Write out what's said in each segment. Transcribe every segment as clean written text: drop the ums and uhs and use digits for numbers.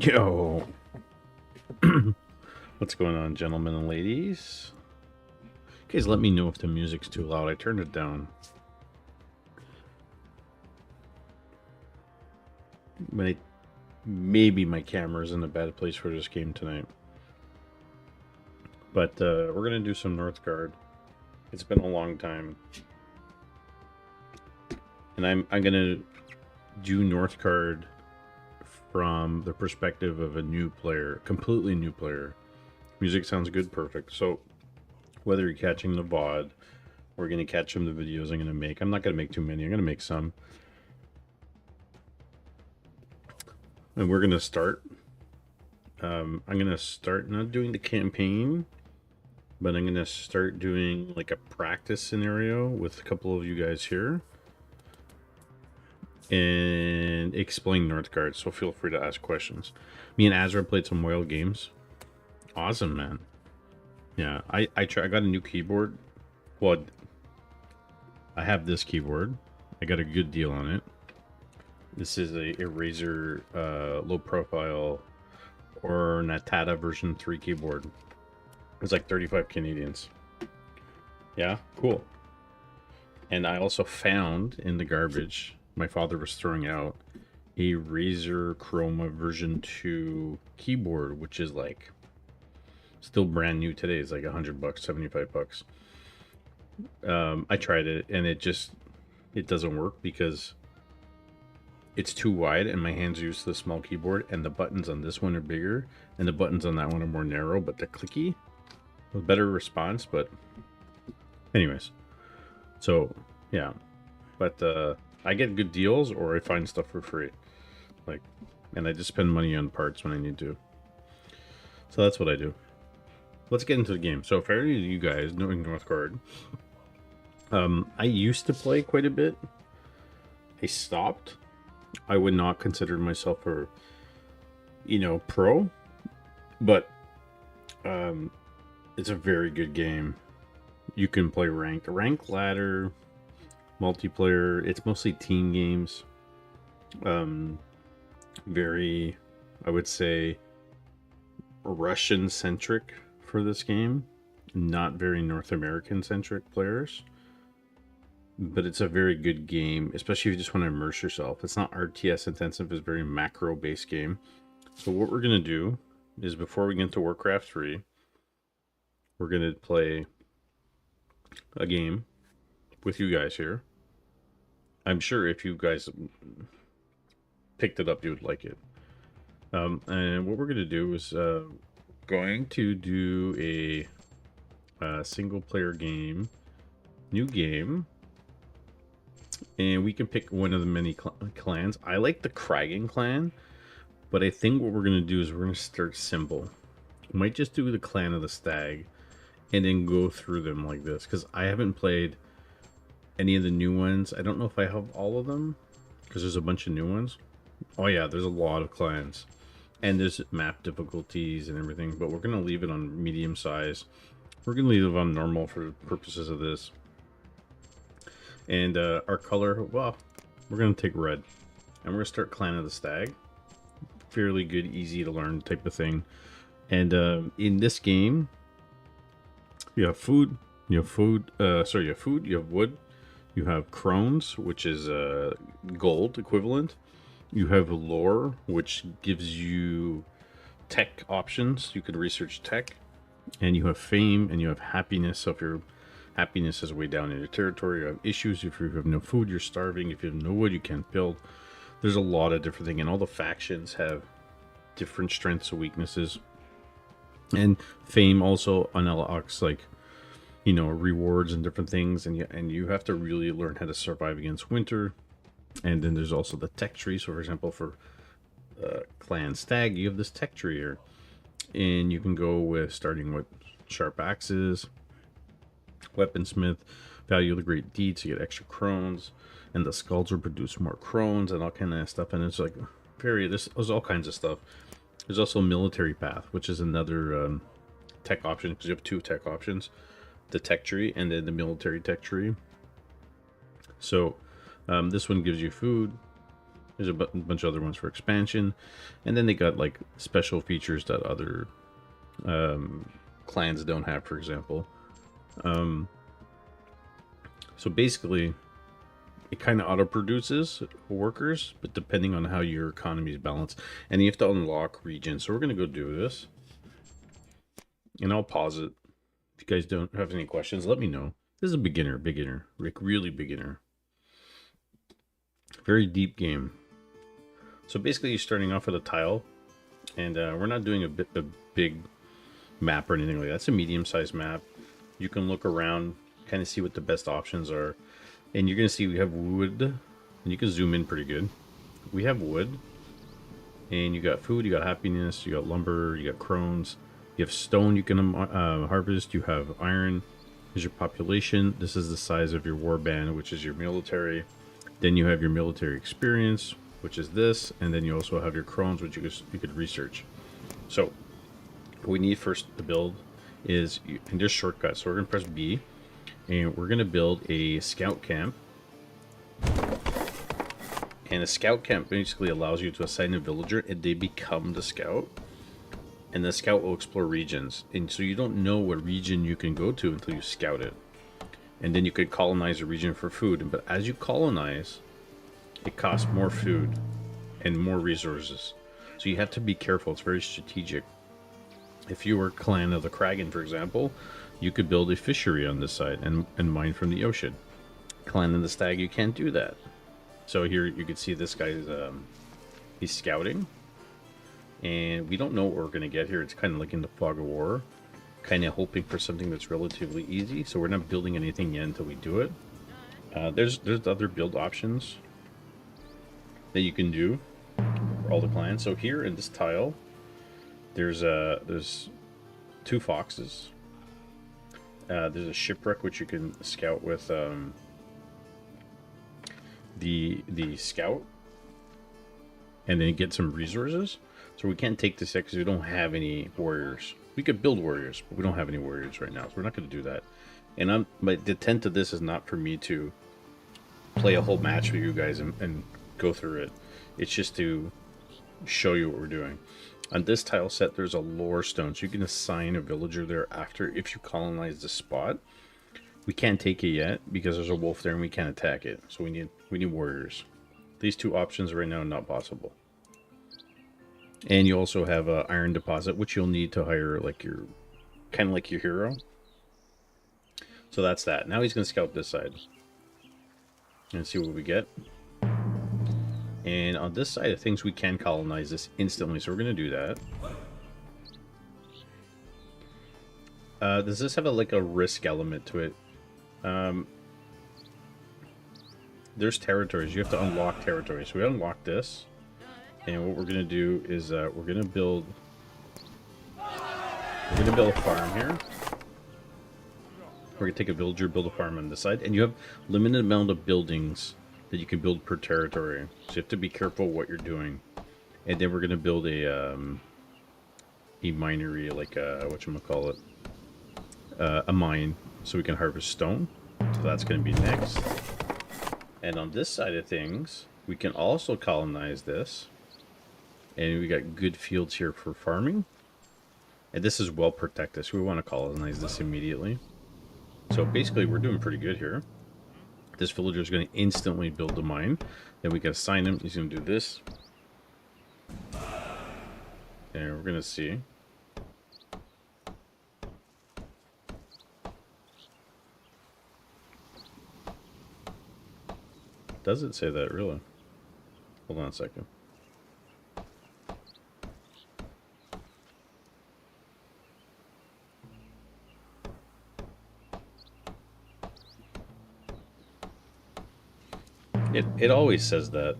Yo, what's going on, gentlemen and ladies? Guys, let me know if the music's too loud. I turned it down. Maybe my camera's in a bad place for this game tonight. But we're gonna do some Northgard. It's been a long time, and I'm gonna do Northgard from the perspective of a new player, completely new player. Music sounds good, perfect. So whether you're catching the VOD, we're gonna catch some of the videos I'm gonna make. I'm not gonna make too many. I'm gonna make some. And we're gonna start. I'm gonna start not doing the campaign, but I'm gonna start doing like a practice scenario with a couple of you guys here and explain Northgard. So feel free to ask questions. Me and Azra played some whale games. Awesome, man. Yeah, I got a new keyboard. Well, I have this keyboard. I got a good deal on it. This is a Razer low profile or Natata version 3 keyboard. It's like 35 Canadians. Yeah, cool. And I also found in the garbage, my father was throwing out, a Razer Chroma version 2 keyboard, which is like still brand new today. It's like $100, 75 bucks. I tried it and it doesn't work because it's too wide and my hands are used to the small keyboard, and the buttons on this one are bigger and the buttons on that one are more narrow, but they're clicky with better response. But anyways, so yeah, but I get good deals or I find stuff for free, like, and I just spend money on parts when I need to. So that's what I do. Let's get into the game. So for any of you guys knowing Northgard, I used to play quite a bit. I stopped. I would not consider myself a, pro, but it's a very good game. You can play rank ladder, multiplayer. It's mostly team games. Very, I would say, Russian centric for this game, not very North American centric players. But it's a very good game, especially if you just want to immerse yourself. It's not RTS intensive, it's a very macro based game. So what we're going to do is, before we get into Warcraft 3, we're going to play a game with you guys here. I'm sure if you guys picked it up, you would like it. And what we're going to do is going to do a single player game, new game. And we can pick one of the many clans. I like the Kragan clan, but I think what we're going to do is we're going to start simple. We might just do the clan of the stag and then go through them like this, because I haven't played any of the new ones. I don't know if I have all of them, because there's a bunch of new ones. Oh yeah, there's a lot of clans. And there's map difficulties and everything, but we're going to leave it on medium size. We're going to leave it on normal for purposes of this. And our color, well, we're going to take red. And we're going to start Clan of the Stag. Fairly good, easy to learn type of thing. And in this game, you have food. You have food. You have food. You have wood. You have crones, which is gold equivalent. You have lore, which gives you tech options. You could research tech. And you have fame, and you have happiness. So if you're happiness is way down in your territory. You have issues. If you have no food, you're starving. If you have no wood, you can't build. There's a lot of different things, and all the factions have different strengths and weaknesses. And fame also unlocks, like, rewards and different things, and you have to really learn how to survive against winter. And then there's also the tech tree. So, for example, for Clan Stag, you have this tech tree here, and you can go with starting with sharp axes, weaponsmith, value of the great deeds, you get extra crones, and the skulls will produce more crones and all kind of stuff. And it's like there's all kinds of stuff. There's also military path, which is another tech option, because you have two tech options, the tech tree and then the military tech tree. So this one gives you food, There's a bunch of other ones for expansion, and then they got like special features that other clans don't have, for example. So basically, it kind of auto produces workers, but depending on how your economy is balanced, and you have to unlock regions. So we're gonna go do this, and I'll pause it. If you guys don't have any questions, let me know. This is a beginner, like really beginner, very deep game. So basically, you're starting off with a tile, and we're not doing a big map or anything like that. It's a medium-sized map. You can look around, kind of see what the best options are, and you're gonna see we have wood, and you can zoom in pretty good. We have wood, and you got food, you got happiness, you got lumber, you got crones, you have stone you can harvest, you have iron. Here's your population. This is the size of your warband, which is your military. Then you have your military experience, which is this, and then you also have your crones, which you could research. So what we need first to build is, and there's shortcuts. So we're gonna press B, and we're gonna build a scout camp. And a scout camp basically allows you to assign a villager, and they become the scout. And the scout will explore regions, and so you don't know what region you can go to until you scout it. And then you could colonize a region for food. But as you colonize, it costs more food and more resources. So you have to be careful. It's very strategic. If you were Clan of the Kraken, for example, you could build a fishery on this side and mine from the ocean. Clan of the Stag, you can't do that. So here you can see this guy's he's scouting, and we don't know what we're going to get here. It's kind of like in the fog of war, kind of hoping for something that's relatively easy. So we're not building anything yet until we do it. There's other build options that you can do for all the clans. So here in this tile, there's 2 foxes. There's a shipwreck which you can scout with the scout, and then get some resources. So we can't take this yet because we don't have any warriors. We could build warriors, but we don't have any warriors right now, so we're not going to do that. And the intent of this is not for me to play a whole match with you guys and go through it. It's just to show you what we're doing. On this tile set, there's a lore stone, so you can assign a villager there after if you colonize the spot. We can't take it yet because there's a wolf there and we can't attack it. So we need warriors. These 2 options right now are not possible. And you also have a iron deposit, which you'll need to hire like your kind of like your hero. So that's that. Now he's gonna scout this side and see what we get. And on this side of things, we can colonize this instantly, so we're gonna do that. Does this have like a risk element to it? There's territories. You have to unlock territories. So we unlock this, and what we're gonna do is we're gonna build a farm here. We're gonna take a villager, build a farm on this side, and you have limited amount of buildings that you can build per territory. So you have to be careful what you're doing. And then we're gonna build a minery, like whatchamacallit, a mine, so we can harvest stone. So that's gonna be next. And on this side of things, we can also colonize this. And we got good fields here for farming. And this is well protected, so we want to colonize this immediately. So basically, we're doing pretty good here. This villager is going to instantly build a mine. Then we can assign him. He's going to do this. And we're going to see. Does it say that, really? Hold on a second. It always says that.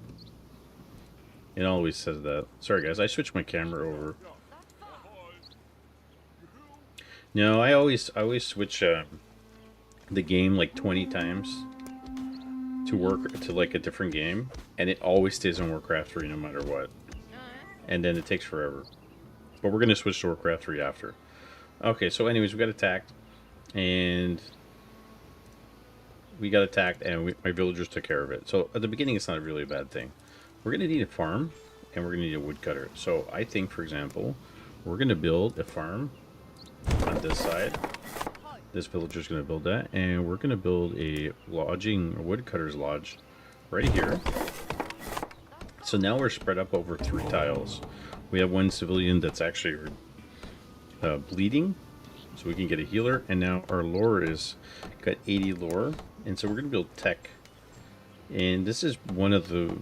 It always says that. Sorry guys, I switched my camera over. No, I always switch the game like 20 times to work to like a different game, and it always stays on Warcraft 3 no matter what. And then it takes forever. But we're gonna switch to Warcraft 3 after. Okay, so anyways, we got attacked, and my villagers took care of it. So at the beginning, it's not really a bad thing. we're going to need a farm and we're going to need a woodcutter. So I think, for example, we're going to build a farm on this side. This villager's going to build that, and we're going to build a lodging, a woodcutter's lodge right here. So now we're spread up over 3 tiles. We have 1 civilian that's actually bleeding, so we can get a healer, and now our lore is got 80 lore, and so we're going to build tech. And this is one of the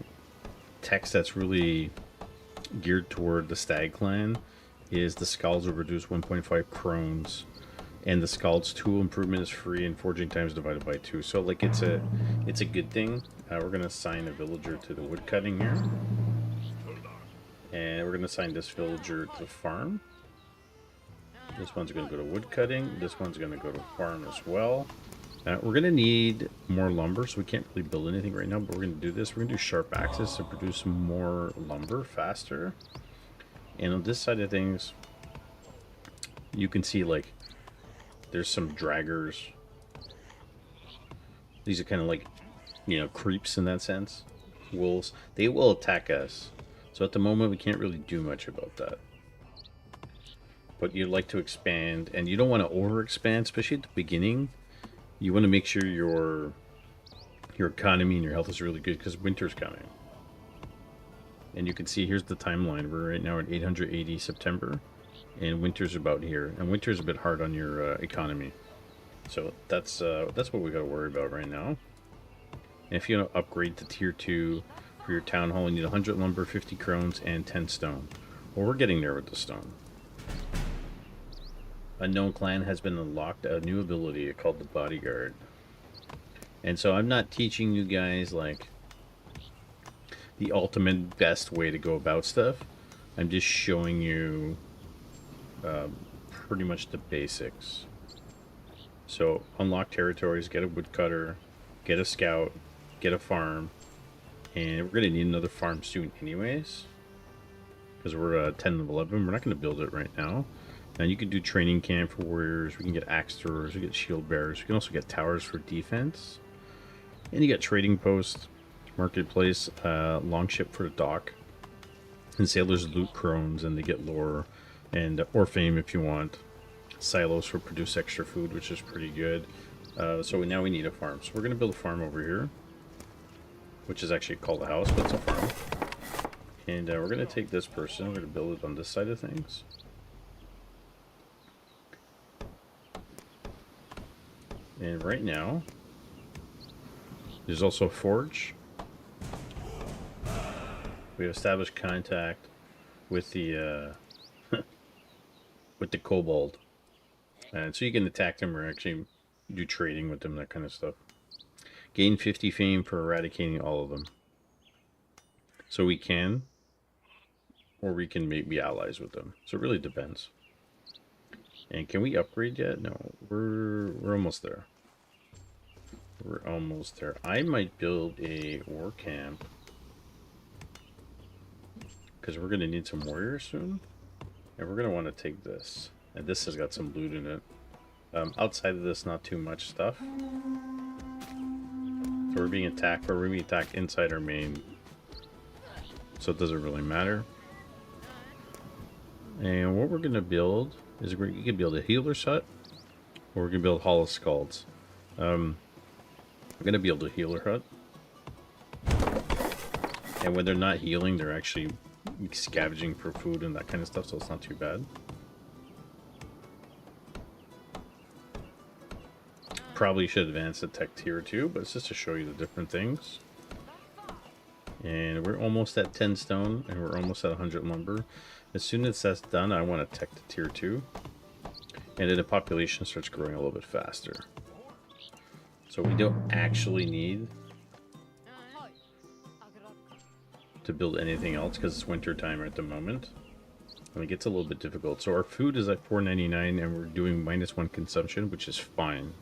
techs that's really geared toward the Stag clan, is the Scalds will reduce 1.5 crones, and the Scald's tool improvement is free, and forging time is divided by 2. So like it's a good thing. We're gonna assign a villager to the woodcutting here, and we're gonna assign this villager to the farm. This one's gonna go to woodcutting. This one's gonna go to farm as well. We're gonna need more lumber, so we can't really build anything right now, but we're gonna do this. We're gonna do sharp axes to produce more lumber faster. And on this side of things, you can see like there's some draggers. These are kind of like, you know, creeps in that sense. Wolves. They will attack us. So at the moment, we can't really do much about that. But you'd like to expand, and you don't want to overexpand, especially at the beginning. You want to make sure your economy and your health is really good, because winter's coming. And you can see here's the timeline. We're right now at 880 September, and winter's about here. And winter's a bit hard on your economy. So that's what we got to worry about right now. And if you want to upgrade to tier 2 for your town hall, you need 100 lumber, 50 crones, and 10 stone. Well, we're getting there with the stone. Unknown clan has been unlocked a new ability called the bodyguard. And so I'm not teaching you guys like the ultimate best way to go about stuff. I'm just showing you pretty much the basics. So unlock territories, get a woodcutter, get a scout, get a farm, and we're gonna need another farm soon anyways, because we're 10 and 11. We're not gonna build it right now. Now you can do training camp for warriors, we can get axe throwers, we get shield bearers, we can also get towers for defense. And you got trading posts, marketplace, longship for the dock, and sailors loot crones and they get lore, and or fame if you want. Silos for produce extra food, which is pretty good. So now we need a farm. So we're going to build a farm over here, which is actually called a house, but it's a farm. And we're going to take this person, we're going to build it on this side of things. And right now, there's also a forge. We have established contact with the with the kobold, and so you can attack them or actually do trading with them, that kind of stuff. Gain 50 fame for eradicating all of them. So we can, or we can be allies with them. So it really depends. And can we upgrade yet? No, we're almost there. We're almost there. I might build a war camp, because we're going to need some warriors soon. And we're going to want to take this. And this has got some loot in it. Outside of this, not too much stuff. So we're being attacked, but we're being attacked inside our main. So it doesn't really matter. And what we're going to build is you can build a healer's hut, or we're going to build Hall of Scalds. I'm going to build a healer hut. And when they're not healing, they're actually scavenging for food and that kind of stuff, so it's not too bad. Probably should advance the tech tier 2, but it's just to show you the different things. And we're almost at 10 stone, and we're almost at 100 lumber. As soon as that's done, I want to tech to tier 2. And then the population starts growing a little bit faster. So we don't actually need to build anything else because it's winter time at the moment. And it gets a little bit difficult. So our food is at 4.99 and we're doing -1 consumption, which is fine.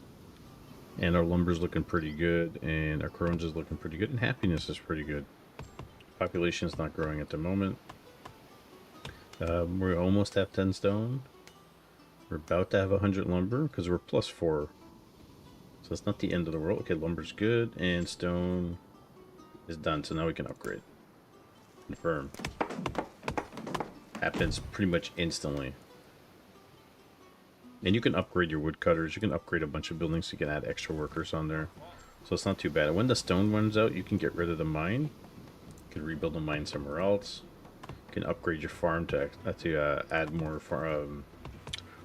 And our lumber's looking pretty good, and our crones is looking pretty good, and happiness is pretty good. Population's not growing at the moment. We're almost at 10 stone. We're about to have 100 lumber because we're +4. So it's not the end of the world. Okay, lumber's good, and stone is done, so now we can upgrade. Confirm. Happens pretty much instantly. And you can upgrade your woodcutters. You can upgrade a bunch of buildings. You can add extra workers on there. So it's not too bad. And when the stone runs out, you can get rid of the mine. You can rebuild the mine somewhere else. You can upgrade your farm to add more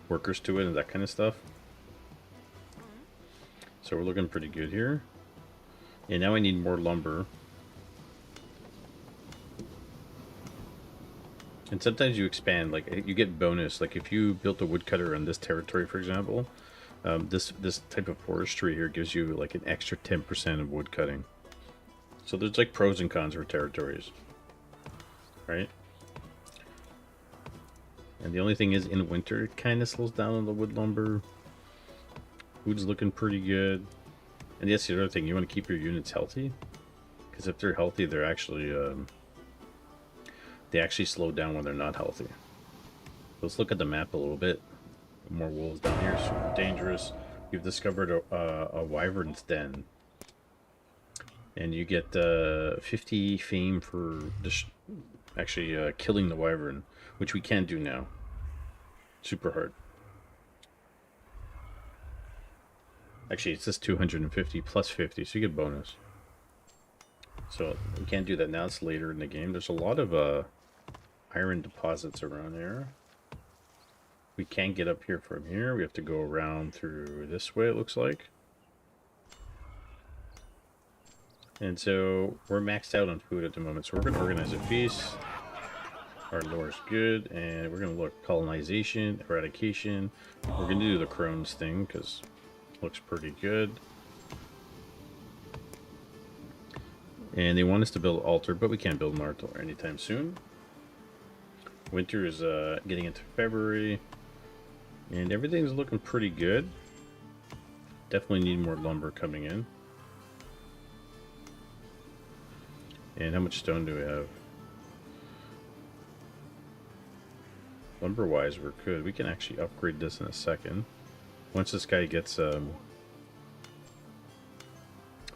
workers to it and that kind of stuff. So we're looking pretty good here. And now I need more lumber. And sometimes you expand, like you get bonus. Like if you built a woodcutter on this territory, for example, this type of forestry here gives you like an extra 10% of wood cutting. So there's like pros and cons for territories, right? And the only thing is, in winter, it kind of slows down on the wood lumber. Food's looking pretty good. And that's the other thing, you want to keep your units healthy, because if they're healthy, they're actually they actually slow down when they're not healthy. Let's look at the map a little bit. More wolves down here, super dangerous. You've discovered a wyvern's den, and you get 50 fame for actually killing the wyvern, which we can do now. Super hard. Actually, it says 250 plus 50, so you get bonus. So we can't do that now. It's later in the game. There's a lot of iron deposits around here. We can't get up here from here. We have to go around through this way, it looks like. And so we're maxed out on food at the moment. So we're going to organize a feast. Our lore's good. And we're going to look colonization, eradication. We're going to do the crones thing because it looks pretty good. And they want us to build an altar, but we can't build an altar anytime soon. Winter is getting into February, and everything's looking pretty good. Definitely need more lumber coming in. And how much stone do we have? Lumber wise, we're good. We can actually upgrade this in a second. Once this guy gets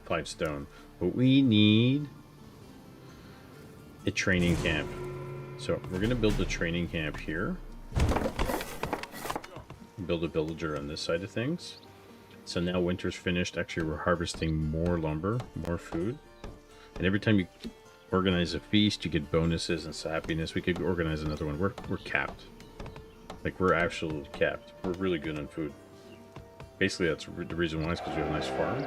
5 stone. But we need a training camp. So we're going to build a training camp here. Build a villager on this side of things. So now winter's finished. Actually, we're harvesting more lumber, more food. And every time you organize a feast, you get bonuses and happiness. We could organize another one. We're capped. Like, we're absolutely capped. We're really good on food. Basically, that's the reason why, is because we have a nice farm.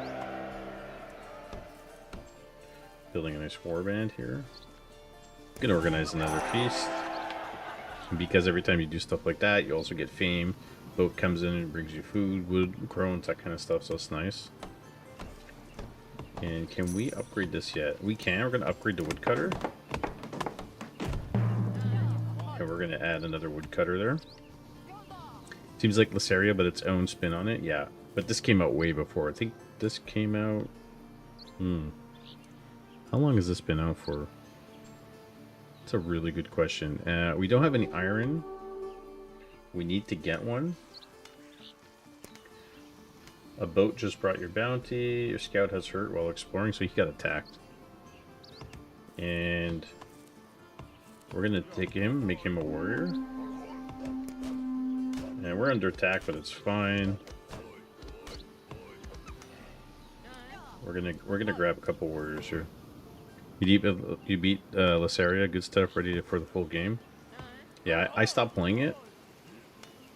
Building a nice warband here. You can organize another feast. And because every time you do stuff like that, you also get fame. Boat comes in and brings you food, wood, crones, that kind of stuff, so it's nice. And can we upgrade this yet? We can. We're going to upgrade the woodcutter. And we're going to add another woodcutter there. Seems like Lysaria, but its own spin on it. Yeah, but this came out way before. I think this came out... How long has this been out for? That's a really good question. We don't have any iron. We need to get one. A boat just brought your bounty. Your scout has hurt while exploring, so he got attacked. And we're gonna take him, make him a warrior. And we're under attack, but it's fine. We're gonna grab a couple warriors here. You beat Lysaria, good stuff, ready for the full game. Yeah, I stopped playing it.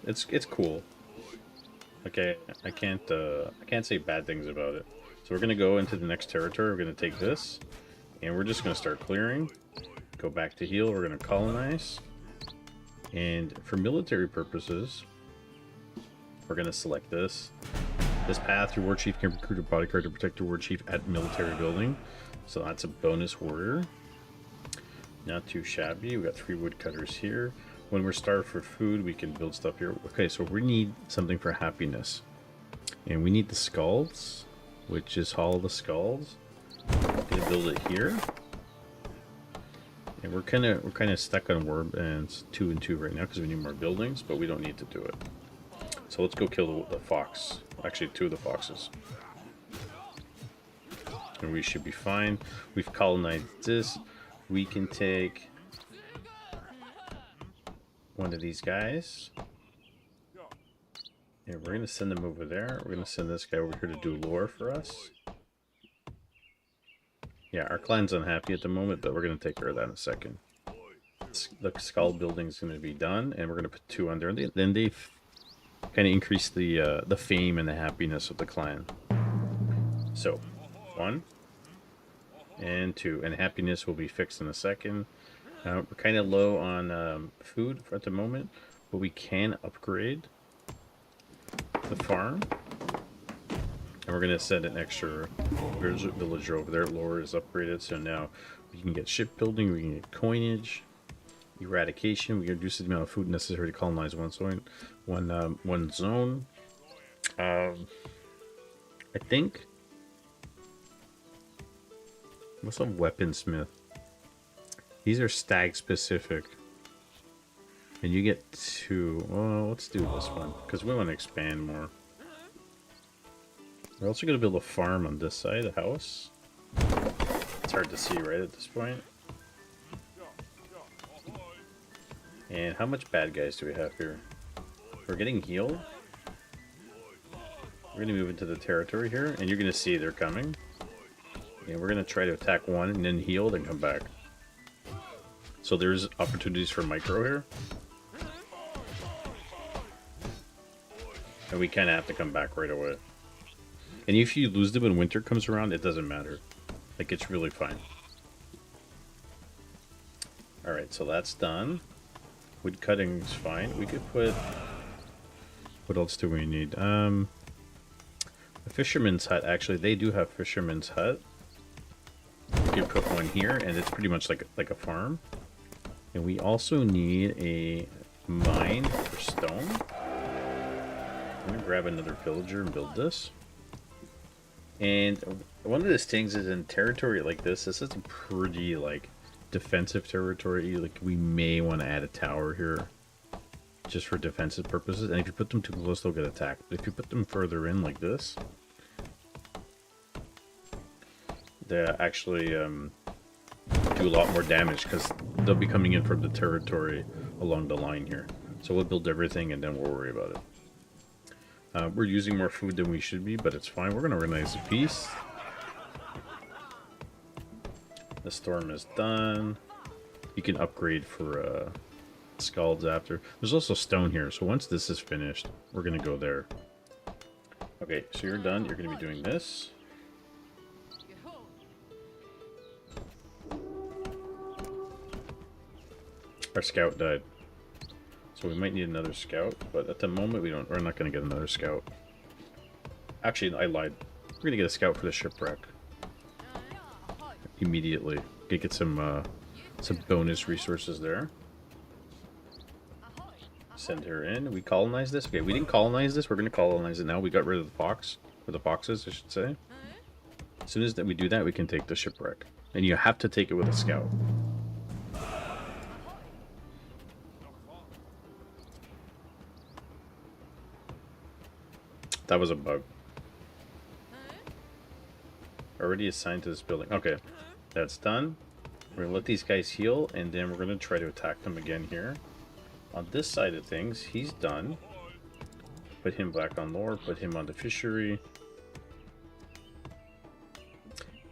It's cool. Okay, I can't say bad things about it. So we're gonna go into the next territory. We're gonna take this, and we're just gonna start clearing. Go back to heal. We're gonna colonize, and for military purposes, we're gonna select this. This path, your war chief can recruit a bodyguard to protect your war chief at military building. So that's a bonus warrior. Not too shabby. We got 3 woodcutters here. When we're starved for food, we can build stuff here. Okay, so we need something for happiness. And we need the skulls, which is Hall of the Skulls. I'm gonna build it here. And we're kinda stuck on warbands 2 and 2 right now because we need more buildings, but we don't need to do it. So let's go kill the fox. Actually, 2 of the foxes. And we should be fine. We've colonized this. we can take one of these guys. And we're going to send them over there. We're going to send this guy over here to do lore for us. Yeah, our client's unhappy at the moment, but we're going to take care of that in a second. The skull building is going to be done, and we're going to put 2 under. Then they've kind of increased the fame and the happiness of the clan. So, 1 and 2, and happiness will be fixed in a second. We're kind of low on food at the moment, but we can upgrade the farm. And we're going to send an extra villager over there. Lore is upgraded, so now we can get shipbuilding, we can get coinage, eradication. We reduce the amount of food necessary to colonize one zone. I think. What's a weaponsmith? These are stag specific. And you get 2. Well, let's do this one because we want to expand more. We're also going to build a farm on this side of the house. It's hard to see right at this point. And how much bad guys do we have here? We're getting healed. We're going to move into the territory here, and you're going to see they're coming. And we're going to try to attack one and then heal, then come back. So there's opportunities for micro here. And we kind of have to come back right away. And if you lose them when winter comes around, it doesn't matter. Like, it's really fine. Alright, so that's done. Wood cutting is fine. We could put... What else do we need? A fisherman's hut. Actually, they do have fisherman's hut. We could put one here, and it's pretty much like a farm. And we also need a mine for stone. I'm going to grab another villager and build this. And one of these things is in territory like this is a pretty, like, defensive territory. Like, we may want to add a tower here just for defensive purposes. And if you put them too close, they'll get attacked. But if you put them further in like this, they actually do a lot more damage because they'll be coming in from the territory along the line here. So we'll build everything and then we'll worry about it. We're using more food than we should be, but it's fine. We're going to organize the peace. The storm is done. You can upgrade for scalds after. There's also stone here, so once this is finished, we're going to go there. Okay, so you're done. You're going to be doing this. Our scout died. So we might need another scout, but at the moment we're not going to get another scout. Actually, I lied. We're going to get a scout for the shipwreck. Immediately. Get some bonus resources there. Send her in. We colonize this? Okay, we didn't colonize this. We're going to colonize it now. We got rid of the fox. Or the foxes, I should say. As soon as we do that, we can take the shipwreck. And you have to take it with a scout. That was a bug. Already assigned to this building. Okay, that's done. We're gonna let these guys heal, and then we're gonna try to attack them again here. On this side of things, he's done. Put him back on lore, put him on the fishery.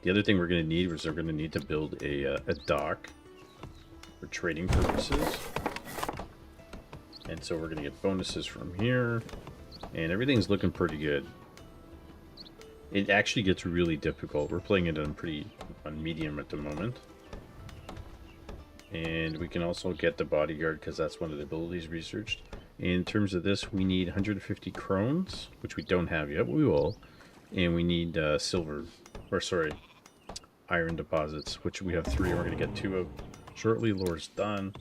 The other thing we're gonna need is we're gonna need to build a dock for trading purposes. And so we're gonna get bonuses from here. And everything's looking pretty good. It actually gets really difficult. We're playing it on medium at the moment. And we can also get the bodyguard because that's one of the abilities researched. In terms of this, we need 150 crones, which we don't have yet, but we will. And we need iron deposits, which we have 3. We're going to get 2 of shortly. Lore's done.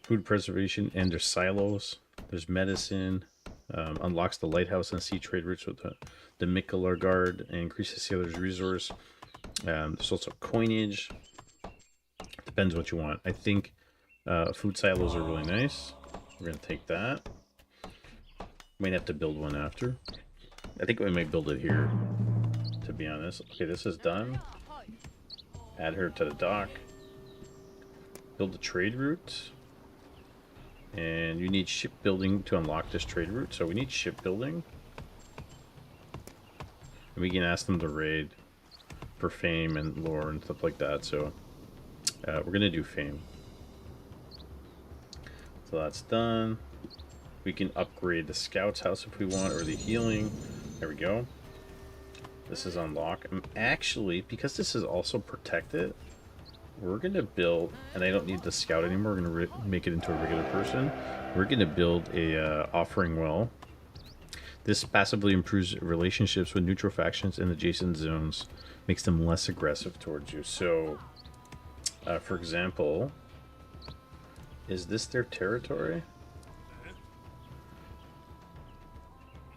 Food preservation, and there's silos. There's medicine. Unlocks the lighthouse and sea trade routes with the Northgard and increases sailors' resource. There's also coinage. Depends what you want. I think food silos are really nice. We're going to take that. Might have to build one after. I think we might build it here, to be honest. Okay, this is done. Add her to the dock. build a trade route. And you need shipbuilding to unlock this trade route. So we need shipbuilding. And we can ask them to raid for fame and lore and stuff like that. So we're going to do fame. So that's done. We can upgrade the scout's house if we want, or the healing. There we go. This is unlocked. Actually, because this is also protected, we're going to build, and I don't need the scout anymore, we're going to make it into a regular person. We're going to build a offering well. This passively improves relationships with neutral factions in adjacent zones, makes them less aggressive towards you. So, for example, is this their territory?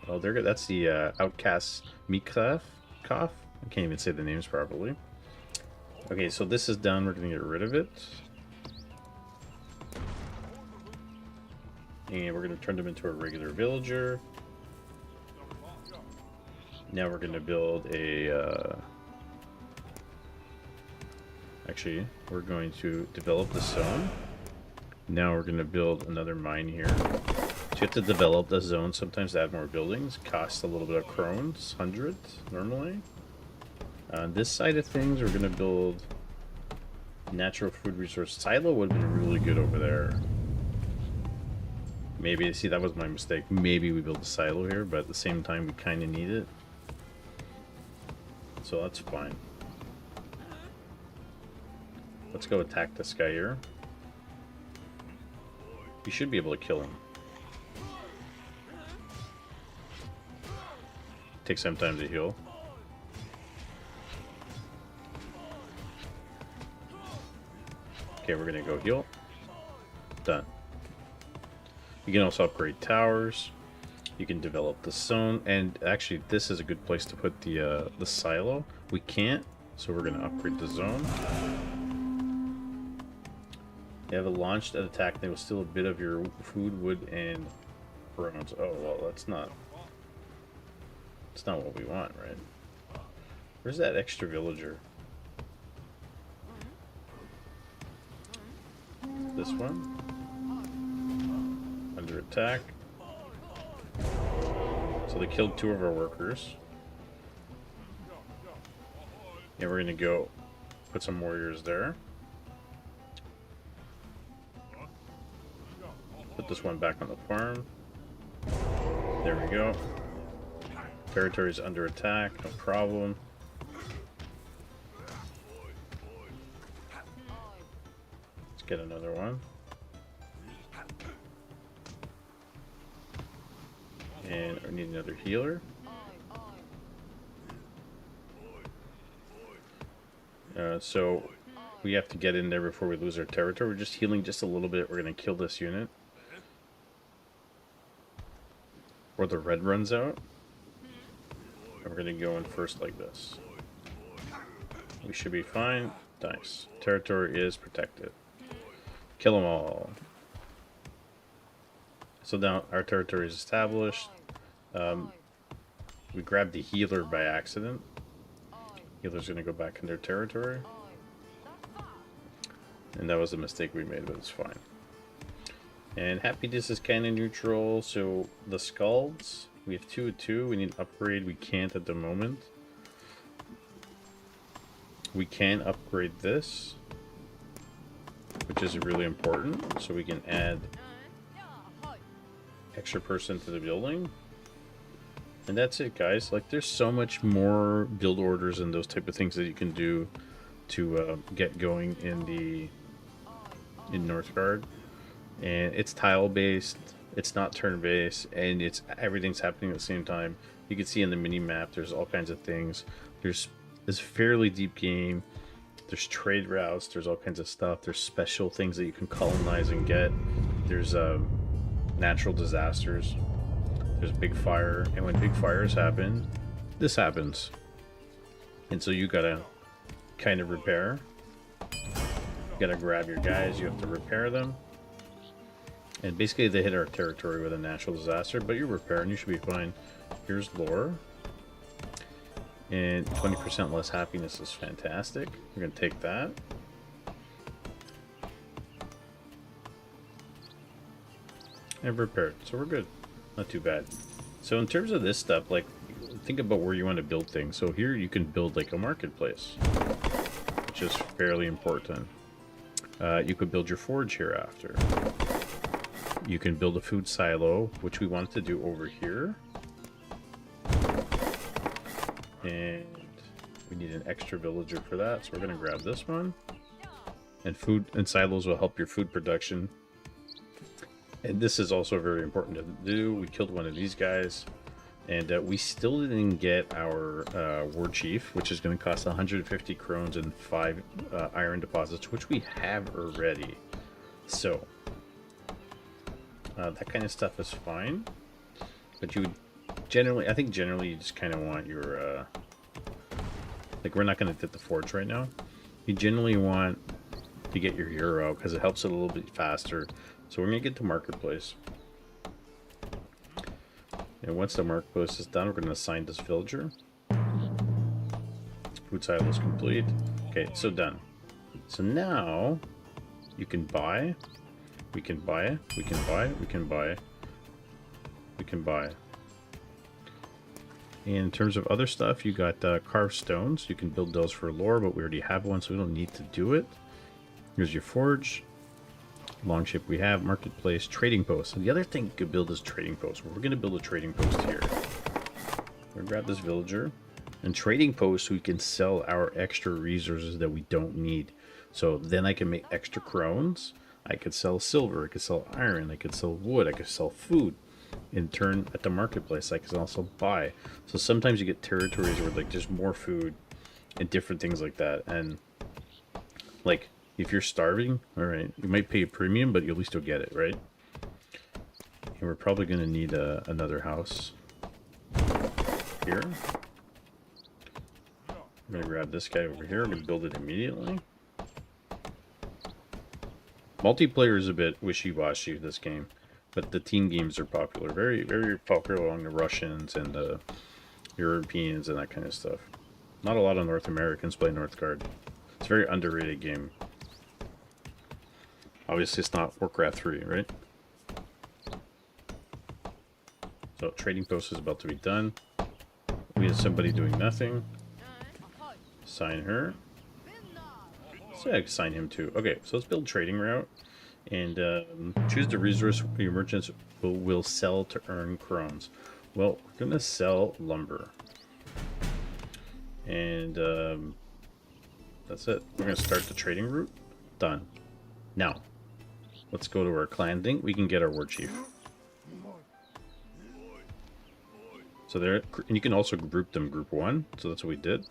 Oh, that's the outcast Mikaf. I can't even say the names properly. Okay, so this is done. We're going to get rid of it. And we're going to turn them into a regular villager. Now we're going to build a... Actually, we're going to develop the zone. Now we're going to build another mine here. So you have to develop the zone sometimes to add more buildings. Costs a little bit of crones, 100 normally. On this side of things, we're going to build natural food resource. Silo would have been really good over there. Maybe, see, that was my mistake. Maybe we build a silo here, but at the same time, we kind of need it. So that's fine. Let's go attack this guy here. We should be able to kill him. Take some time to heal. Okay, we're gonna go heal. Done. You can also upgrade towers. You can develop the zone, and actually, this is a good place to put the silo. We can't, so we're gonna upgrade the zone. They have a launched an attack. They will steal a bit of your food, wood, and bronze. Oh well, that's not what we want, right? Where's that extra villager? This one. Under attack. So they killed 2 of our workers. And we're gonna go put some warriors there. Put this one back on the farm. There we go. Territory is under attack, no problem. Let's get another one. And I need another healer. So we have to get in there before we lose our territory. We're just healing just a little bit. We're going to kill this unit. Or the red runs out. And we're going to go in first like this. We should be fine. Nice. Territory is protected. Kill them all. So now our territory is established. We grabbed the healer by accident. Healer's going to go back in their territory. And that was a mistake we made, but it's fine. And happiness is kind of neutral. So the skulls, we have 2 of 2. We need an upgrade. We can't at the moment. We can upgrade this, which is really important. So we can add extra person to the building. And that's it, guys. Like, there's so much more build orders and those type of things that you can do to get going in Northgard. And it's tile based, it's not turn based, and everything's happening at the same time. You can see in the mini map there's all kinds of things. There's this fairly deep game. There's trade routes, there's all kinds of stuff. There's special things that you can colonize and get. There's natural disasters. There's big fire, and when big fires happen, this happens. And so you gotta kind of repair. You gotta grab your guys, you have to repair them. And basically they hit our territory with a natural disaster, but you repair and you should be fine. Here's lore. And 20% less happiness is fantastic. We're gonna take that. and repaired. So we're good. Not too bad. So in terms of this stuff, like, think about where you want to build things. So here you can build like a marketplace, which is fairly important. You could build your forge here after. You can build a food silo, which we wanted to do over here. And we need an extra villager for that, so we're going to grab this one. And food and silos will help your food production. And this is also very important to do. We killed one of these guys. And we still didn't get our war chief, which is going to cost 150 crones and 5 iron deposits, which we have already. So that kind of stuff is fine. But you would generally, I think generally you just kind of want your, like, we're not going to hit the forge right now. You generally want to get your hero out because it helps it a little bit faster. So we're going to get to marketplace. And once the marketplace is done, we're going to assign this villager. Food silo is complete. Okay, so done. So now you can buy. We can buy. We can buy. We can buy. We can buy. In terms of other stuff, you got carved stones. You can build those for lore, but we already have one, so we don't need to do it. Here's your forge. Long ship we have, marketplace, trading post. And the other thing you could build is trading post. We're going to build a trading post here. We're going to grab this villager. And trading post, we can sell our extra resources that we don't need. So then I can make extra crones. I could sell silver. I could sell iron. I could sell wood. I could sell food. In turn, at the marketplace, I can also buy. So sometimes you get territories where like there's more food and different things like that. And like, if you're starving, all right, you might pay a premium, but you at least you'll get it, right? And we're probably going to need another house here. I'm going to grab this guy over here. I'm going to build it immediately. Multiplayer is a bit wishy-washy this game, but the team games are popular. Very, very popular among the Russians and the Europeans and that kind of stuff. Not a lot of North Americans play Northgard. It's a very underrated game. Obviously, it's not Warcraft 3, right? So, trading post is about to be done. We have somebody doing nothing. Sign her. So, I can sign him too. Okay, so let's build trading route. And choose the resource your merchants will sell to earn crones. Well, we're going to sell lumber. And that's it. We're going to start the trading route. Done. Now, let's go to our clan thing. We can get our war chief. So there, and you can also group them group 1. So that's what we did.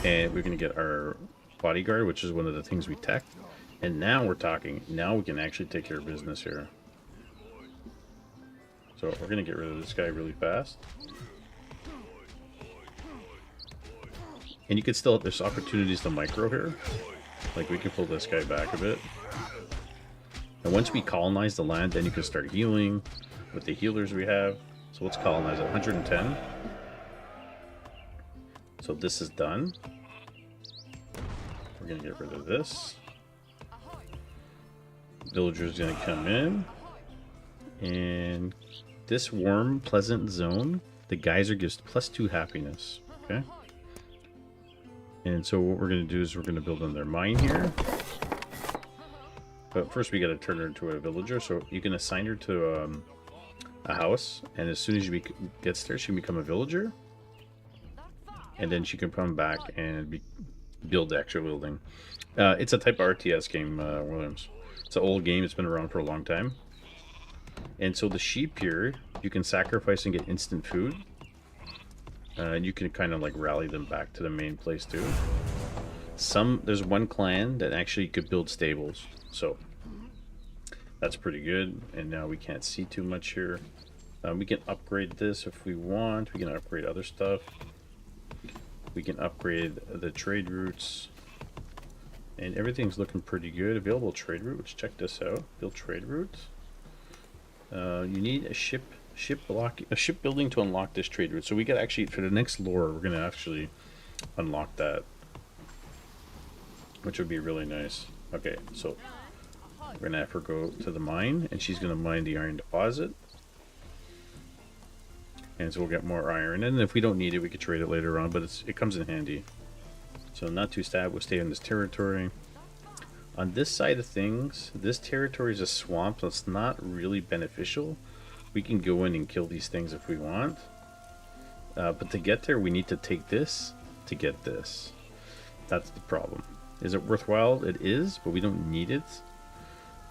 And we're going to get our bodyguard, which is one of the things we tech. And now we're talking. Now we can actually take care of business here. So we're going to get rid of this guy really fast. And you can still, there's opportunities to micro here. Like we can pull this guy back a bit. And once we colonize the land, then you can start healing with the healers we have. So let's colonize at 110. So this is done. We're going to get rid of this. Villager's going to come in. And this warm, pleasant zone, the geyser gives +2 happiness. Okay. And so what we're going to do is we're going to build on their mine here. But first we got to turn her into a villager. So you can assign her to a house. And as soon as she gets there, she can become a villager. And then she can come back and build the actual building. It's a type of RTS game, Williams. It's an old game. It's been around for a long time. And so the sheep here, you can sacrifice and get instant food. And you can kind of like rally them back to the main place too. There's one clan that actually could build stables. So that's pretty good. And now we can't see too much here. We can upgrade this if we want. We can upgrade other stuff. We can upgrade the trade routes. And everything's looking pretty good. Available trade route. Let's check this out. Build trade routes. You need a ship building to unlock this trade route. So we got actually, for the next lore, we're gonna actually unlock that, which would be really nice. Okay, so We're gonna have her go to the mine, and she's gonna mine the iron deposit. And so we'll get more iron, and if we don't need it, we could trade it later on, but it comes in handy. So not too sad, we'll stay in this territory. On this side of things, this territory is a swamp, so it's not really beneficial. We can go in and kill these things if we want. But to get there, we need to take this to get this. That's the problem. Is it worthwhile? It is, but we don't need it.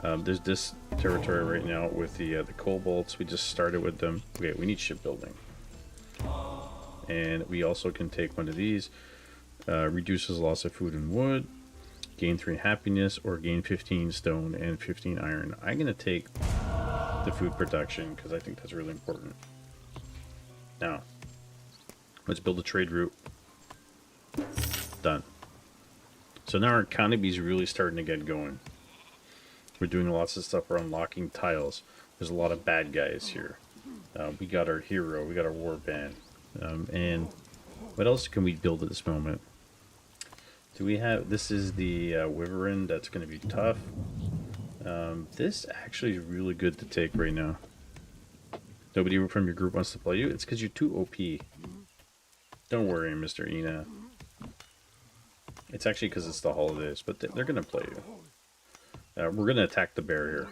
There's this territory right now with the kobolds. We just started with them. Okay, we need shipbuilding. And we also can take one of these. Reduces loss of food and wood. Gain 3 happiness, or gain 15 stone and 15 iron. I'm going to take the food production because I think that's really important. Now, let's build a trade route. Done. So now our economy is really starting to get going. We're doing lots of stuff. We're unlocking tiles. There's a lot of bad guys here. We got our hero. We got our warband. And what else can we build at this moment? Do we have... This is the wyvern. That's going to be tough. This actually is really good to take right now. Nobody from your group wants to play you? It's because you're too OP. Don't worry, Mr. Ina. It's actually because it's the holidays, but they're going to play you. We're going to attack the bear here.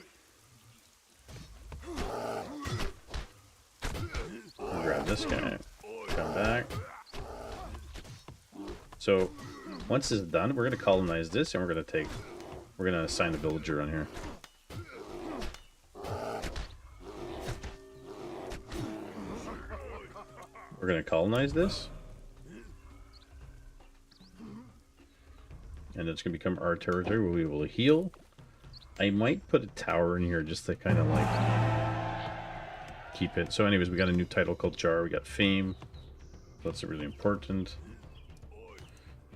We'll grab this guy. Come back. So, once this is done, we're going to colonize this, and we're going to assign a villager on here. We're going to colonize this. And it's going to become our territory. We'll be able to heal. I might put a tower in here just to kind of like keep it. So anyways, we got a new title called Jar. We got fame. That's really important.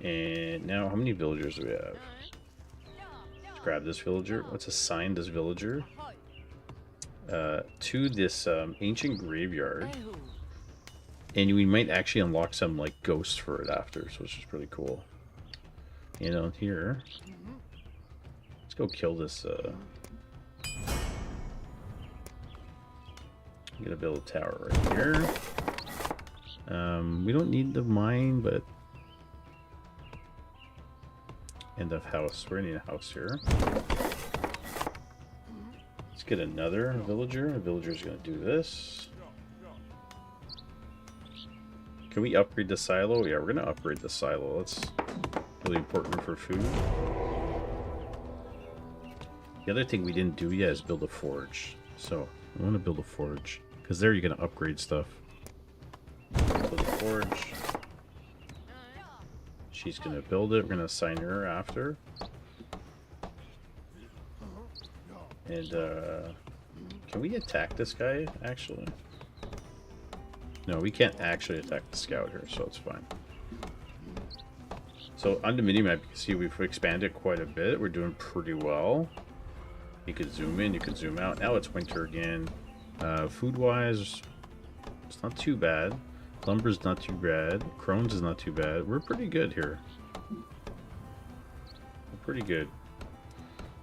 And now, how many villagers do we have? Let's grab this villager. Let's assign this villager to this ancient graveyard. And we might actually unlock some like ghosts for it after, so it's just pretty cool. And on here, let's go kill this. I'm gonna build a tower right here. We don't need the mine, but end of house. We're gonna need a house here. Let's get another villager. A villager's gonna do this. Can we upgrade the silo? Yeah, we're gonna upgrade the silo. That's really important for food. The other thing we didn't do yet is build a forge. So I want to build a forge because there you're gonna upgrade stuff. Build a forge. She's gonna build it. We're gonna assign her after. And can we attack this guy actually? No, we can't actually attack the scout here, so it's fine. So on the minimap, you can see we've expanded quite a bit. We're doing pretty well. You could zoom in, you could zoom out. Now it's winter again. Food-wise, it's not too bad. Lumber's not too bad. Crones is not too bad. We're pretty good here. We're pretty good.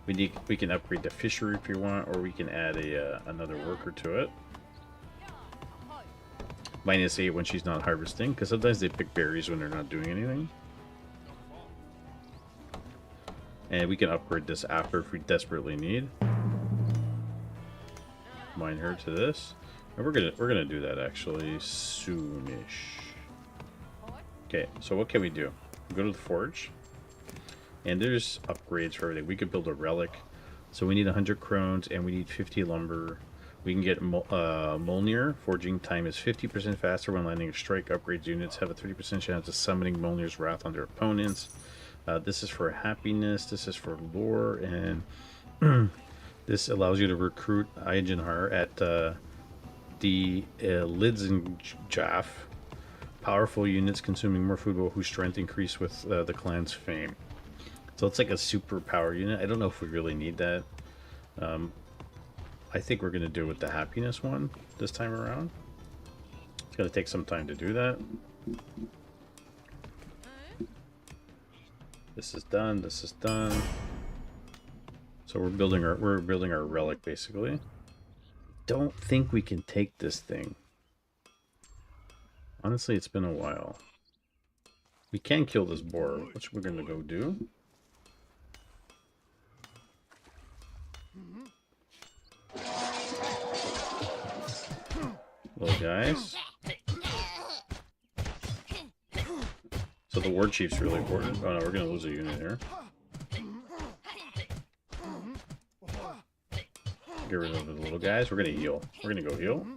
We can upgrade the fishery if you want, or we can add another worker to it. -8 when she's not harvesting, because sometimes they pick berries when they're not doing anything. And we can upgrade this after if we desperately need. Mine her to this. And we're gonna do that actually soonish. Okay, so what can we do? Go to the forge. And there's upgrades for everything. We could build a relic. So we need 100 crones and we need 50 lumber. We can get Mjolnir. Forging time is 50% faster when landing a strike. Upgrades units have a 30% chance of summoning Mjolnir's wrath on their opponents. This is for happiness. This is for lore. And this allows you to recruit Eisenhar at the Lidzenjaff. Powerful units consuming more food will whose strength increase with the clan's fame. So it's like a superpower unit. I don't know if we really need that. I think we're going to do it with the happiness one this time around. It's going to take some time to do that. This is done. This is done. So we're building our relic basically. Don't think we can take this thing. Honestly, it's been a while. We can kill this boar, which we're gonna go do. Little guys. So the war chief's really important. Oh no, we're gonna lose a unit here. Get rid of the little guys. We're gonna heal. We're gonna go heal.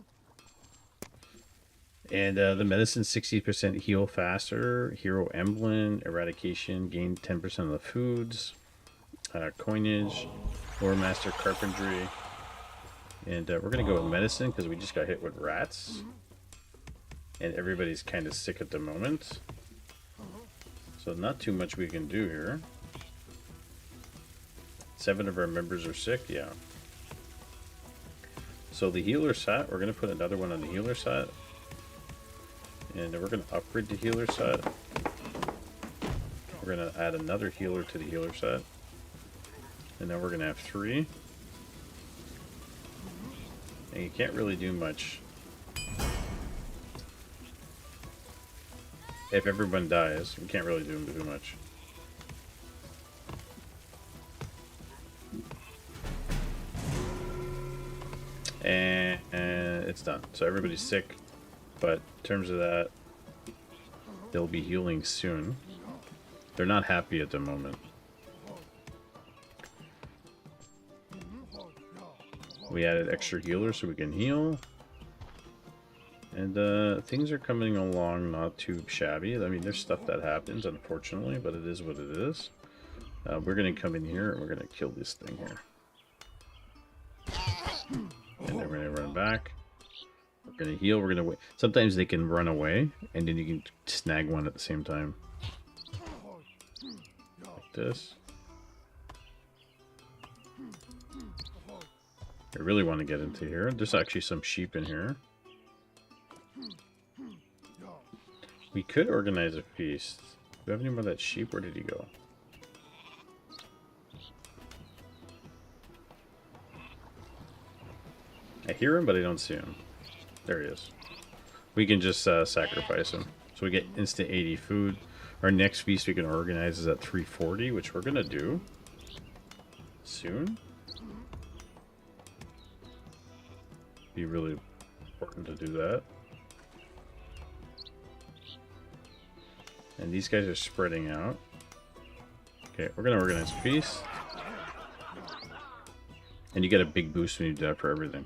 And the medicine 60% heal faster. Hero emblem, eradication, gain 10% of the foods. Coinage, Lore Master Carpentry. And we're gonna go with medicine because we just got hit with rats. And everybody's kind of sick at the moment. So not too much we can do here. 7 of our members are sick, yeah. So the healer set, we're going to put another one on the healer set. And we're going to upgrade the healer set. We're going to add another healer to the healer set. And then we're going to have 3. And you can't really do much. If everyone dies, we can't really do too much. And it's done. So everybody's sick, but in terms of that, they'll be healing soon. They're not happy at the moment. We added extra healers so we can heal. And things are coming along not too shabby. I mean, there's stuff that happens, unfortunately, but it is what it is. We're going to come in here and we're going to kill this thing here. And then we're going to run back. We're going to heal. We're going to wait. Sometimes they can run away, and then you can snag one at the same time. Like this. I really want to get into here. There's actually some sheep in here. We could organize a feast. Do we have any more of that sheep? Where did he go? I hear him, but I don't see him. There he is. We can just sacrifice him. So we get instant 80 food. Our next feast we can organize is at 340, which we're going to do soon. Be really important to do that. And these guys are spreading out. Okay, we're going to organize a feast. And you get a big boost when you do that for everything.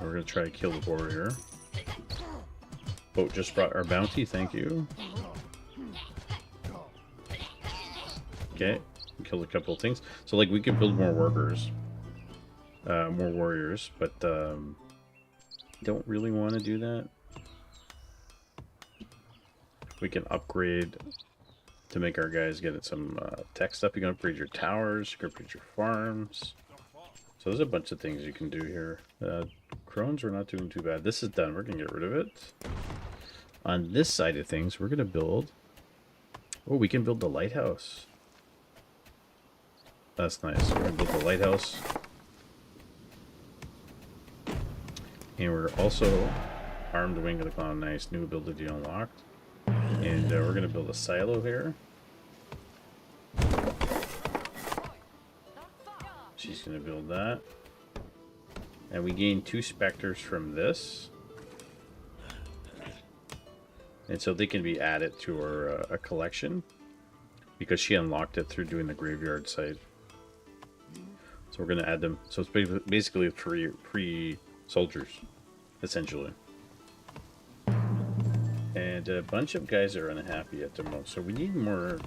We're going to try to kill the boar here. Boat just brought our bounty, thank you. Okay, we killed a couple of things. So, like, we can build more workers. More warriors, but don't really want to do that. We can upgrade to make our guys get some tech stuff. You can upgrade your towers, you can upgrade your farms. So there's a bunch of things you can do here. Crones, we're not doing too bad. This is done. We're going to get rid of it. On this side of things, we're going to build... Oh, we can build the lighthouse. That's nice. We're going to build the lighthouse. And we're also armed wing of the clown. Nice. New ability unlocked. And we're going to build a silo here. She's going to build that. And we gain 2 specters from this. And so they can be added to our collection. Because she unlocked it through doing the graveyard site. So we're going to add them. So it's basically free soldiers, essentially. And a bunch of guys are unhappy at the moment. So we need more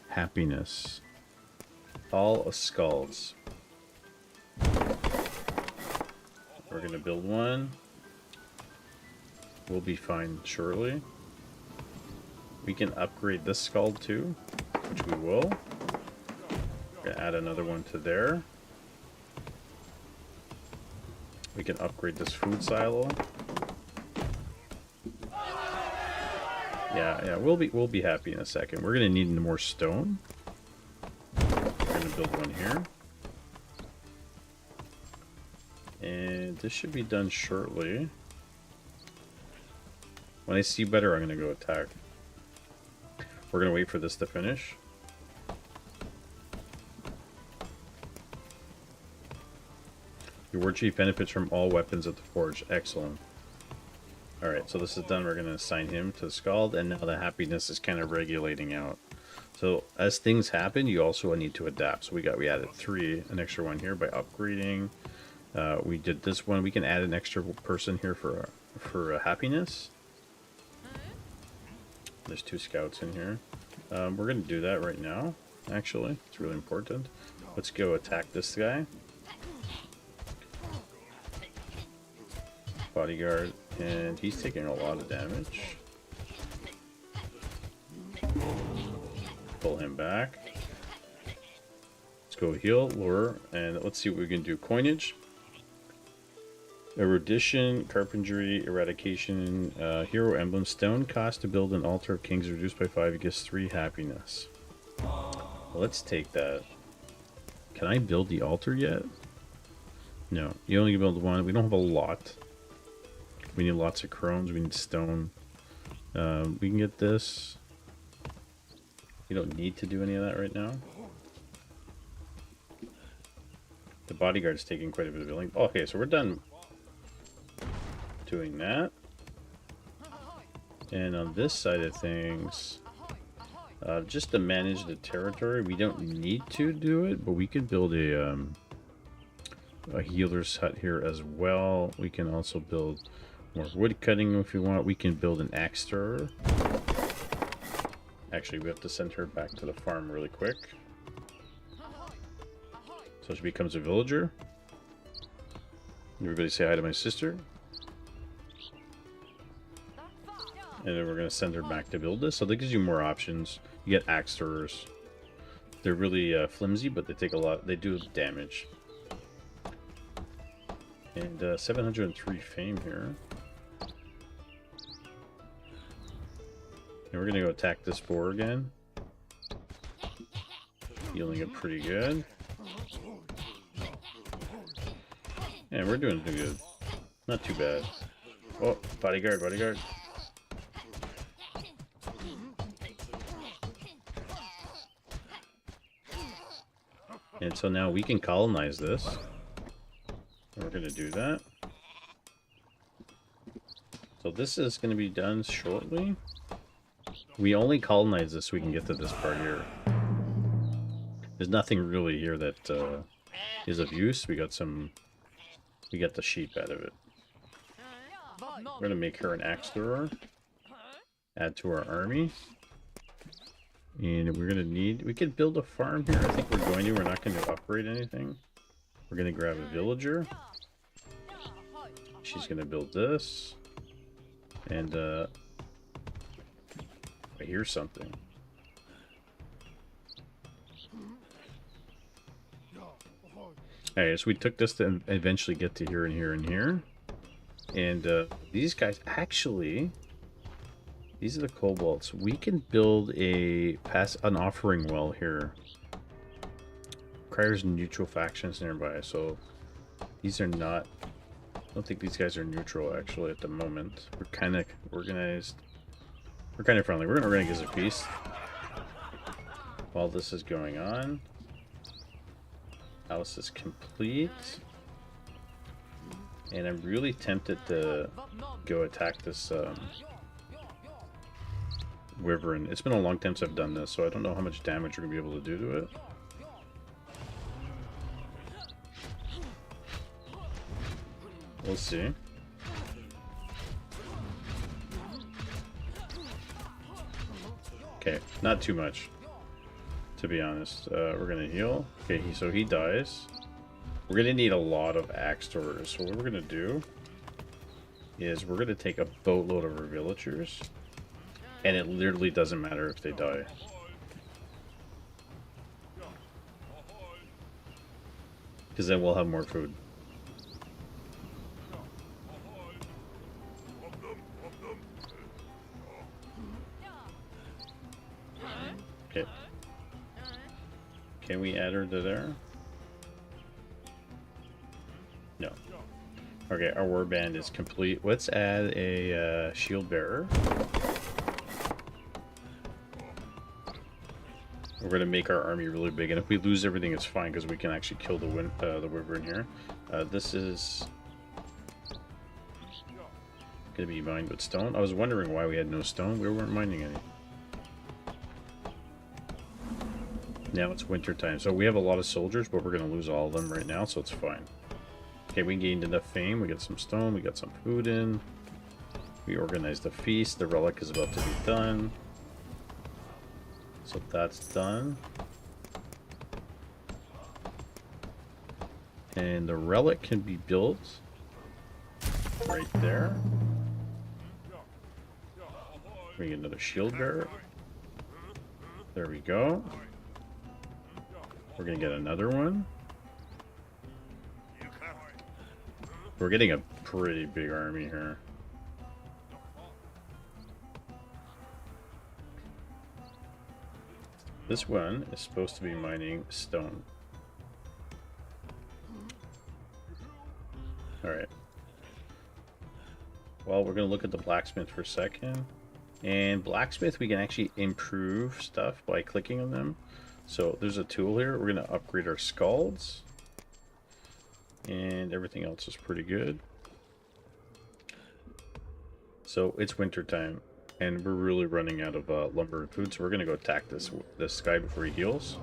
happiness. Hall of Skulls. We're going to build one. We'll be fine shortly. We can upgrade this skull too, which we will. We're going to add another one to there. We can upgrade this food silo. Yeah, we'll be happy in a second. We're gonna need more stone. We're gonna build one here. And this should be done shortly. When I see better, I'm gonna go attack. We're gonna wait for this to finish. Your war chief benefits from all weapons at the forge. Excellent. Alright, so this is done. We're gonna assign him to the Scald, and now the happiness is kind of regulating out. So as things happen, you also need to adapt. So we added 3, an extra one here by upgrading. We did this one. We can add an extra person here for happiness. There's 2 scouts in here. We're going to do that right now, actually. It's really important. Let's go attack this guy. Bodyguard, and he's taking a lot of damage. Pull him back. Let's go heal, lure, and let's see what we can do. Coinage. Erudition, carpentry, eradication, hero emblem, stone cost to build an altar of kings reduced by 5, it gives 3 happiness. Let's take that. Can I build the altar yet? No, you only can build 1. We don't have a lot. We need lots of chromes, we need stone. We can get this. You don't need to do any of that right now. The bodyguard's taking quite a bit of building. Okay, so we're done doing that. And on this side of things, just to manage the territory, we don't need to do it, but we could build a healer's hut here as well. We can also build more wood cutting if you want. We can build an axe thrower. Actually, we have to send her back to the farm really quick. So she becomes a villager. Everybody say hi to my sister. And then we're going to send her back to build this. So that gives you more options. You get axe throwers. They're really flimsy, but they take a lot. They do damage. And 703 fame here. And we're going to go attack this boar again. Healing it pretty good. And we're doing good. Not too bad. Oh, bodyguard, bodyguard. And so now we can colonize this. And we're going to do that. So this is going to be done shortly. We only colonize this so we can get to this part here. There's nothing really here that is of use. We got the sheep out of it. We're going to make her an axe thrower. Add to our army. And we're going to need... We could build a farm here. I think we're going to. We're not going to upgrade anything. We're going to grab a villager. She's going to build this. And, I hear something. Alright, so we took this to eventually get to here and here and here. And, these guys... Actually... These are the kobolds. We can build an offering well here. Requires neutral factions nearby, so these are not... I don't think these guys are neutral actually at the moment. We're kind of organized. We're kind of friendly. We're going to rank as a peace while this is going on. House is complete. And I'm really tempted to go attack this wyvern. It's been a long time since I've done this, so I don't know how much damage we're going to be able to do to it. We'll see. Okay, not too much, to be honest. We're going to heal. Okay, so he dies. We're going to need a lot of axe throwers. So what we're going to do is we're going to take a boatload of our villagers. And it literally doesn't matter if they die. Because then we'll have more food. Okay. Can we add her to there? No. Okay, our warband is complete. Let's add a shield bearer. We're gonna make our army really big, and if we lose everything, it's fine because we can actually kill the wyvern here. This is gonna be mined with stone. I was wondering why we had no stone. We weren't mining any. Now it's winter time, so we have a lot of soldiers, but we're gonna lose all of them right now, so it's fine. Okay, we gained enough fame. We got some stone. We got some food in. We organized the feast. The relic is about to be done. So that's done. And the relic can be built right there. We get another shield bearer. There we go. We're gonna get another one. We're getting a pretty big army here. This one is supposed to be mining stone. Alright. Well, we're going to look at the blacksmith for a second. And blacksmith, we can actually improve stuff by clicking on them. So there's a tool here. We're going to upgrade our scalds. And everything else is pretty good. So it's winter time. And we're really running out of lumber and food. So we're going to go attack this guy before he heals.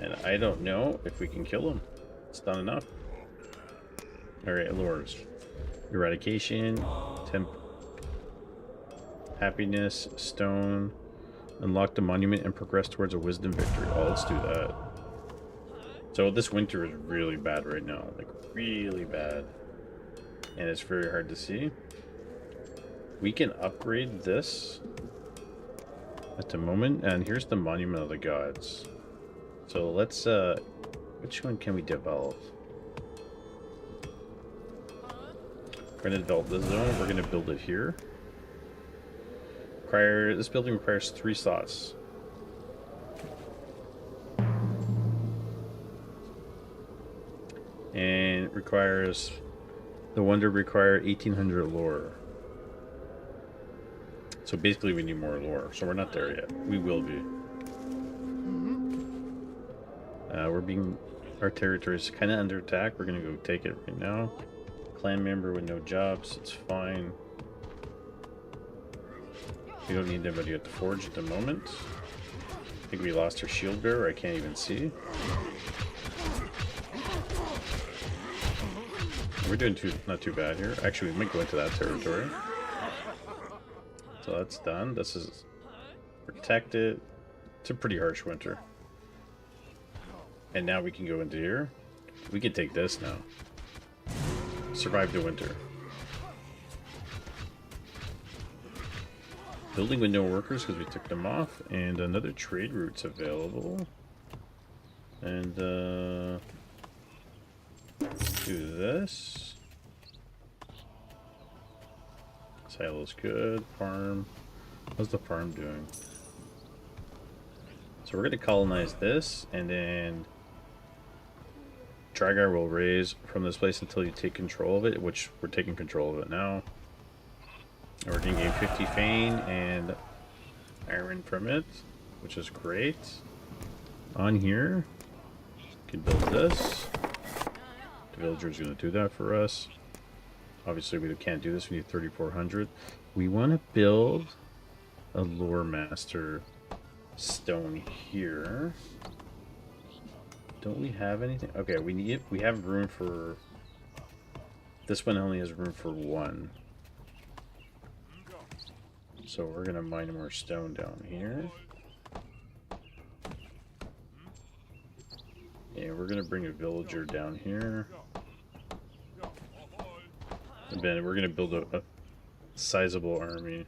And I don't know if we can kill him. It's not enough. Alright, allures. Eradication. Temp. Happiness. Stone. Unlock the monument and progress towards a wisdom victory. Oh, let's do that. So this winter is really bad right now. Like, really bad. And it's very hard to see. We can upgrade this at the moment. And here's the Monument of the Gods. So let's, which one can we develop? We're going to develop this zone. We're going to build it here. This building requires 3 slots. And requires, the wonder require 1800 lore. So basically we need more lore. So we're not there yet. We will be. Our territory is kind of under attack. We're going to go take it right now. Clan member with no jobs. It's fine. We don't need anybody at the forge at the moment. I think we lost our shield bearer. I can't even see. We're doing not too bad here. Actually, we might go into that territory. So that's done. This is protected. It's a pretty harsh winter. And now we can go into here. We can take this now. Survive the winter. Building with no workers because we took them off. And another trade route's available. And do this. Silo's good. Farm. How's the farm doing? So we're going to colonize this, and then Dragar will raise from this place until you take control of it, which we're taking control of it now. And we're going to gain 50 Fane and Iron from it, which is great. On here, we can build this. The villager's going to do that for us. Obviously, we can't do this. We need 3,400. We want to build a lore master stone here. Don't we have anything? Okay, we have room for, this one only has room for 1. So we're gonna mine more stone down here. And we're gonna bring a villager down here. And then we're gonna build a sizable army.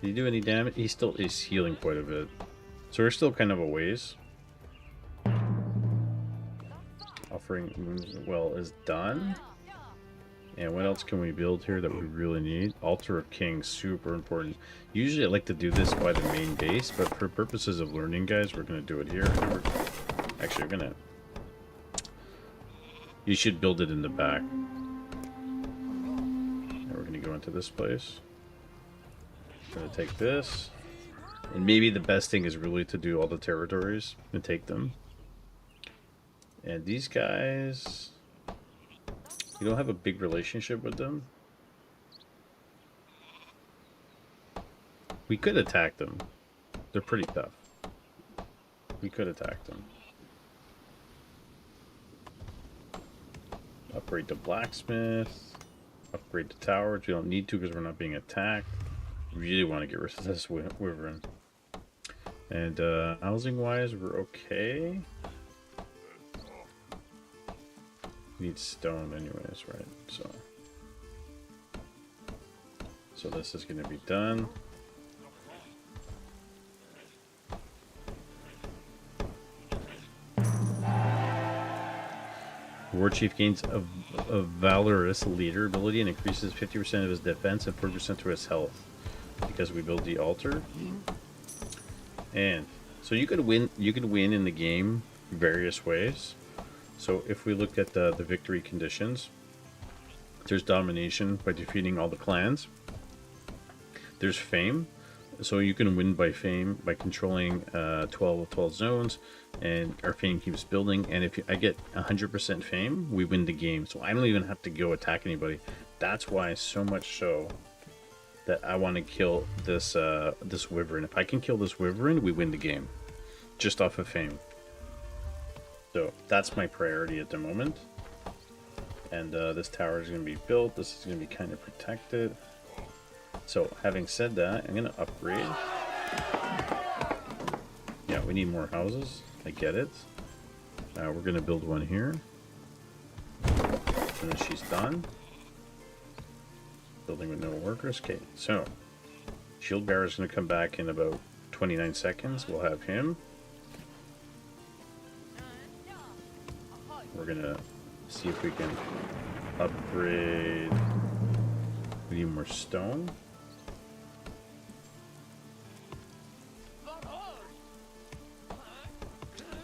Did he do any damage? He still is healing quite a bit. So we're still kind of a ways. Offering Moon's Well is done. And what else can we build here that we really need? Altar of Kings, super important. Usually I like to do this by the main base, but for purposes of learning, guys, we're going to do it here. Actually, we're going to... You should build it in the back. And we're going to go into this place. I'm going to take this. And maybe the best thing is really to do all the territories and take them. And these guys... You don't have a big relationship with them. We could attack them. They're pretty tough. We could attack them. Upgrade the blacksmith. Upgrade the tower, which we don't need to because we're not being attacked. We really want to get rid of this wyvern. And housing wise, we're okay. Need stone anyways, right? So this is going to be done. War Chief gains a valorous leader ability and increases 50% of his defense and 40% to his health because we build the altar. And so you could win in the game various ways. So if we look at the victory conditions, there's domination by defeating all the clans. There's fame. So you can win by fame by controlling 12 of 12 zones, and our fame keeps building. And if I get 100% fame, we win the game. So I don't even have to go attack anybody. That's why so much so that I want to kill this this wyvern. If I can kill this wyvern, we win the game, just off of fame. So that's my priority at the moment. And this tower is going to be built. This is going to be kind of protected. So having said that, I'm going to upgrade. Yeah, we need more houses. I get it. We're going to build one here. And then she's done. Building with no workers. Okay, so Shield Bearer is going to come back in about 29 seconds. We'll have him. We're gonna see if we can upgrade. We need more stone. So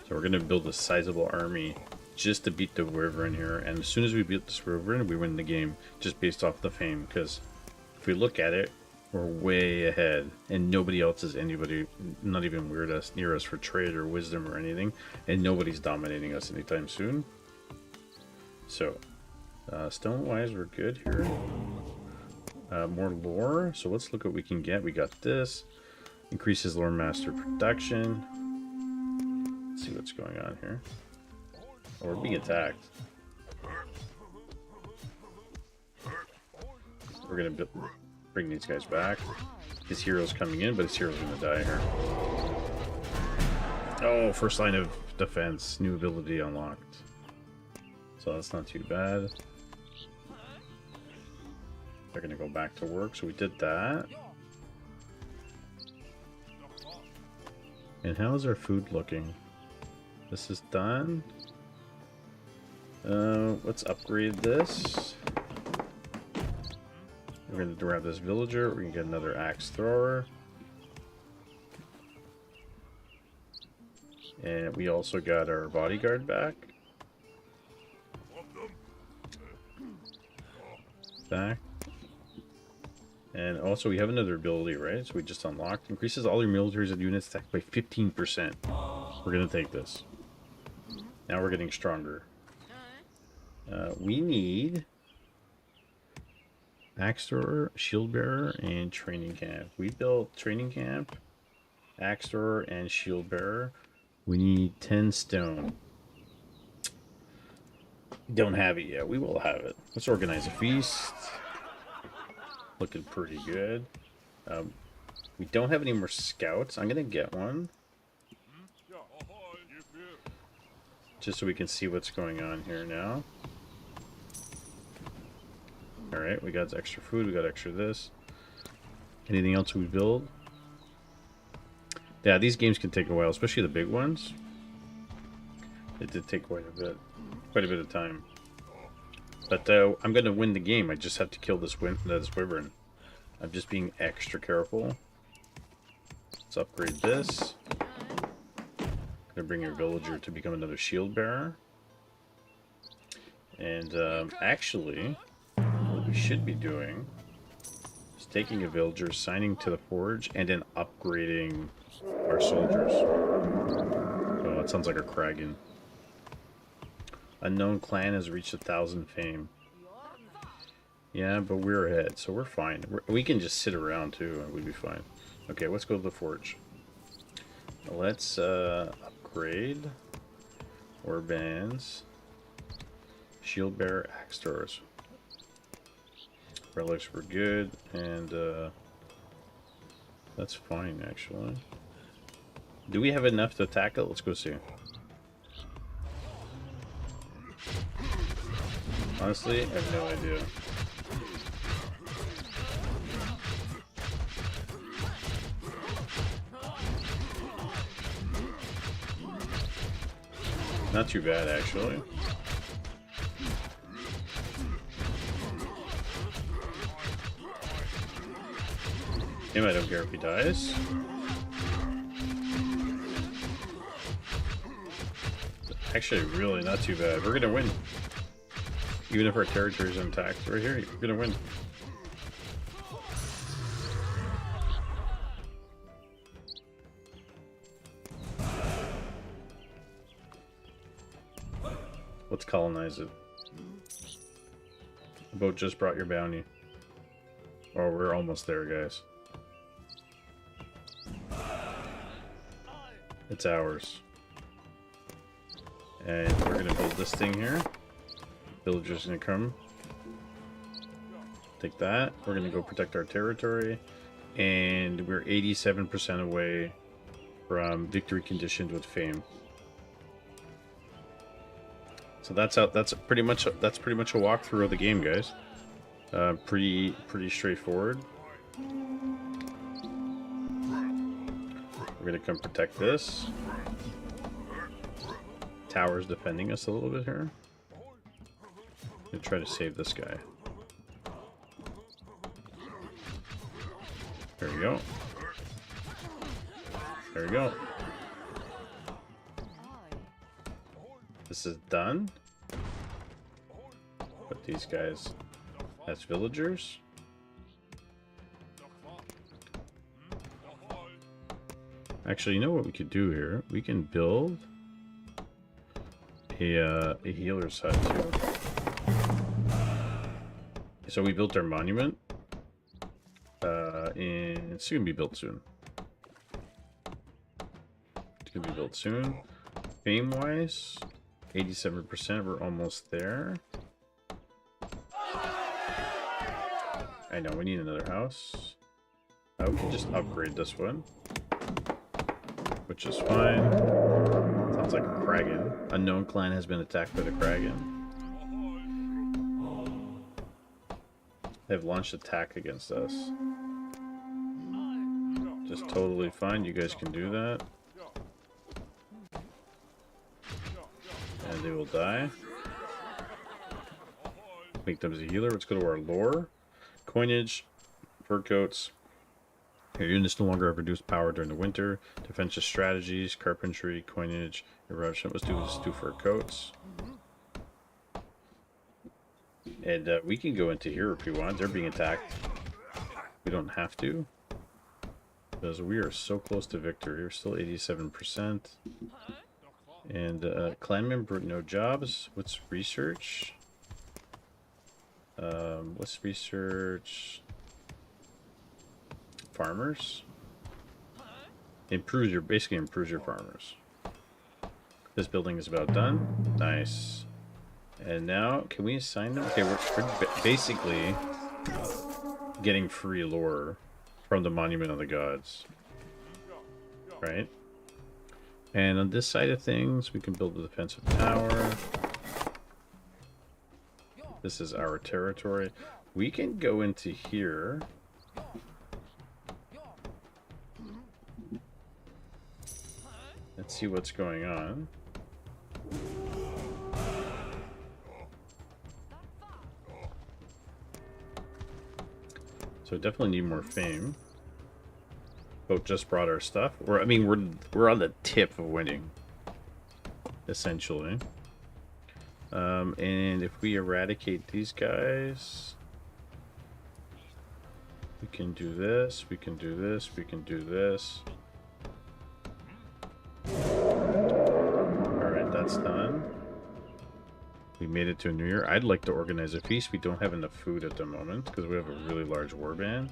we're gonna build a sizable army just to beat the wyvern here. And as soon as we beat this wyvern, we win the game just based off the fame. Because if we look at it, we're way ahead, and nobody else is anybody, not even near us for trade or wisdom or anything, and nobody's dominating us anytime soon. So, stone-wise, we're good here. More lore. So let's look what we can get. We got this. Increases lore master production. Let's see what's going on here. Oh, we're being attacked. We're gonna bring these guys back. His hero's coming in, but his hero's gonna die here. Oh, first line of defense. New ability unlocked. So that's not too bad. They're gonna go back to work, so we did that. And how is our food looking? This is done. Let's upgrade this. We're gonna grab this villager. We're gonna get another axe thrower. And we also got our bodyguard back. And also we have another ability, right? So we just unlocked. Increases all your militaries and units attack by 15%. We're gonna take this. Now we're getting stronger. We need axe thrower, shield bearer, and training camp. We built training camp, axe thrower, and shield bearer. We need 10 stone. Don't have it yet. We will have it. Let's organize a feast. Looking pretty good. We don't have any more scouts. I'm gonna get one, just so we can see what's going on here now. All right, we got extra food. We got extra this. Anything else we build? Yeah, these games can take a while, especially the big ones. It did take quite a bit of time. But I'm going to win the game. I just have to kill this wyvern. I'm just being extra careful. Let's upgrade this. Gonna bring your villager to become another shield bearer. And actually, what we should be doing is taking a villager, signing to the forge, and then upgrading our soldiers. Oh, that sounds like a Kragan. Unknown clan has reached 1,000 fame. Yeah, but we're ahead, so we're fine. We can just sit around too, and we'd be fine. Okay, let's go to the forge. Let's upgrade warbands, shield bearer, axe throwers. Relics were good, and that's fine actually. Do we have enough to attack it? Let's go see. Honestly, I have no idea. Not too bad, actually. Him, I don't care if he dies. Actually, really not too bad. We're gonna win. Even if our territory is intact. Right here, we're gonna win. Let's colonize it. The boat just brought your bounty. Oh, we're almost there, guys. It's ours. And we're gonna build this thing here. Villagers gonna come. Take that. We're gonna go protect our territory. And we're 87% away from victory conditioned with fame. So that's out. That's pretty much a walkthrough of the game, guys. Pretty straightforward. We're gonna come protect this. Tower's defending us a little bit here. Gonna try to save this guy. There we go. There we go. This is done. Put these guys as villagers. Actually, you know what we could do here? We can build a healer's hut too. So we built our monument. And it's gonna be built soon. It's gonna be built soon. Fame-wise, 87%, we're almost there. I know, we need another house. We can just upgrade this one. Which is fine. Sounds like a Kragan. Unknown clan has been attacked by the Kragan. They've launched attack against us. Just totally fine, you guys can do that. And they will die. Make them as a healer. Let's go to our lore. Coinage, fur coats. Your units no longer have reduced power during the winter. Defensive strategies, carpentry, coinage, eruption. Let's do fur coats. And we can go into here if we want. They're being attacked. We don't have to. Because we are so close to victory. We're still 87%. And clan member, no jobs. What's research? What's research? Farmers. Basically improves your farmers. This building is about done. Nice. And now, can we assign them? Okay, we're basically getting free lore from the Monument of the Gods. Right? And on this side of things, we can build a defensive tower. This is our territory. We can go into here Let's see what's going on. So definitely need more fame. Boat just brought our stuff. I mean, we're on the tip of winning, essentially. And if we eradicate these guys, we can do this. We can do this. We can do this. All right, that's done. We made it to a new year. I'd like to organize a feast. We don't have enough food at the moment because we have a really large warband.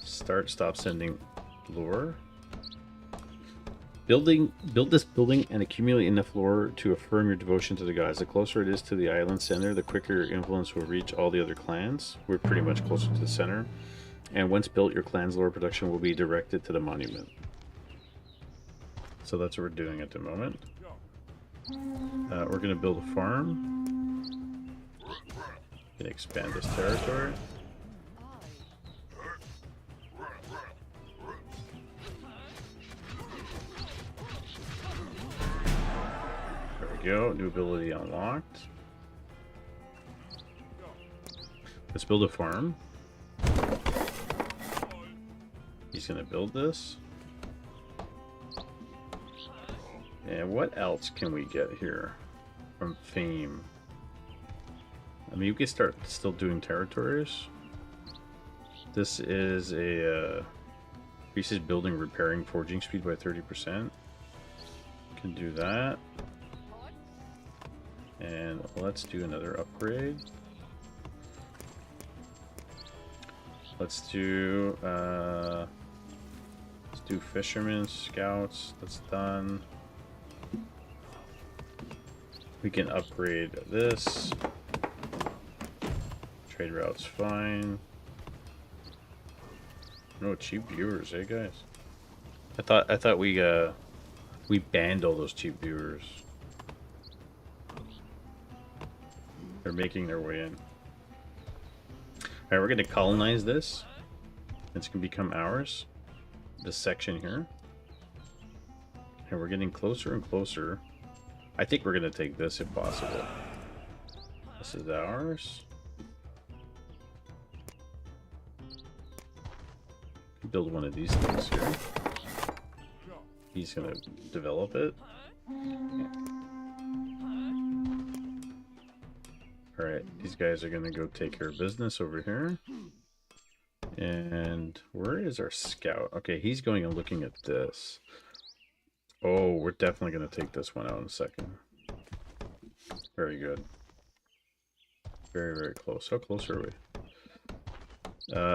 Stop sending lore. Build this building and accumulate enough lore to affirm your devotion to the gods. The closer it is to the island center, the quicker your influence will reach all the other clans. We're pretty much closer to the center. And once built, your clan's lore production will be directed to the monument. So that's what we're doing at the moment. We're going to build a farm. Going to expand this territory. There we go. New ability unlocked. Let's build a farm. He's going to build this. And what else can we get here from fame? I mean, you can start still doing territories. This is a increases building, repairing, forging speed by 30%. Can do that. And let's do another upgrade. Let's do fishermen, scouts. That's done. We can upgrade this. Trade route's fine. No cheap viewers, eh, guys? I thought we banned all those cheap viewers. They're making their way in. Alright, we're gonna colonize this. It's gonna become ours. This section here. And we're getting closer and closer. I think we're gonna take this if possible. This is ours. Build one of these things here. He's gonna develop it. Alright, these guys are gonna go take care of business over here. And where is our scout? Okay, he's going and looking at this. Oh, we're definitely going to take this one out in a second. Very good. Very, very close. How close are we?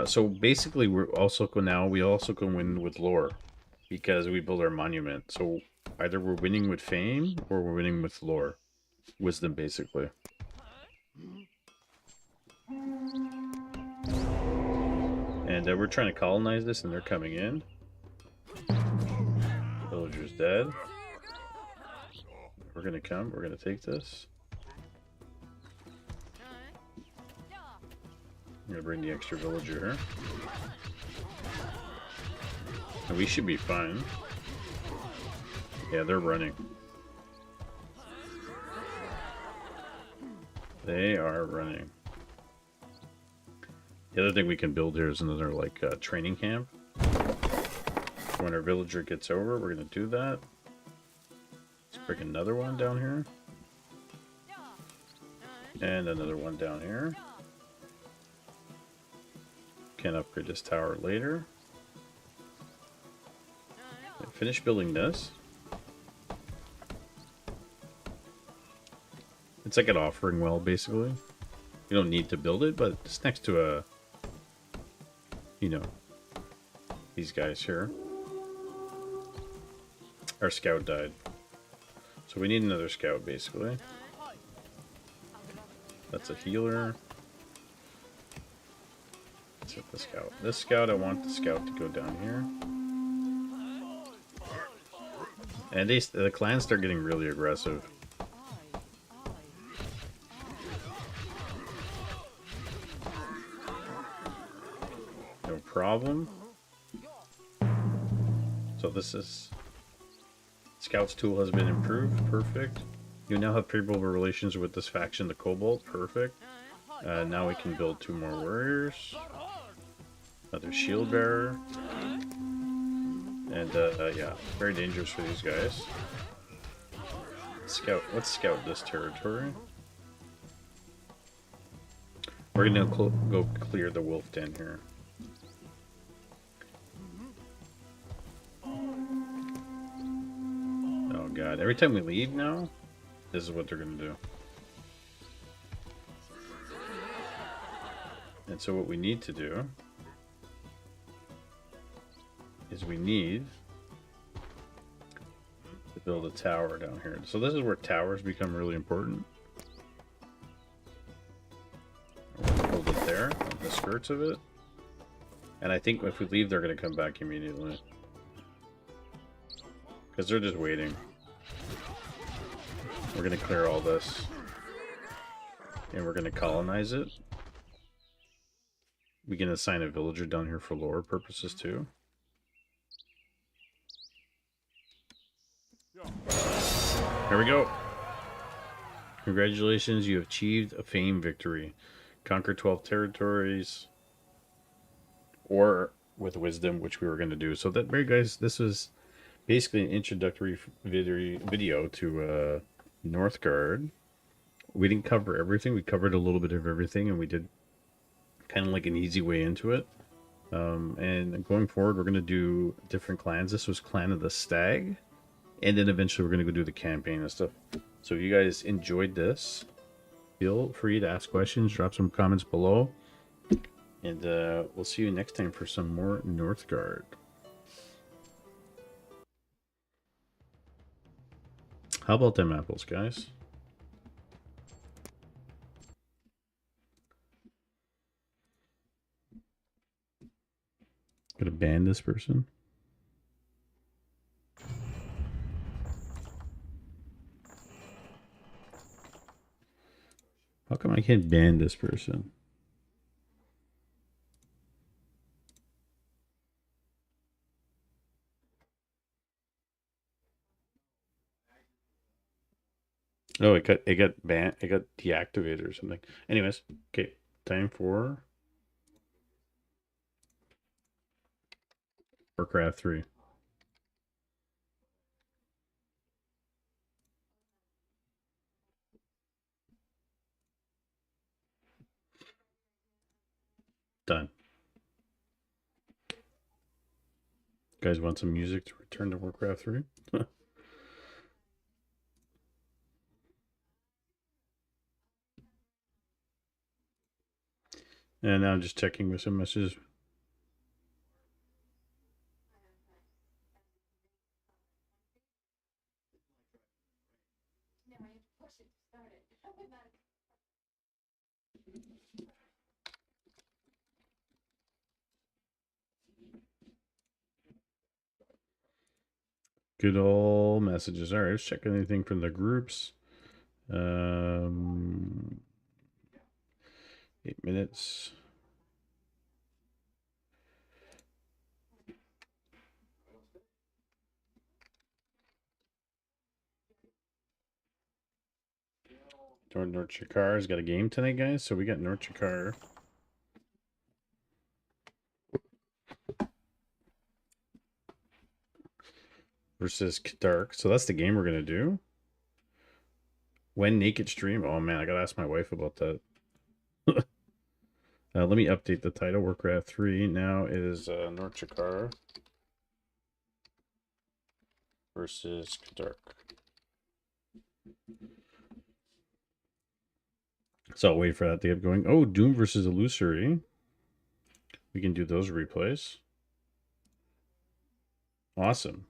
So basically, we also can win with lore because we build our monument. So either we're winning with fame or we're winning with lore. Wisdom, basically. And we're trying to colonize this and they're coming in. Villager's dead. We're gonna come, we're gonna take this. I'm gonna bring the extra villager here. And we should be fine. Yeah, they're running. They are running. The other thing we can build here is another like training camp. When our villager gets over, we're gonna do that. Let's bring another one down here. And another one down here. Can upgrade this tower later. Finish building this. It's like an offering well, basically. You don't need to build it, but it's next to a, you know, these guys here. Our scout died. So we need another scout, basically. That's a healer. Let's hit the scout. This scout, I want the scout to go down here. And the clans start getting really aggressive. No problem. So this is... Scout's tool has been improved. Perfect. You now have favorable relations with this faction, the Kobold. Perfect. Now we can build 2 more warriors. Another shield bearer. And yeah, very dangerous for these guys. Let's scout this territory. We're gonna go clear the wolf den here. Oh god, every time we leave now, this is what they're gonna do. And so what we need to do is we need to build a tower down here. So this is where towers become really important. Hold it there, on the skirts of it. And I think if we leave, they're going to come back immediately. Because they're just waiting. We're going to clear all this. And we're going to colonize it. We can assign a villager down here for lore purposes too. Here we go. Congratulations, you have achieved a fame victory. Conquer 12 territories. Or with wisdom, which we were going to do. So that, very guys, this was basically an introductory video to Northgard. We didn't cover everything. We covered a little bit of everything, and we did kind of like an easy way into it. And going forward, we're going to do different clans. This was Clan of the Stag. And then eventually we're going to go do the campaign and stuff. So if you guys enjoyed this, feel free to ask questions, drop some comments below. And we'll see you next time for some more Northgard. How about them apples, guys? Gonna ban this person. How come I can't ban this person? Oh, it got banned. It got deactivated or something. Anyways, okay, time for Warcraft 3. Done. You guys want some music to return to Warcraft 3? And now I'm just checking with some messages. Good old messages. All right, let's check anything from the groups. 8 minutes. North Chakar has got a game tonight, guys. So we got North Chakar versus Dark. So that's the game we're gonna do. When naked stream. Oh man, I gotta ask my wife about that. Let me update the title. Warcraft 3 now is North Chakar versus Dark. So I'll wait for that to get going. Oh, Doom versus Illusory. We can do those replays. Awesome.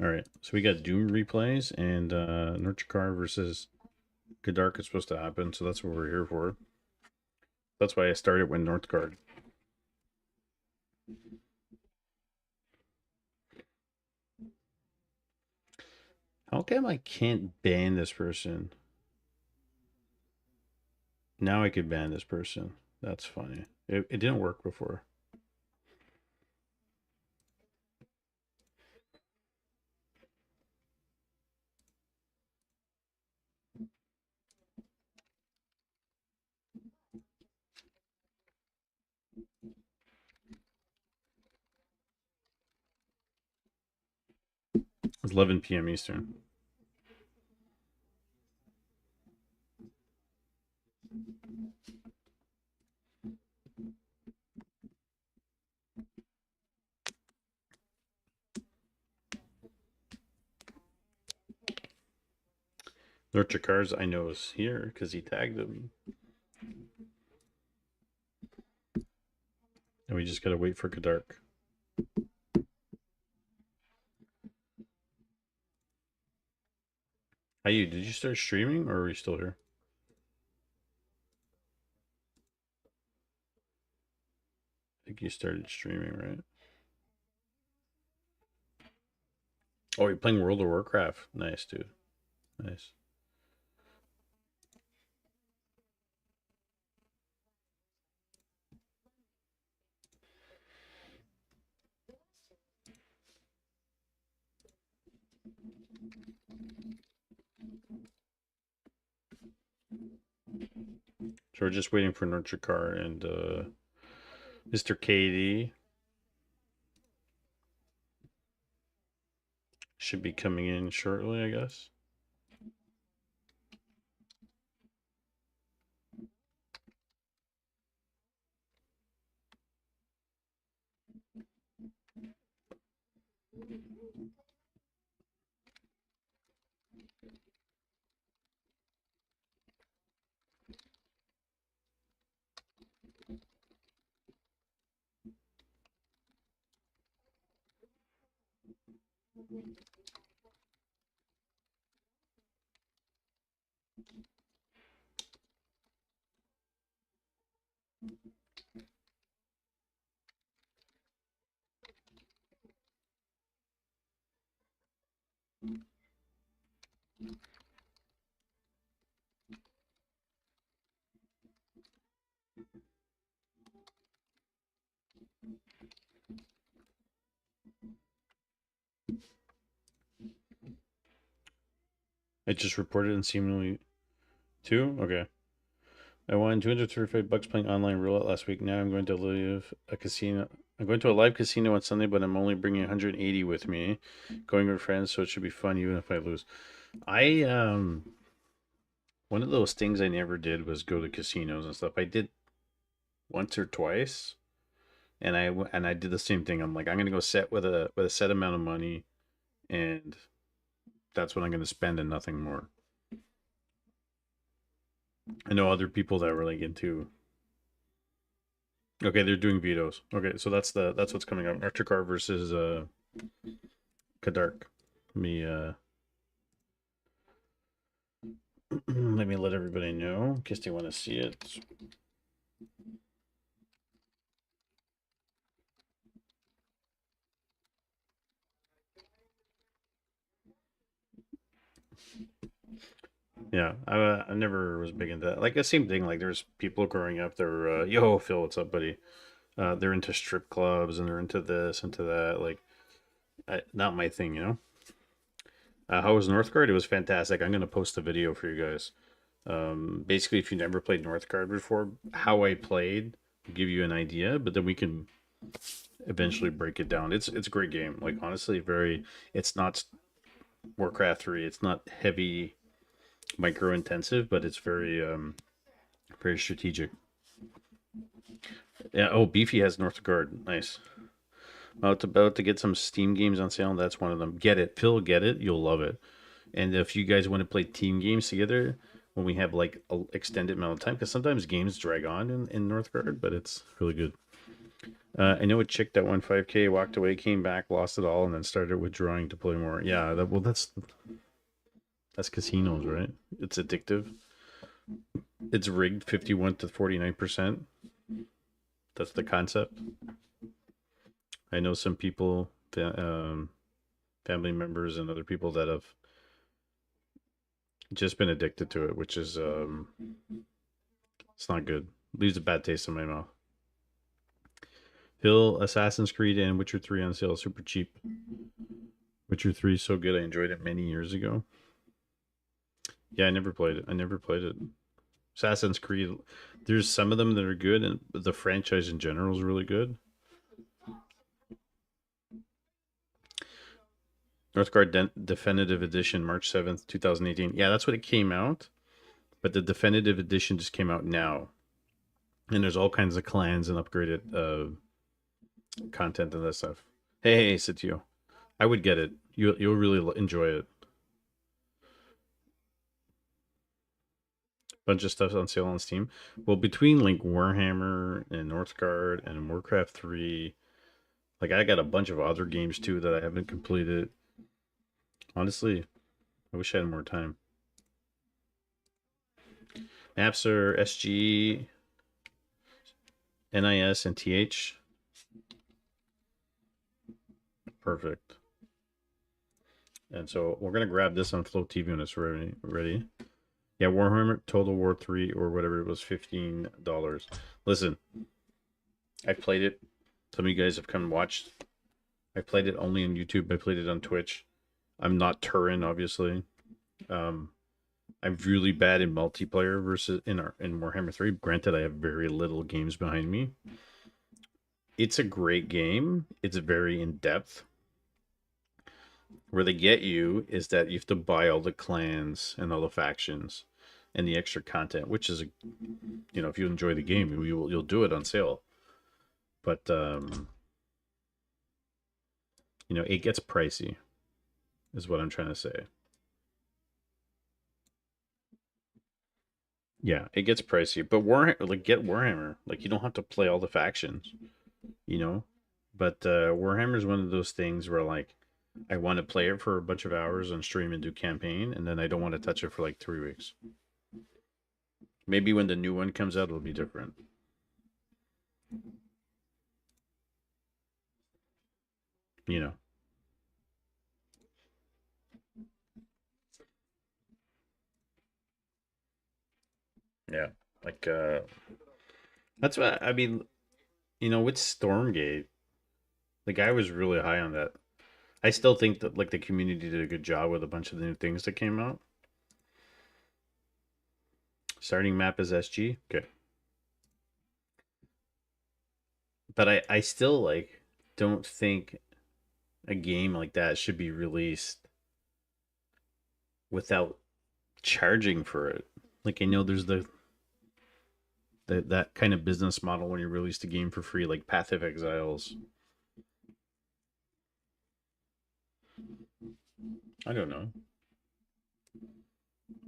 All right, so we got Doom replays and North Chakar versus Dark is supposed to happen, so that's what we're here for. That's why I started with Northgard. How come I can't ban this person? Now I could ban this person. That's funny. It didn't work before. It's 11 p.m. Eastern. Northgard, I know, is here because he tagged him. And we just gotta wait for Kadark. How you? Did you start streaming or are we still here? I think you started streaming, right? Oh, you're playing World of Warcraft. Nice, dude. Nice. So we're just waiting for Northgard and Mr. KD should be coming in shortly, I guess. I just reported and seemingly two. Okay. I won 235 bucks playing online roulette last week. Now I'm going to live a casino. I'm going to a live casino on Sunday, but I'm only bringing 180 with me. Going with friends, so it should be fun even if I lose. I one of those things I never did was go to casinos and stuff. I did once or twice, and I did the same thing. I'm like, I'm gonna go set with a set amount of money, and that's what I'm gonna spend and nothing more. I know other people that were like into. Okay, they're doing vetoes. Okay, so that's what's coming up. Archikar versus Kadark. Let me let me let everybody know in case they want to see it. Yeah, I never was big into that. Like the same thing. Like there's people growing up. They're yo Phil, what's up, buddy? They're into strip clubs and they're into this, into that. Like, not my thing, you know. How was Northgard? It was fantastic. I'm gonna post a video for you guys. Basically, if you never played Northgard before, how I played, will give you an idea. But then we can eventually break it down. It's a great game. Like honestly, very. It's not Warcraft 3. It's not heavy micro intensive, but it's very strategic. Yeah. Oh, Beefy has Northgard. Nice. About to get some Steam games on sale. And that's one of them. Get it, Phil. Get it. You'll love it. And if you guys want to play team games together, when we have like an extended amount of time, because sometimes games drag on in Northgard, but it's really good. I know a chick that won 5K, walked away, came back, lost it all, and then started withdrawing to play more. Yeah, that's casinos, right? It's addictive. It's rigged 51 to 49%. That's the concept. I know some people, family members, and other people that have just been addicted to it, which is it's not good. Leaves a bad taste in my mouth. Hill, Assassin's Creed, and Witcher 3 on sale, super cheap. Witcher 3 is so good. I enjoyed it many years ago. Yeah, I never played it. Assassin's Creed, there's some of them that are good, and the franchise in general is really good. Northgard Definitive Edition, March 7th, 2018. Yeah, that's what it came out. But the Definitive Edition just came out now. And there's all kinds of clans and upgraded content and that stuff. Hey, Sitio. I would get it. You'll really enjoy it. Bunch of stuff on sale on Steam. Well, between like Warhammer and Northgard and Warcraft 3, like I got a bunch of other games too that I haven't completed. Honestly, I wish I had more time. Apps are SG, NIS, and TH. Perfect. And so we're gonna grab this on Flow TV when it's ready. Yeah, Warhammer Total War 3 or whatever it was, $15. Listen, I played it. Some of you guys have come and watched. I played it only on YouTube. I played it on Twitch. I'm not Turin, obviously. I'm really bad in multiplayer versus in Warhammer 3. Granted, I have very little games behind me. It's a great game. It's very in depth. Where they get you is that you have to buy all the clans and all the factions and the extra content, which is, if you enjoy the game, you'll do it on sale. But it gets pricey, is what I'm trying to say. Yeah, it gets pricey, but get Warhammer. Like you don't have to play all the factions, you know. But Warhammer is one of those things where like I want to play it for a bunch of hours on stream and do campaign, and then I don't want to touch it for like 3 weeks. Maybe when the new one comes out, it'll be different. You know. Yeah. Like that's what I mean, with Stormgate, the guy was really high on that. I still think that like the community did a good job with a bunch of the new things that came out. Starting map is SG. Okay. But I still like don't think a game like that should be released without charging for it. Like I know there's that kind of business model when you release the game for free, like Path of Exiles. I don't know.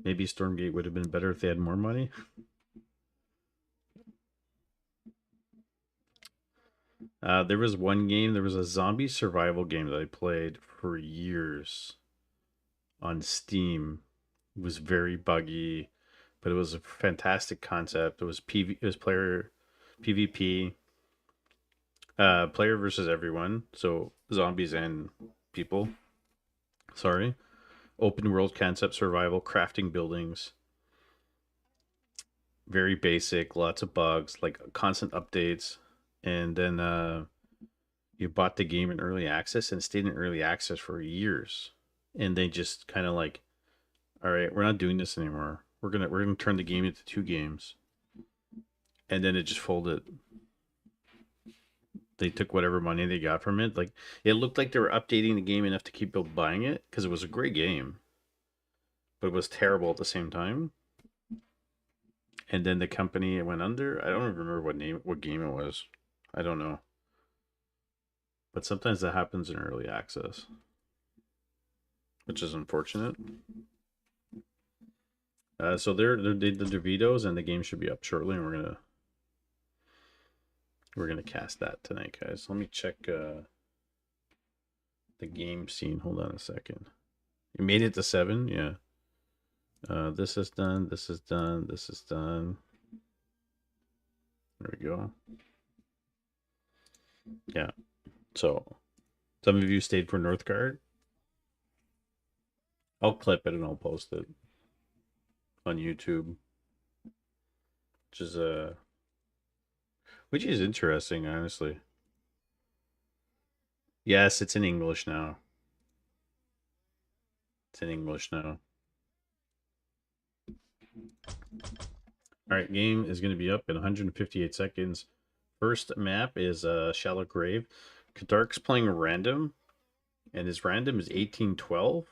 Maybe Stormgate would have been better if they had more money. There was one game, there was a zombie survival game that I played for years on Steam. It was very buggy, but it was a fantastic concept. It was player PvP, player versus everyone, so zombies and people. Sorry, open world concept, survival, crafting buildings. Very basic, lots of bugs, like constant updates, and then you bought the game in early access and stayed in early access for years, and they just kind of like, all right, we're not doing this anymore. We're gonna turn the game into 2 games, and then it just folded. They took whatever money they got from it. Like it looked like they were updating the game enough to keep people buying it because it was a great game, but it was terrible at the same time. And then the company went under. I don't remember what game it was. I don't know. But sometimes that happens in early access, which is unfortunate. So they did the vetoes, and the game should be up shortly, and we're gonna cast that tonight, guys. Let me check the game scene. Hold on a second. You made it to 7, yeah. This is done. This is done. This is done. There we go. Yeah. So, some of you stayed for Northgard. I'll clip it and I'll post it on YouTube, which is interesting, honestly. Yes, it's in English now. It's in English now. All right, game is going to be up in 158 seconds. First map is Shallow Grave. Kadark's playing random. And his random is 1812.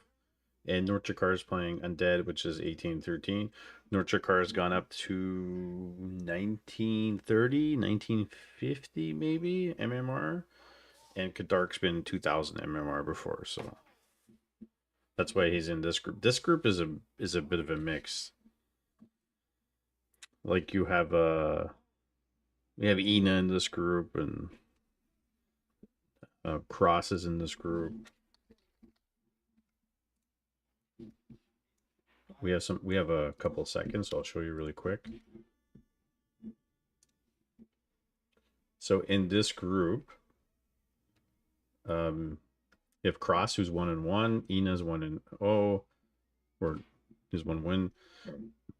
And Northgard is playing Undead, which is 1813. Northgard has gone up to 1930, 1950 maybe MMR. And Kadark's been 2000 MMR before, so that's why he's in this group. This group is a bit of a mix. Like you have we have Ina in this group, and Cross is in this group. We have a couple of seconds, so I'll show you really quick. So in this group, you have Cross, who's 1-1, Ina's 1-0, or is 1 win.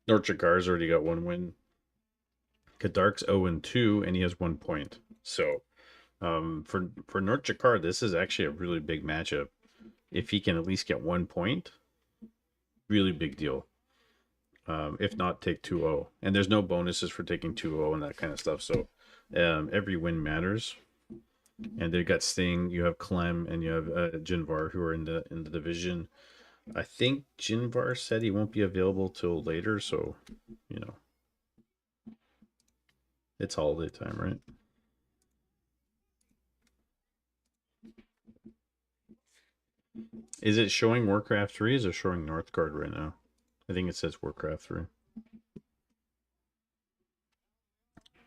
Northgard's already got 1 win. Kadark's 0-2, and he has 1 point. So for Northgard, this is actually a really big matchup. If he can at least get 1 point, really big deal. If not, take 2-0. And there's no bonuses for taking 2-0 and that kind of stuff. So every win matters. And they got Sting, you have Clem, and you have Jinvar, who are in the division. I think Jinvar said he won't be available till later, so you know, it's holiday time, right? Is it showing Warcraft 3? Is it showing Northgard right now? I think it says Warcraft 3.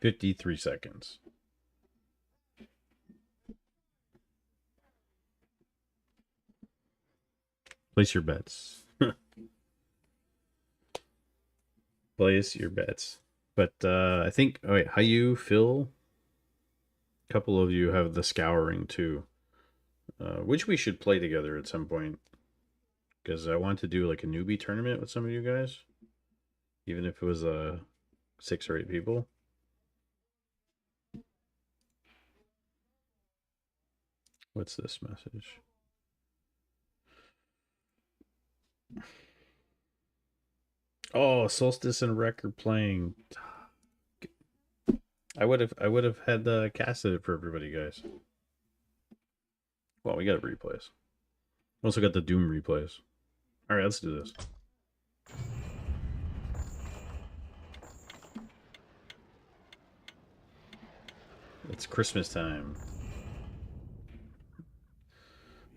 53 seconds. Place your bets. Place your bets. But I think, oh wait, how you, Phil? A couple of you have the Scouring too, which we should play together at some point. Because I want to do like a newbie tournament with some of you guys, even if it was 6 or 8 people. What's this message? Oh, Solstice and Wreck are playing. I would have had casted it for everybody, guys. Well, we got replays. Also got the Doom replays. All right, let's do this. It's Christmas time.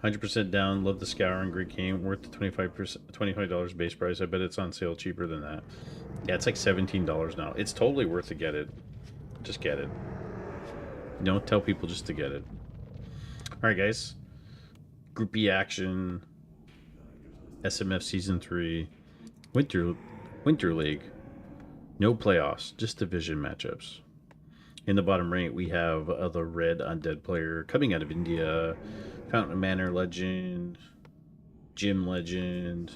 100% down. Love the Scouring. Great game. Worth the $25 base price. I bet it's on sale cheaper than that. Yeah, it's like $17 now. It's totally worth to get it. Just get it. Don't tell people just to get it. All right, guys. Group B action. SMF Season 3. Winter League. No playoffs. Just division matchups. In the bottom right, we have the red undead player coming out of India. Fountain Manor legend. Gym legend.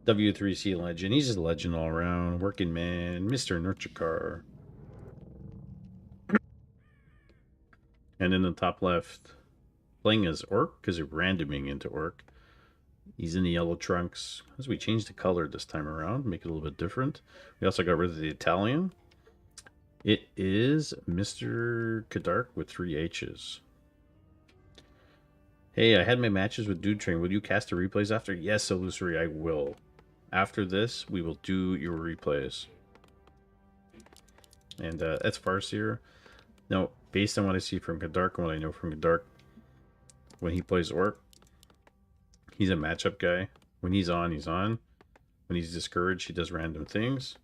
W3C legend. He's just a legend all around. Working man. Mr. Nurchikar. And in the top left, playing as Orc, because you're randoming into Orc. He's in the yellow trunks. As we change the color this time around, make it a little bit different. We also got rid of the Italian. It is Mr. Kadark with 3 H's. Hey, I had my matches with Dude Train. Will you cast the replays after? Yes, Illusory, I will. After this, we will do your replays. And that's Farseer. Now, based on what I see from Kadark and what I know from Kadark, when he plays Orc, he's a matchup guy. When he's on, he's on. When he's discouraged, he does random things.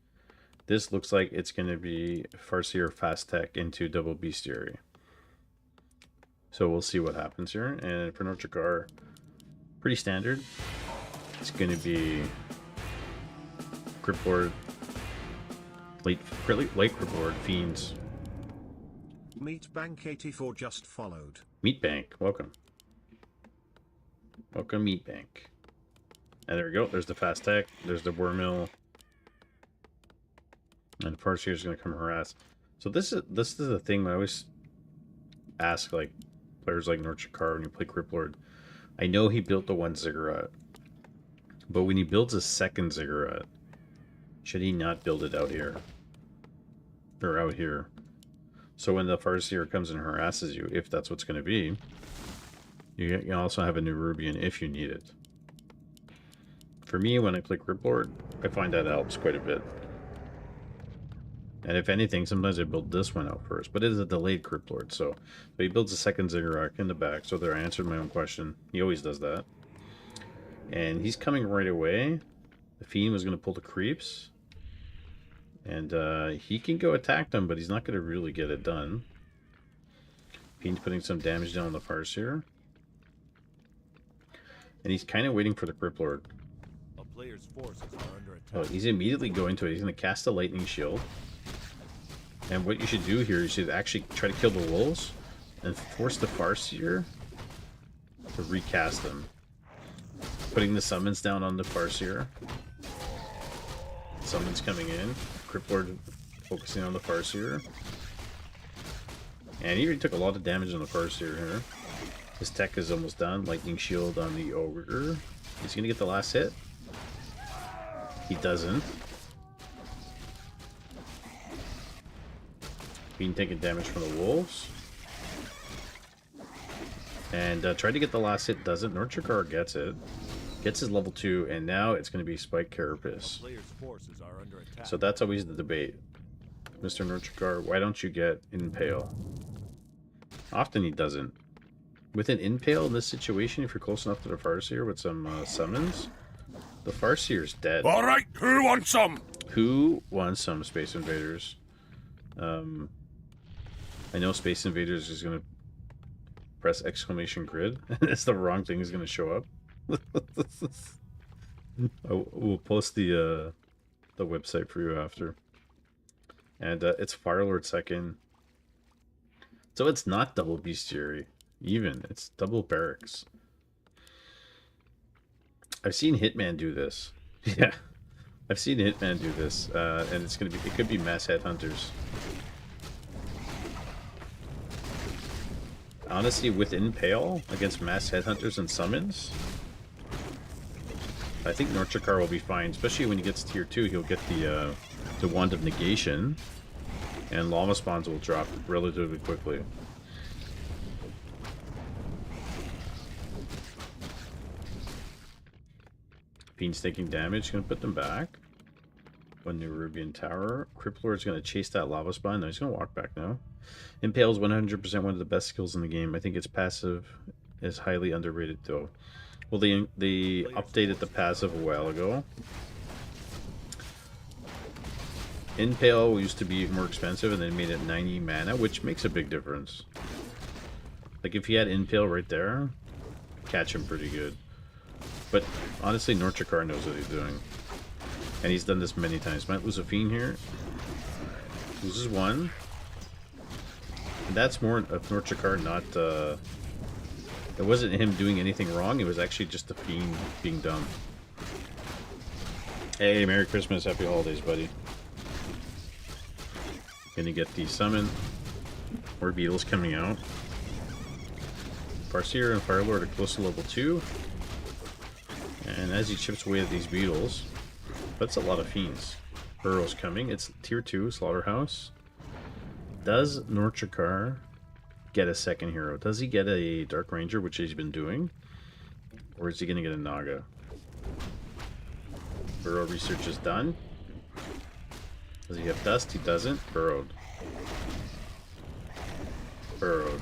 This looks like it's going to be Farseer Fast Tech into Double Bestiary. So we'll see what happens here. And for Northgard, pretty standard. It's going to be Gripboard, late Gripboard, Fiends. Meatbank84 just followed. Meatbank, welcome. Welcome, Meatbank. And there we go. There's the Fast Tech. There's the Wormill. And Farseer is going to come harass. So this is the thing I always ask, like, players like Northgard when you play Griplord. I know he built the 1 Ziggurat, but when he builds a 2nd Ziggurat, should he not build it out here? Or out here? So when the Farseer comes and harasses you, if that's what's going to be, You also have a new Rubian if you need it. For me, when I play Cryptlord, I find that helps quite a bit. And if anything, sometimes I build this one out first. But it is a delayed Cryptlord, so he builds a second Ziggurat in the back. So there, I answered my own question. He always does that. And he's coming right away. The Fiend was going to pull the creeps. And he can go attack them, but he's not going to really get it done. Fiend's putting some damage down on the Farseer. And he's kind of waiting for the Cryptlord. A player's forces are under attack. Oh, he's immediately going to it. He's going to cast a Lightning Shield. And what you should do here, you should actually try to kill the wolves and force the Farseer to recast them. Putting the summons down on the Farseer. Summons coming in. Cryptlord focusing on the Farseer. And he already took a lot of damage on the Farseer here. His tech is almost done. Lightning Shield on the Ogre. He's going to get the last hit. He doesn't. Being taking damage from the wolves. And tried to get the last hit, doesn't. Northgard gets it. Gets his level 2, and now it's going to be Spike Carapace. So that's always the debate. Mr. Northgard, why don't you get Impale? Often he doesn't. With an Impale in this situation, if you're close enough to the Farseer with some summons, the Farseer's dead. Alright, who wants some? Who wants some, Space Invaders? I know Space Invaders is going to press exclamation grid. It's the wrong thing is going to show up. We'll post the website for you after. And it's Firelord second. So it's not double Bestiary, even. It's double Barracks. I've seen Hitman do this. Yeah. I've seen Hitman do this. And it's gonna be, it could be mass headhunters. Honestly, with Impale against mass headhunters and summons, I think Northgard will be fine, especially when he gets tier 2. He'll get the Wand of Negation, and Lava Spawns will drop relatively quickly. Fiend's taking damage, gonna put them back. One new Rubian Tower. Cryptlord's gonna chase that Lava Spawn. No, he's gonna walk back now. Impale is 100% one of the best skills in the game. I think its passive is highly underrated though. Well, they updated the passive a while ago. Impale used to be more expensive, and they made it 90 mana, which makes a big difference. Like, if he had Impale right there, catch him pretty good. But, honestly, Northgard knows what he's doing. And he's done this many times. Might lose a Fiend here. Loses one. And that's more of Northgard, not... it wasn't him doing anything wrong, it was actually just the Fiend being dumb. Hey, Merry Christmas, Happy Holidays, buddy. Gonna get the summon. More beetles coming out. Farseer and Firelord are close to level 2. And as he chips away at these beetles, that's a lot of fiends. Burrow's coming. It's tier 2, Slaughterhouse. Does Northgard get a second hero? Does he get a Dark Ranger, which he's been doing? Or is he going to get a Naga? Burrow research is done. Does he have Dust? He doesn't. Burrowed. Burrowed.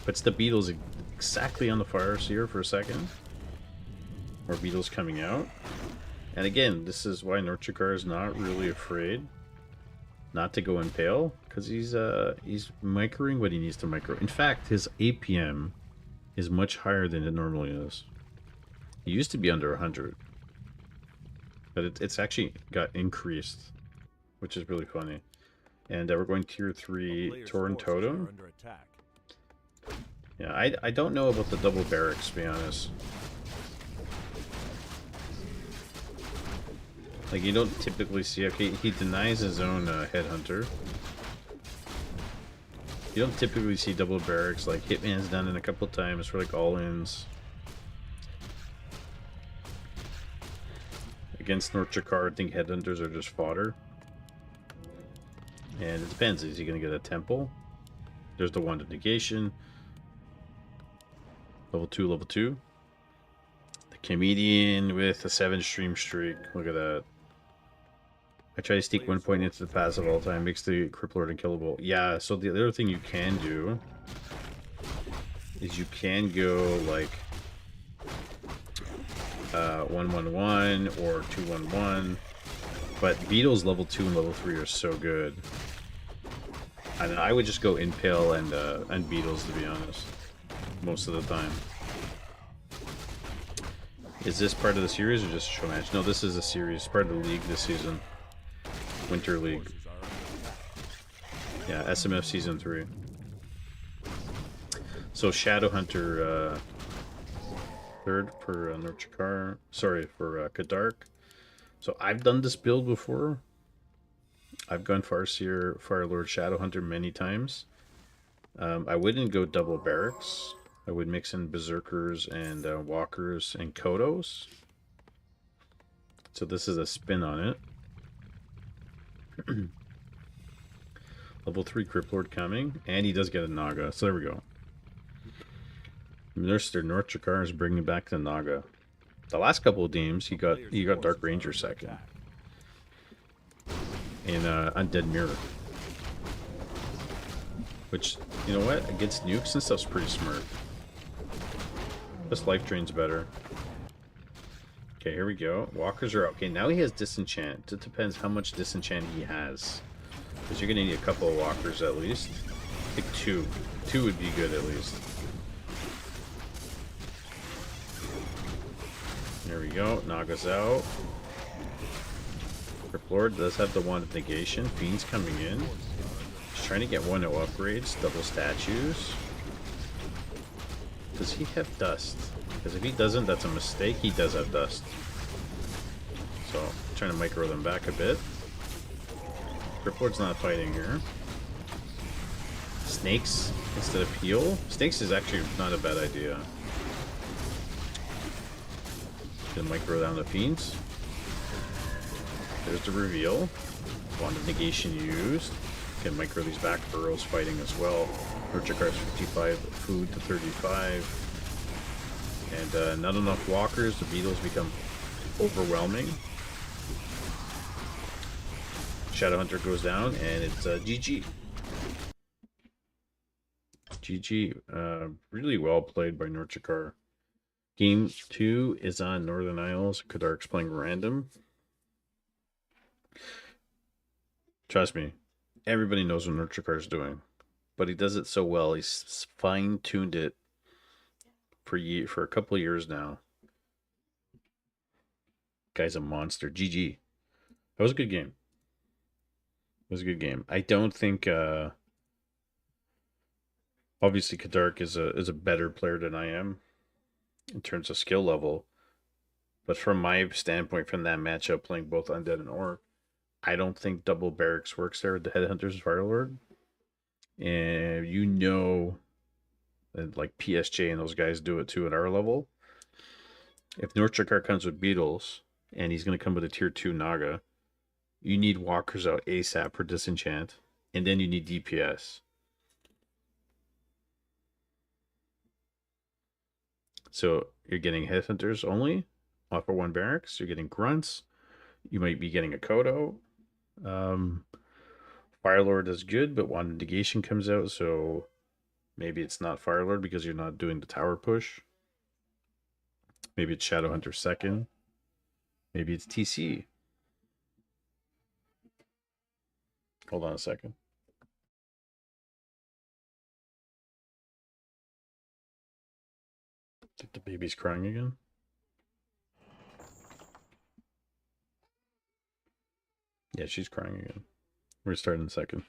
Puts the beetles exactly on the Farseer for a second. More beetles coming out. And again, this is why Northgard is not really afraid not to go Impale, because he's microing what he needs to micro. In fact, his APM is much higher than it normally is. It used to be under 100, but it's actually got increased, which is really funny. And we're going tier 3 Torn Totem. Yeah, I don't know about the double barracks, to be honest. Like, you don't typically see... Okay, he denies his own headhunter. You don't typically see double barracks. Like, Hitman's done it a couple times for, like, all-ins. Against Northgard, I think headhunters are just fodder. And it depends. Is he going to get a temple? There's the Wand of Negation. Level 2, level 2. The comedian with a 7-stream streak. Look at that. I try to sneak 1 point into the passive all the time. Makes the Cripplord unkillable. Yeah, so the other thing you can do is you can go like 1-1-1 or 2-1-1. But Beetle's level 2 and level 3 are so good. And I would just go Impale and Beetles, to be honest. Most of the time. Is this part of the series or just a show match? No, this is a series. Part of the league this season. Winter League. Yeah, SMF Season 3. So Shadowhunter third for Northgard. Sorry, for Kadark. So I've done this build before. I've gone Farseer, Firelord, Shadowhunter many times. I wouldn't go double barracks. I would mix in Berserkers and Walkers and Kodos. So this is a spin on it. Level 3 Cripplord coming. And he does get a Naga. So there we go. Minister Northgard is bringing back the Naga. The last couple of games, he got Dark Ranger second. In Undead Mirror. Which, you know what? Against nukes and stuff's pretty smart. This life drain's better. Okay, here we go. Walkers are out. Okay, now he has Disenchant. It depends how much Disenchant he has. Because you're going to need a couple of Walkers at least. I think 2. 2 would be good at least. There we go. Naga's out. Cripplord does have the wand of negation. Fiend's coming in. He's trying to get 1-0 upgrades. Double statues. Does he have dust? Because if he doesn't, that's a mistake. He does have dust. So, I'm trying to micro them back a bit. Cripplord's not fighting here. Snakes instead of Peel. Snakes is actually not a bad idea. Gonna micro down the Fiends. There's the reveal. Wand of negation used. Can micro these back burrows fighting as well. Northgard's 55 food to 35. And not enough walkers. The beetles become overwhelming. Shadowhunter goes down and it's GG. GG. Really well played by Northgard. Game 2 is on Northern Isles. Kadark's playing random. Trust me, everybody knows what Northgard's doing, but he does it so well. He's fine-tuned it for a couple of years now. Guy's a monster. GG. That was a good game. It was a good game. I don't think obviously Kadark is a better player than I am in terms of skill level, but from my standpoint, from that matchup, playing both Undead and Orc, I don't think double barracks works there with the Headhunters and Firelord. And you know that like PSJ and those guys do it too at our level. If Northgard comes with Beetles and he's going to come with a tier 2 Naga, you need walkers out ASAP for Disenchant, and then you need DPS. So you're getting Headhunters only, off for 1 barracks. You're getting Grunts. You might be getting a Kodo. Firelord is good, but Wand of Negation comes out, so maybe it's not Firelord because you're not doing the tower push. Maybe it's Shadowhunter second. Maybe it's TC. Hold on a second. I think the baby's crying again. Yeah, she's crying again. We're starting in a second.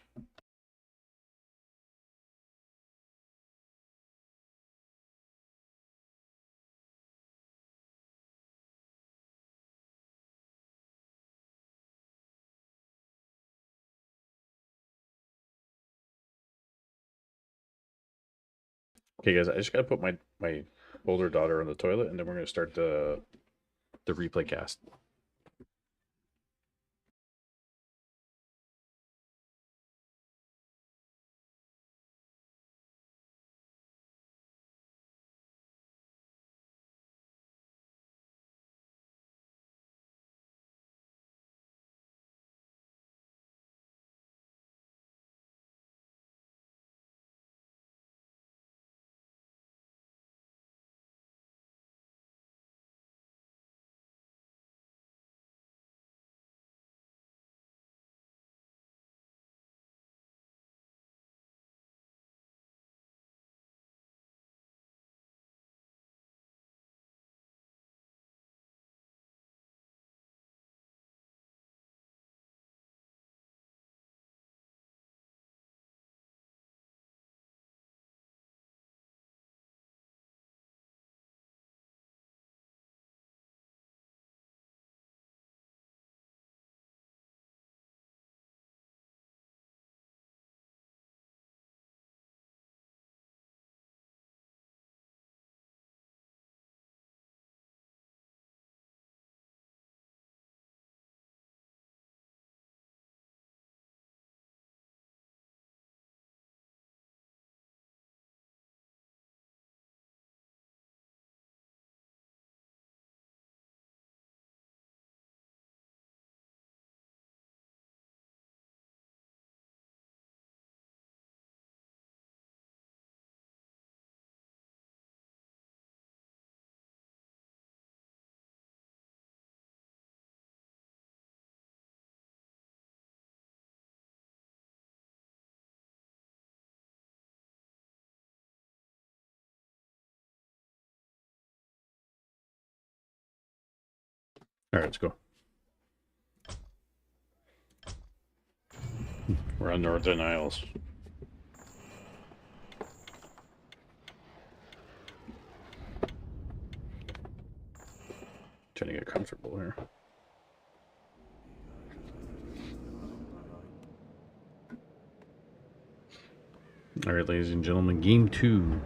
Okay, guys, I just gotta put my older daughter on the toilet, and then we're gonna start the replay cast. Alright, let's go. We're on Northern Isles. Trying to get comfortable here. Alright, ladies and gentlemen, game 2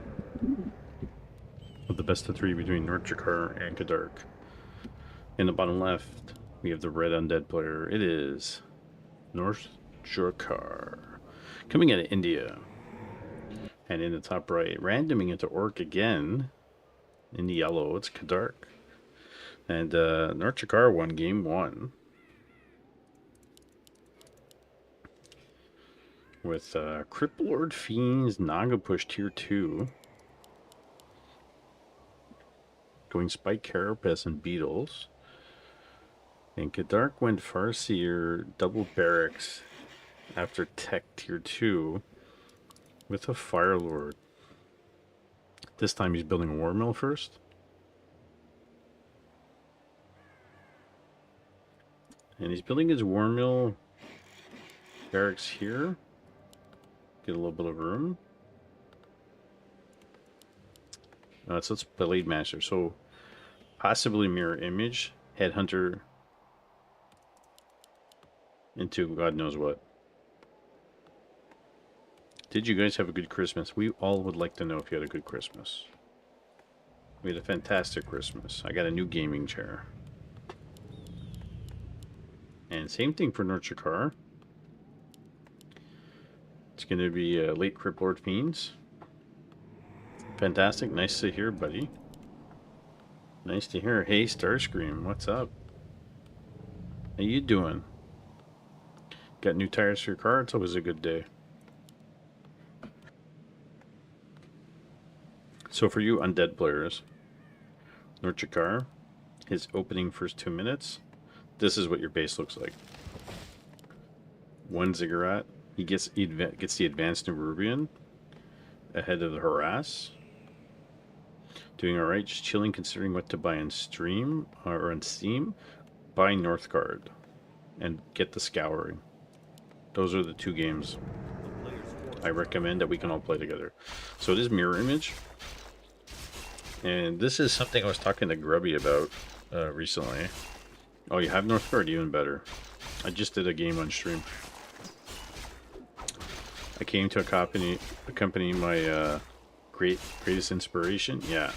of the best of 3 between Northgard and Kadark. In the bottom left, we have the red undead player. It is Northgard, coming out of India. And in the top right, randoming into Orc again. In the yellow, it's Kadark. And Northgard won game 1. With Cripplord Fiends, Naga Push Tier 2. Going Spike Carapace and Beetles. And Kadark went Farseer, Double Barracks after Tech Tier 2 with a Fire Lord. This time he's building a War Mill first. And he's building his War Mill barracks here. Get a little bit of room. So it's Blade Master. So possibly mirror image, Headhunter into God knows what. Did you guys have a good Christmas? We all would like to know if you had a good Christmas. We had a fantastic Christmas. I got a new gaming chair. And same thing for Northgard. It's going to be late Cripplord Fiends. Fantastic. Nice to hear, buddy. Nice to hear. Hey, Starscream, what's up? How you doing? Got new tires for your car? It's always a good day. So for you undead players, Northgard, his opening first 2 minutes, this is what your base looks like. 1 Ziggurat. He gets the advanced Nerubian ahead of the Harass. Doing alright, just chilling, considering what to buy on stream or on Steam. Buy Northgard and get the Scouring. Those are the 2 games I recommend that we can all play together. So it is mirror image. And this is something I was talking to Grubby about recently. Oh, you have Northgard? Even better. I just did a game on stream. I came to accompany my greatest inspiration. Yeah,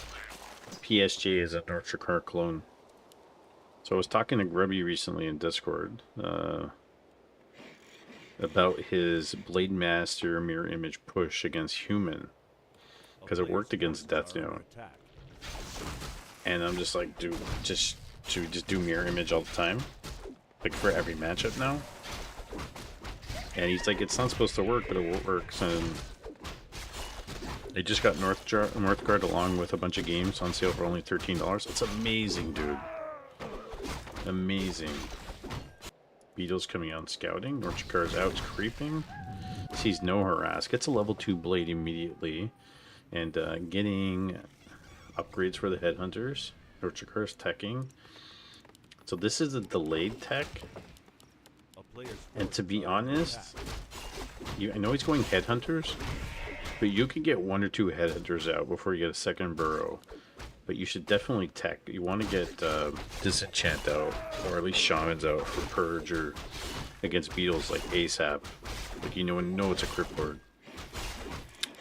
PSG is a Northgard clone. So I was talking to Grubby recently in Discord about his Blade Master mirror image push against human, because it worked against Death Note. And I'm just like, dude, should we just do mirror image all the time, like for every matchup now? And he's like, it's not supposed to work, but it works. And they just got Northgard along with a bunch of games on sale for only $13. It's amazing, dude. Amazing. Beetle's coming out and scouting. Northgard's out creeping. Sees no harass. Gets a level 2 blade immediately. And getting upgrades for the headhunters. Northgard's teching. So this is a delayed tech. And to be honest, I know he's going headhunters, but you can get 1 or 2 headhunters out before you get a second burrow. But you should definitely tech. You want to get Disenchant out, or at least Shamans out for Purge, or against Beetles like ASAP. Like you know it's a Cripplord.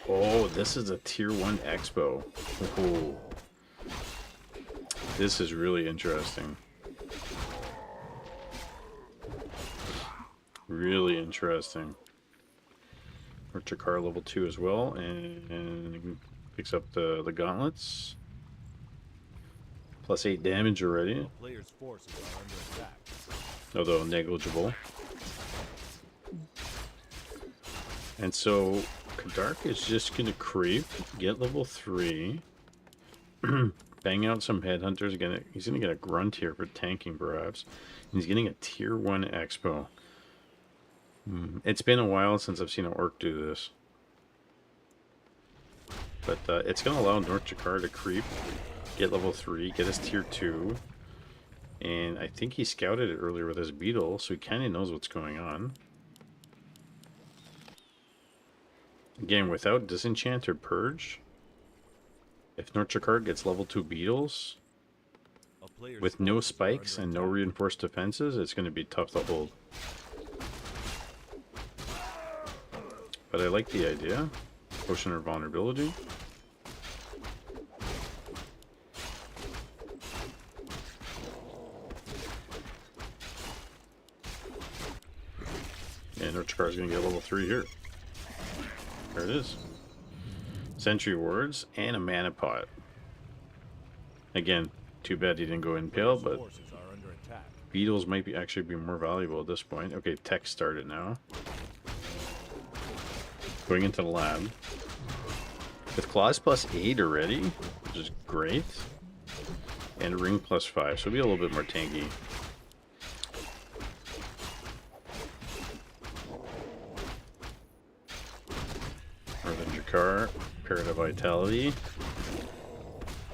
Oh, this is a tier 1 Expo. Oh, this is really interesting. Really interesting. Northgard level 2 as well, and picks up the gauntlets. Plus 8 damage already. Although negligible. And so Kadark is just gonna creep, get level 3, bang out some headhunters. He's gonna get a grunt here for tanking perhaps. And he's getting a tier 1 expo. It's been a while since I've seen an orc do this. But it's going to allow Northgard to creep, get level 3, get his tier 2. And I think he scouted it earlier with his beetle, so he kind of knows what's going on. Again, without disenchant or purge, if Northgard gets level 2 beetles with no spikes and no reinforced defenses, it's going to be tough to hold. But I like the idea. Potion or vulnerability. And Northgard's going to get level 3 here. There it is. Sentry wards and a mana pot. Again, too bad he didn't go impale, but beetles might be actually be more valuable at this point. Okay, tech started now. Going into the lab. With claws plus 8 already, which is great. And ring plus 5, so it'll be a little bit more tanky. Northern Jakar, Parrot of Vitality.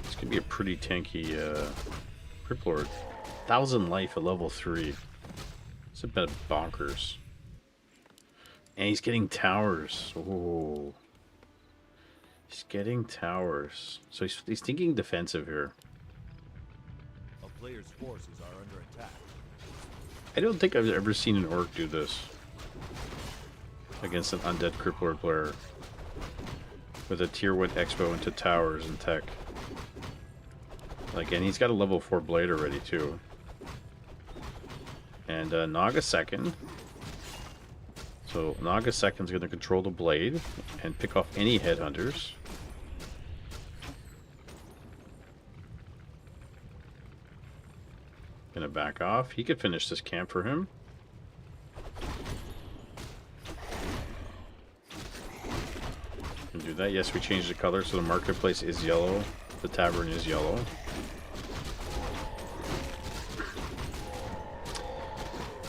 This could be a pretty tanky Crypt Lord. 1000 life at level 3. It's a bit bonkers. And he's getting towers. Oh, he's getting towers. So he's thinking defensive here. A player's forces are under attack. I don't think I've ever seen an orc do this against an undead Crypt Lord player with a tier 1 expo into towers and tech. Like, and he's got a level 4 blade already too. And Naga second. So Naga second's going to control the blade and pick off any headhunters. Gonna back off. He could finish this camp for him. Can do that. Yes, we changed the color so the marketplace is yellow. The tavern is yellow.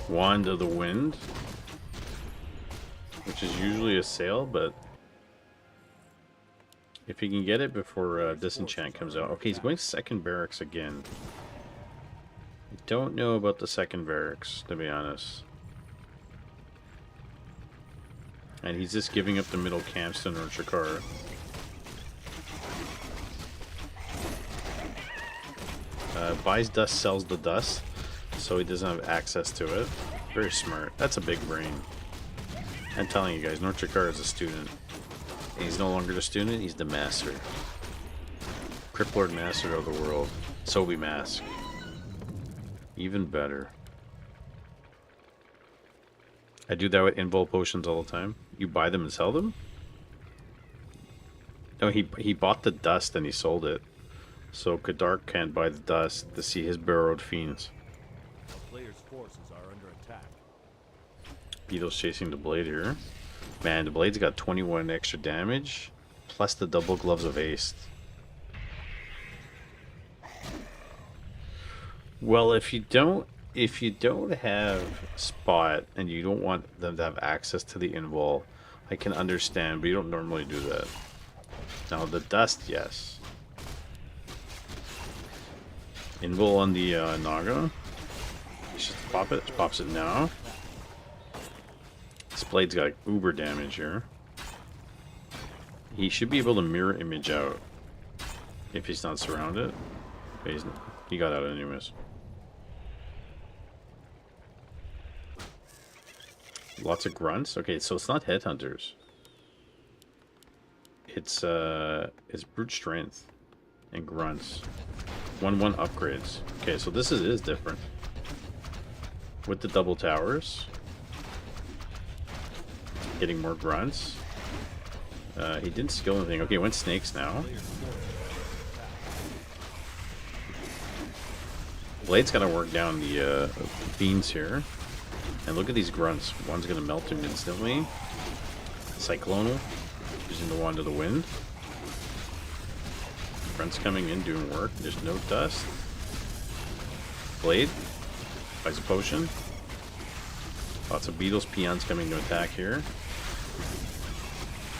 Wand of the Wind, which is usually a sale, but if he can get it before Disenchant comes out. Okay, he's going second barracks again. I don't know about the second barracks, to be honest. And he's just giving up the middle camps to Northgard. Buys dust, sells the dust, so he doesn't have access to it. Very smart. That's a big brain. I'm telling you guys, Northgard is a student. And he's no longer the student, he's the master. Crypt Lord master of the world. Sobi Mask. Even better. I do that with invul potions all the time. You buy them and sell them? No, he bought the dust and he sold it. So Kadark can't buy the dust to see his burrowed fiends. A player's forces are under attack. Beetle's chasing the blade here. Man, the blade's got 21 extra damage, plus the double gloves of haste. Well, if you don't have spot and you don't want them to have access to the invul, I can understand, but you don't normally do that. Now the dust, yes. Invul on the Naga. Just pop it. Pops it now. This blade's got uber damage here. He should be able to mirror image out if he's not surrounded. But he got out anyways. Lots of grunts. Okay, so it's not headhunters. It's brute strength and grunts. 1/1 upgrades. Okay, so this is different. With the double towers. Getting more grunts. He didn't skill anything. Okay, went snakes now. Blade's gotta work down the beans here. And look at these grunts. One's gonna melt him instantly. Cyclonal. Using the Wand of the Wind. Grunts coming in, doing work. There's no dust. Blade. Buys a potion. Lots of beetles, peons coming to attack here.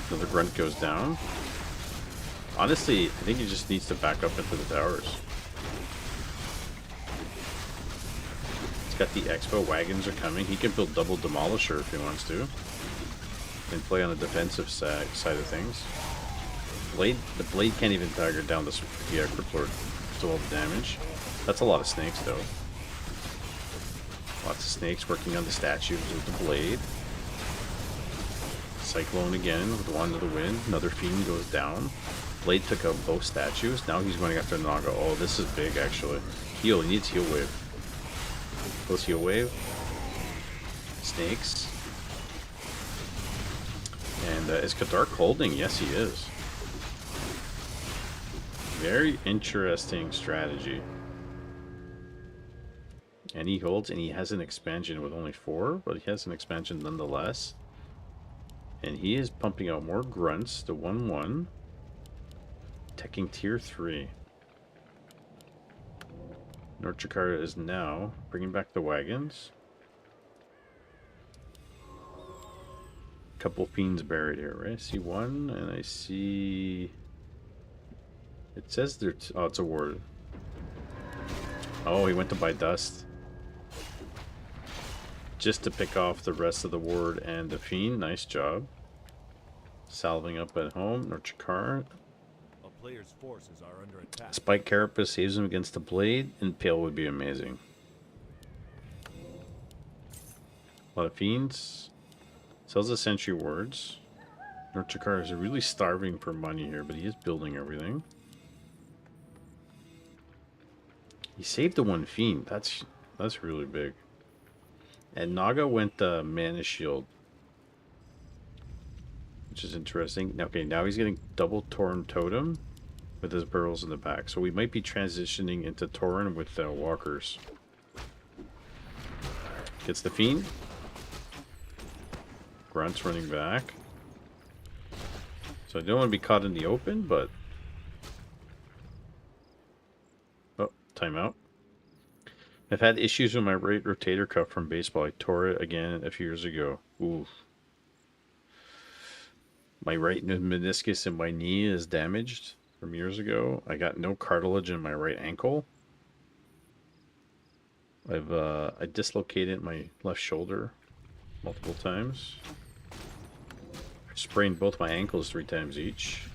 Another grunt goes down. Honestly, I think he just needs to back up into the towers. got the expo wagons are coming. He can build double demolisher if he wants to, and play on the defensive side of things. The blade can't even target down the Crypt Lord. Still all the damage. That's a lot of snakes though. Lots of snakes working on the statues with the blade. Cyclone again with Wand of the Wind. Another Fiend goes down. Blade took out both statues. Now he's going after Naga. Oh, this is big actually. Heal. He needs heal wave. Goes heal wave. Snakes. And is Kadark holding? Yes, he is. Very interesting strategy. And he holds, and he has an expansion with only 4, but he has an expansion nonetheless. And he is pumping out more grunts to 1-1. Teching tier 3. Northgard is now bringing back the wagons. Couple fiends buried here, right? I see one, and I see... It says there... Oh, it's a ward. Oh, he went to buy dust. Just to pick off the rest of the ward and the fiend. Nice job. Salving up at home. Northgard. A player's forces are under attack. Spike Carapace saves him against the blade. Impale would be amazing. A lot of fiends. Sells the sentry wards. Northgard is really starving for money here, but he is building everything. He saved the one fiend. That's really big. And Naga went Mana Shield, which is interesting. Okay, now he's getting double Tauren Totem with his barrels in the back. So we might be transitioning into Tauren with walkers. Gets the fiend. Grunts running back. So I don't want to be caught in the open, but... Oh, timeout. I've had issues with my right rotator cuff from baseball. I tore it again a few years ago. Oof. My right meniscus in my knee is damaged from years ago. I got no cartilage in my right ankle. I dislocated my left shoulder multiple times. I sprained both my ankles 3 times each.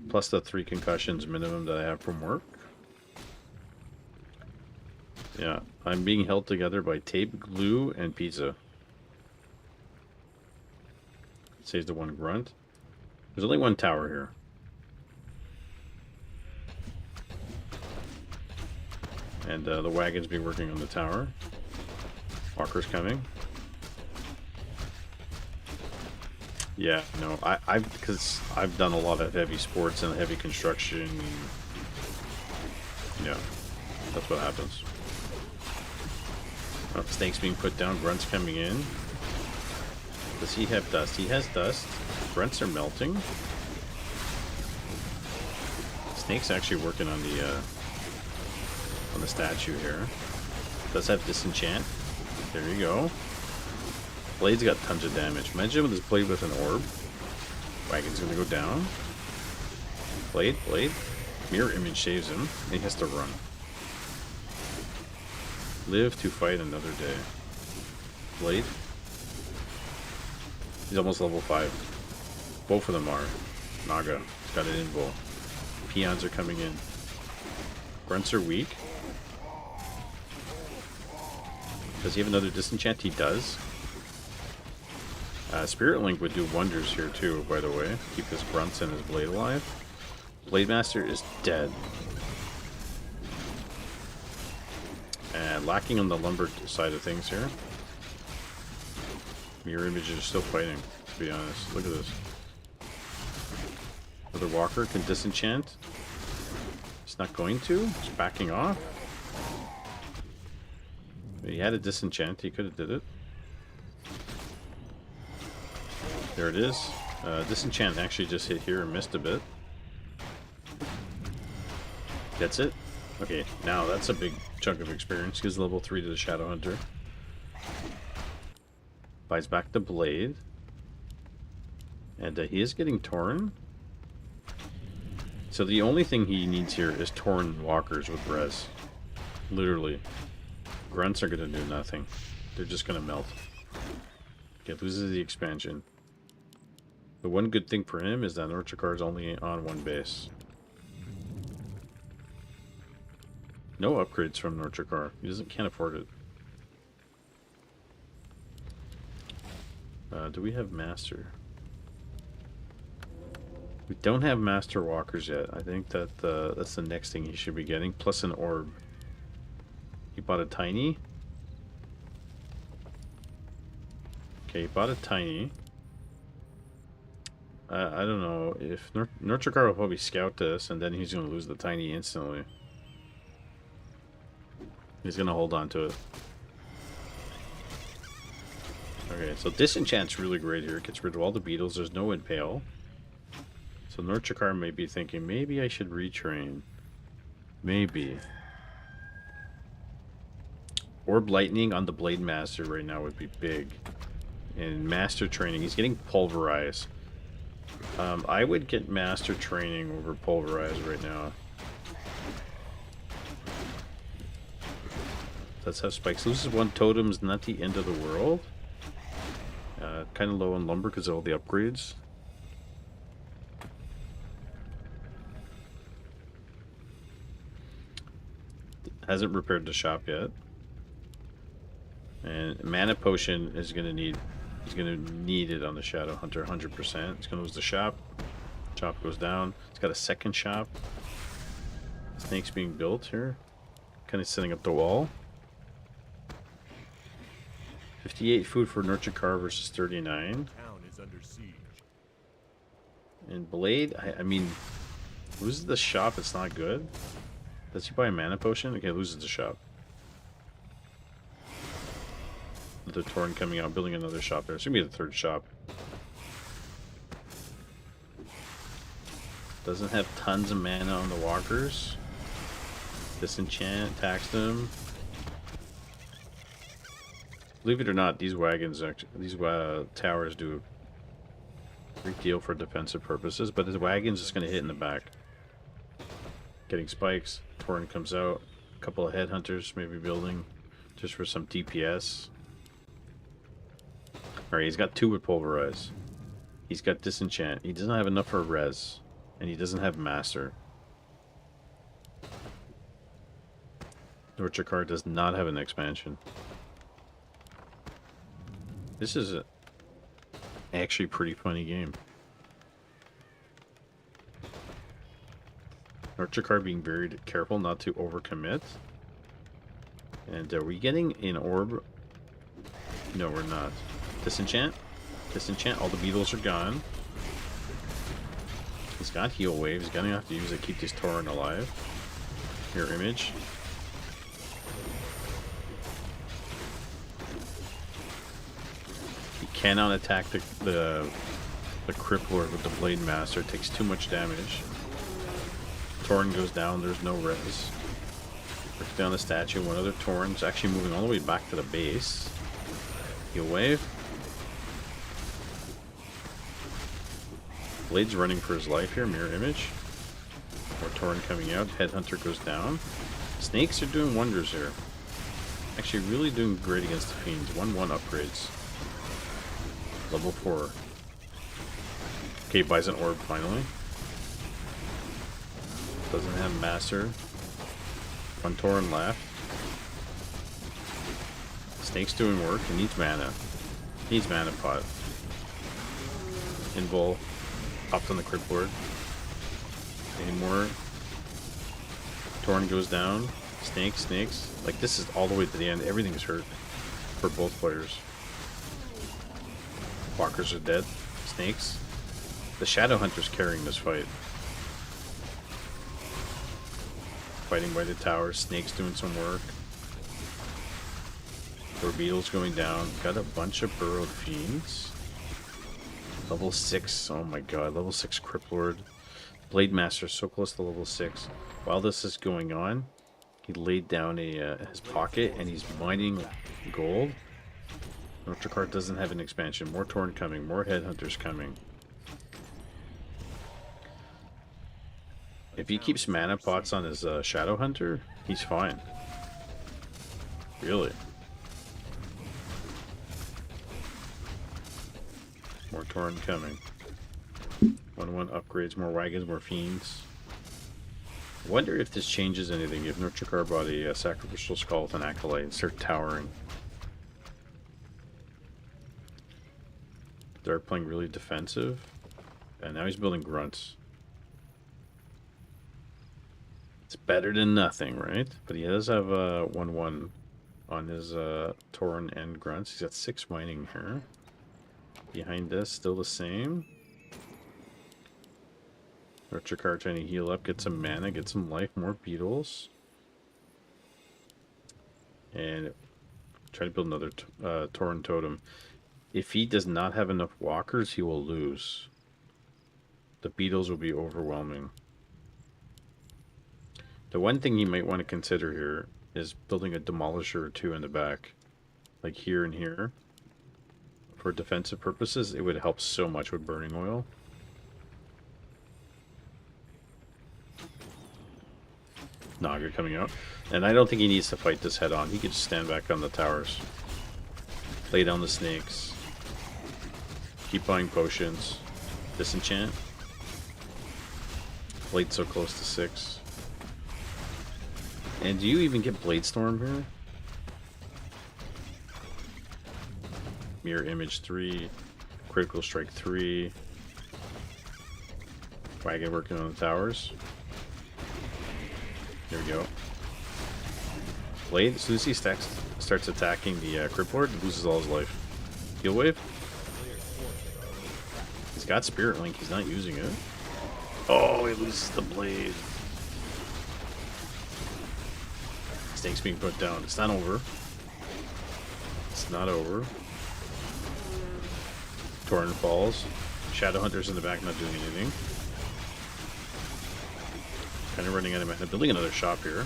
Plus the 3 concussions minimum that I have from work. Yeah, I'm being held together by tape, glue, and pizza. Saves the one grunt. There's only one tower here. And the wagon's been working on the tower. Walker's coming. Yeah, no, because I've done a lot of heavy sports and heavy construction. Yeah, that's what happens. Oh, snakes being put down, grunts coming in. Does he have dust? He has dust. Grunts are melting. Snake's actually working on the statue here. Does have disenchant. There you go. Blade's got tons of damage. Imagine with his blade with an orb. Wagon's gonna go down. Blade. Mirror image saves him. And he has to run. Live to fight another day. Blade. He's almost level 5. Both of them are. Naga. He's got an invul. Peons are coming in. Grunts are weak. Does he have another disenchant? He does. Spirit Link would do wonders here too, by the way. Keep his grunts and his blade alive. Blade Master is dead. And lacking on the lumber side of things here. Mirror Image is still fighting, to be honest. Look at this. Another walker can disenchant. He's not going to. He's backing off. He had a disenchant. He could have did it. There it is. Disenchant actually just hit here and missed a bit. That's it. Okay, now that's a big chunk of experience. Gives level 3 to the Shadow Hunter. Buys back the blade. And he is getting Tauren. So the only thing he needs here is Tauren walkers with res. Literally. Grunts are gonna do nothing. They're just gonna melt. Okay, loses the expansion. The one good thing for him is that Northgard is only on one base. No upgrades from Northgard. He can't afford it. Do we have Master? We don't have Master Walkers yet. I think that that's the next thing he should be getting. Plus an orb. He bought a tiny. Okay, he bought a tiny. I don't know if Northgard will probably scout this, and then he's going to lose the tiny instantly. He's going to hold on to it. Okay, so Disenchant's really great here. It gets rid of all the beetles. There's no impale. So Northgard may be thinking, maybe I should retrain. Maybe. Orb Lightning on the Blade Master right now would be big. And Master Training, he's getting Pulverized. I would get Master Training over Pulverized right now. Let's have spikes. Loses one totem is not the end of the world. Kind of low on lumber because of all the upgrades. Hasn't repaired the shop yet. And Mana Potion is going to need... He's going to need it on the Shadow Hunter 100%. He's going to lose the shop. Shop goes down. He's got a second shop. Snake's being built here. Kind of setting up the wall. 58 food for Northgard versus 39. Town is under siege. And Blade, I mean, loses the shop, it's not good. Does he buy a Mana Potion? Okay, loses the shop. The Torrent coming out, building another shop there. It's gonna be the third shop. Doesn't have tons of mana on the walkers. Disenchant, tax them. Believe it or not, these wagons, these towers do a great deal for defensive purposes, but his wagon's just gonna hit in the back. Getting spikes. Torrent comes out. A couple of headhunters maybe building just for some DPS. Alright, he's got 2 with Pulverize. He's got Disenchant. He doesn't have enough for Res. And he doesn't have Master. Northgard does not have an expansion. This is actually a pretty funny game. Northgard being very careful not to overcommit. And are we getting an orb? No, we're not. Disenchant. Disenchant. All the beetles are gone. He's got heal wave. He's gonna have to use it to keep this Torrent alive. Mirror image. He cannot attack the Crypt Lord with the Blade Master. It takes too much damage. Torrent goes down. There's no res. Breaks down the statue. One other Torrent's actually moving all the way back to the base. Heal wave. Blade's running for his life here. Mirror image. More Torrent coming out. Headhunter goes down. Snakes are doing wonders here. Actually really doing great against the Fiends. 1-1 upgrades. Level 4. Okay, buys an orb finally. Doesn't have Master. One Torrent left. Snake's doing work. He needs mana. He needs mana pot. Invul. Popped on the Crypt Lord. Any more? Torrent goes down. Snakes. Like, this is all the way to the end. Everything's hurt for both players. Walkers are dead. Snakes. The Shadow Hunter's carrying this fight. Fighting by the tower. Snakes doing some work. Beetles going down. Got a bunch of burrowed fiends. Level 6. Oh my god. Level 6 Crypt Lord. Blade Master so close to level 6. While this is going on, he laid down his pocket and he's mining gold. Northgard doesn't have an expansion. More Torrent coming. More Headhunters coming. If he keeps mana pots on his Shadow Hunter, he's fine. Really? More Torrent coming. 1-1 upgrades, more wagons, more fiends. I wonder if this changes anything. If Northgard bought a sacrificial skull with an acolyte and start towering. They're playing really defensive. And now he's building grunts. It's better than nothing, right? But he does have a 1-1 on his Tauren and grunts. He's got 6 mining here. Behind this, still the same. Northgard trying to heal up, get some mana, get some life, more beetles. And try to build another Tauren totem. If he does not have enough walkers, he will lose. The beetles will be overwhelming. The one thing you might want to consider here is building a demolisher or 2 in the back. Like here and here. For defensive purposes, it would help so much with burning oil. Northgard coming out. And I don't think he needs to fight this head on. He could just stand back on the towers. Lay down the snakes. Keep buying potions. Disenchant. Blade so close to 6. And do you even get Blade Storm here? Mirror Image 3. Critical Strike 3. Wagon working on the towers. There we go. Blade, as soon as he starts attacking the Crypt Lord, he loses all his life. Heal Wave. He's got Spirit Link, he's not using it. Oh, he loses the blade. Snake's being put down. It's not over. It's not over. Tauren falls. Shadowhunter's in the back, not doing anything. Kind of running out of mana. Building another shop here.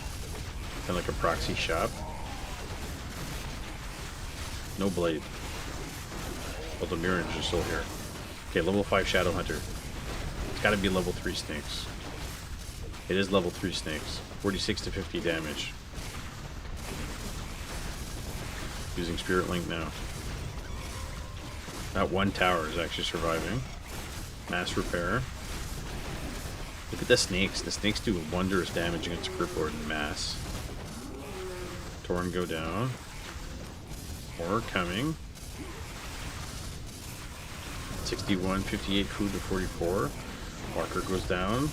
Kind of like a proxy shop. No blade. Well, the mirrors are still here. Okay, level 5 Shadowhunter. It's got to be level 3 snakes. It is level 3 snakes. 46 to 50 damage. Using Spirit Link now. That one tower is actually surviving. Mass Repair. Look at the snakes. The snakes do wondrous damage against Crypt Lord in mass. Tauren go down. More coming. 61, 58 food to 44. Walker goes down.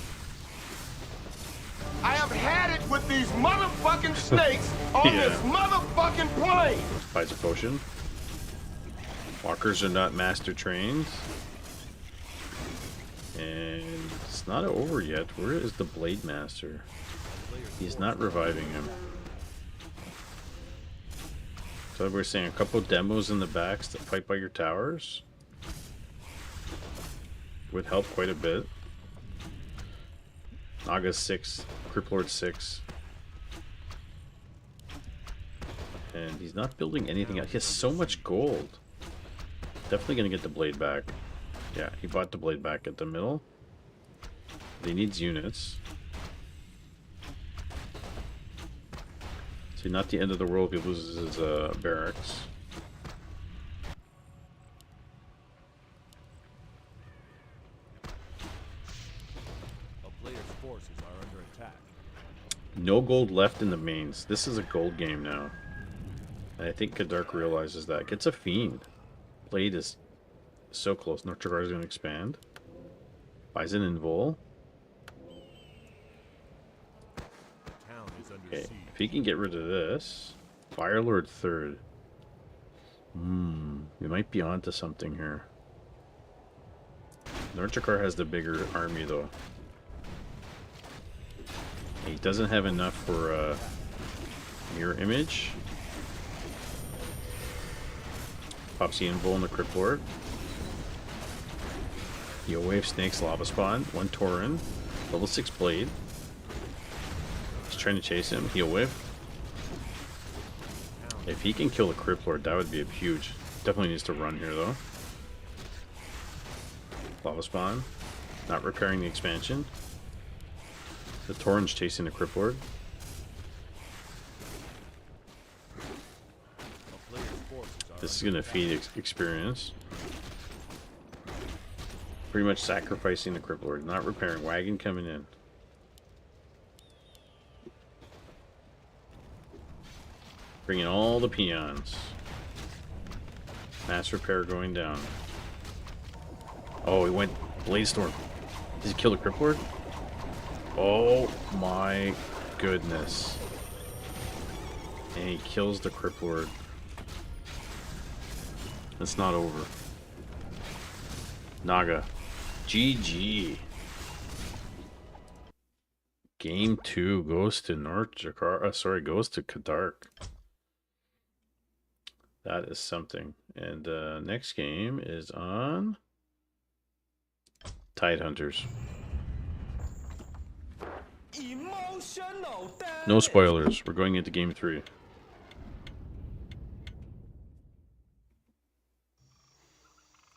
I have had it with these motherfucking snakes on Yeah. this motherfucking plane! Buys a potion. Walkers are not master trained. And it's not over yet. Where is the Blade Master? He's not reviving him. So we're saying a couple demos in the backs to fight by your towers. Would help quite a bit. Naga 6, Crypt Lord 6. And he's not building anything else. He has so much gold. Definitely gonna get the blade back. Yeah, he bought the blade back at the middle. But he needs units. See, not the end of the world if he loses his barracks. A player's forces are under attack. No gold left in the mains. This is a gold game now. And I think Kadark realizes that. Gets a fiend. Blade is so close. Northgard is going to expand. Buys an invul. Town is under Okay, siege. if he can get rid of this. Firelord 3rd. We might be onto something here. Northgard has the bigger army though. He doesn't have enough for mirror image. Pops the invul in the Crypt Lord. Heal Wave, Snakes, Lava Spawn, 1 Tauren, level 6 Blade. He's trying to chase him. Heal Wave. If he can kill the Crypt Lord, that would be a huge. Definitely needs to run here though. Lava Spawn. Not repairing the expansion. The Tauren's chasing the Crypt Lord. This is gonna feed experience. Pretty much sacrificing the Crip Lord, not repairing. Wagon coming in. Bringing all the peons. Mass repair going down. Oh, he went Blaze Storm. Did he kill the Crip Lord? Oh my goodness. And he kills the Crip Lord. It's not over. Naga. GG. Game 2 goes to Northgard. Goes to Kadark. That is something. And next game is on Tidehunters. No spoilers. We're going into game 3.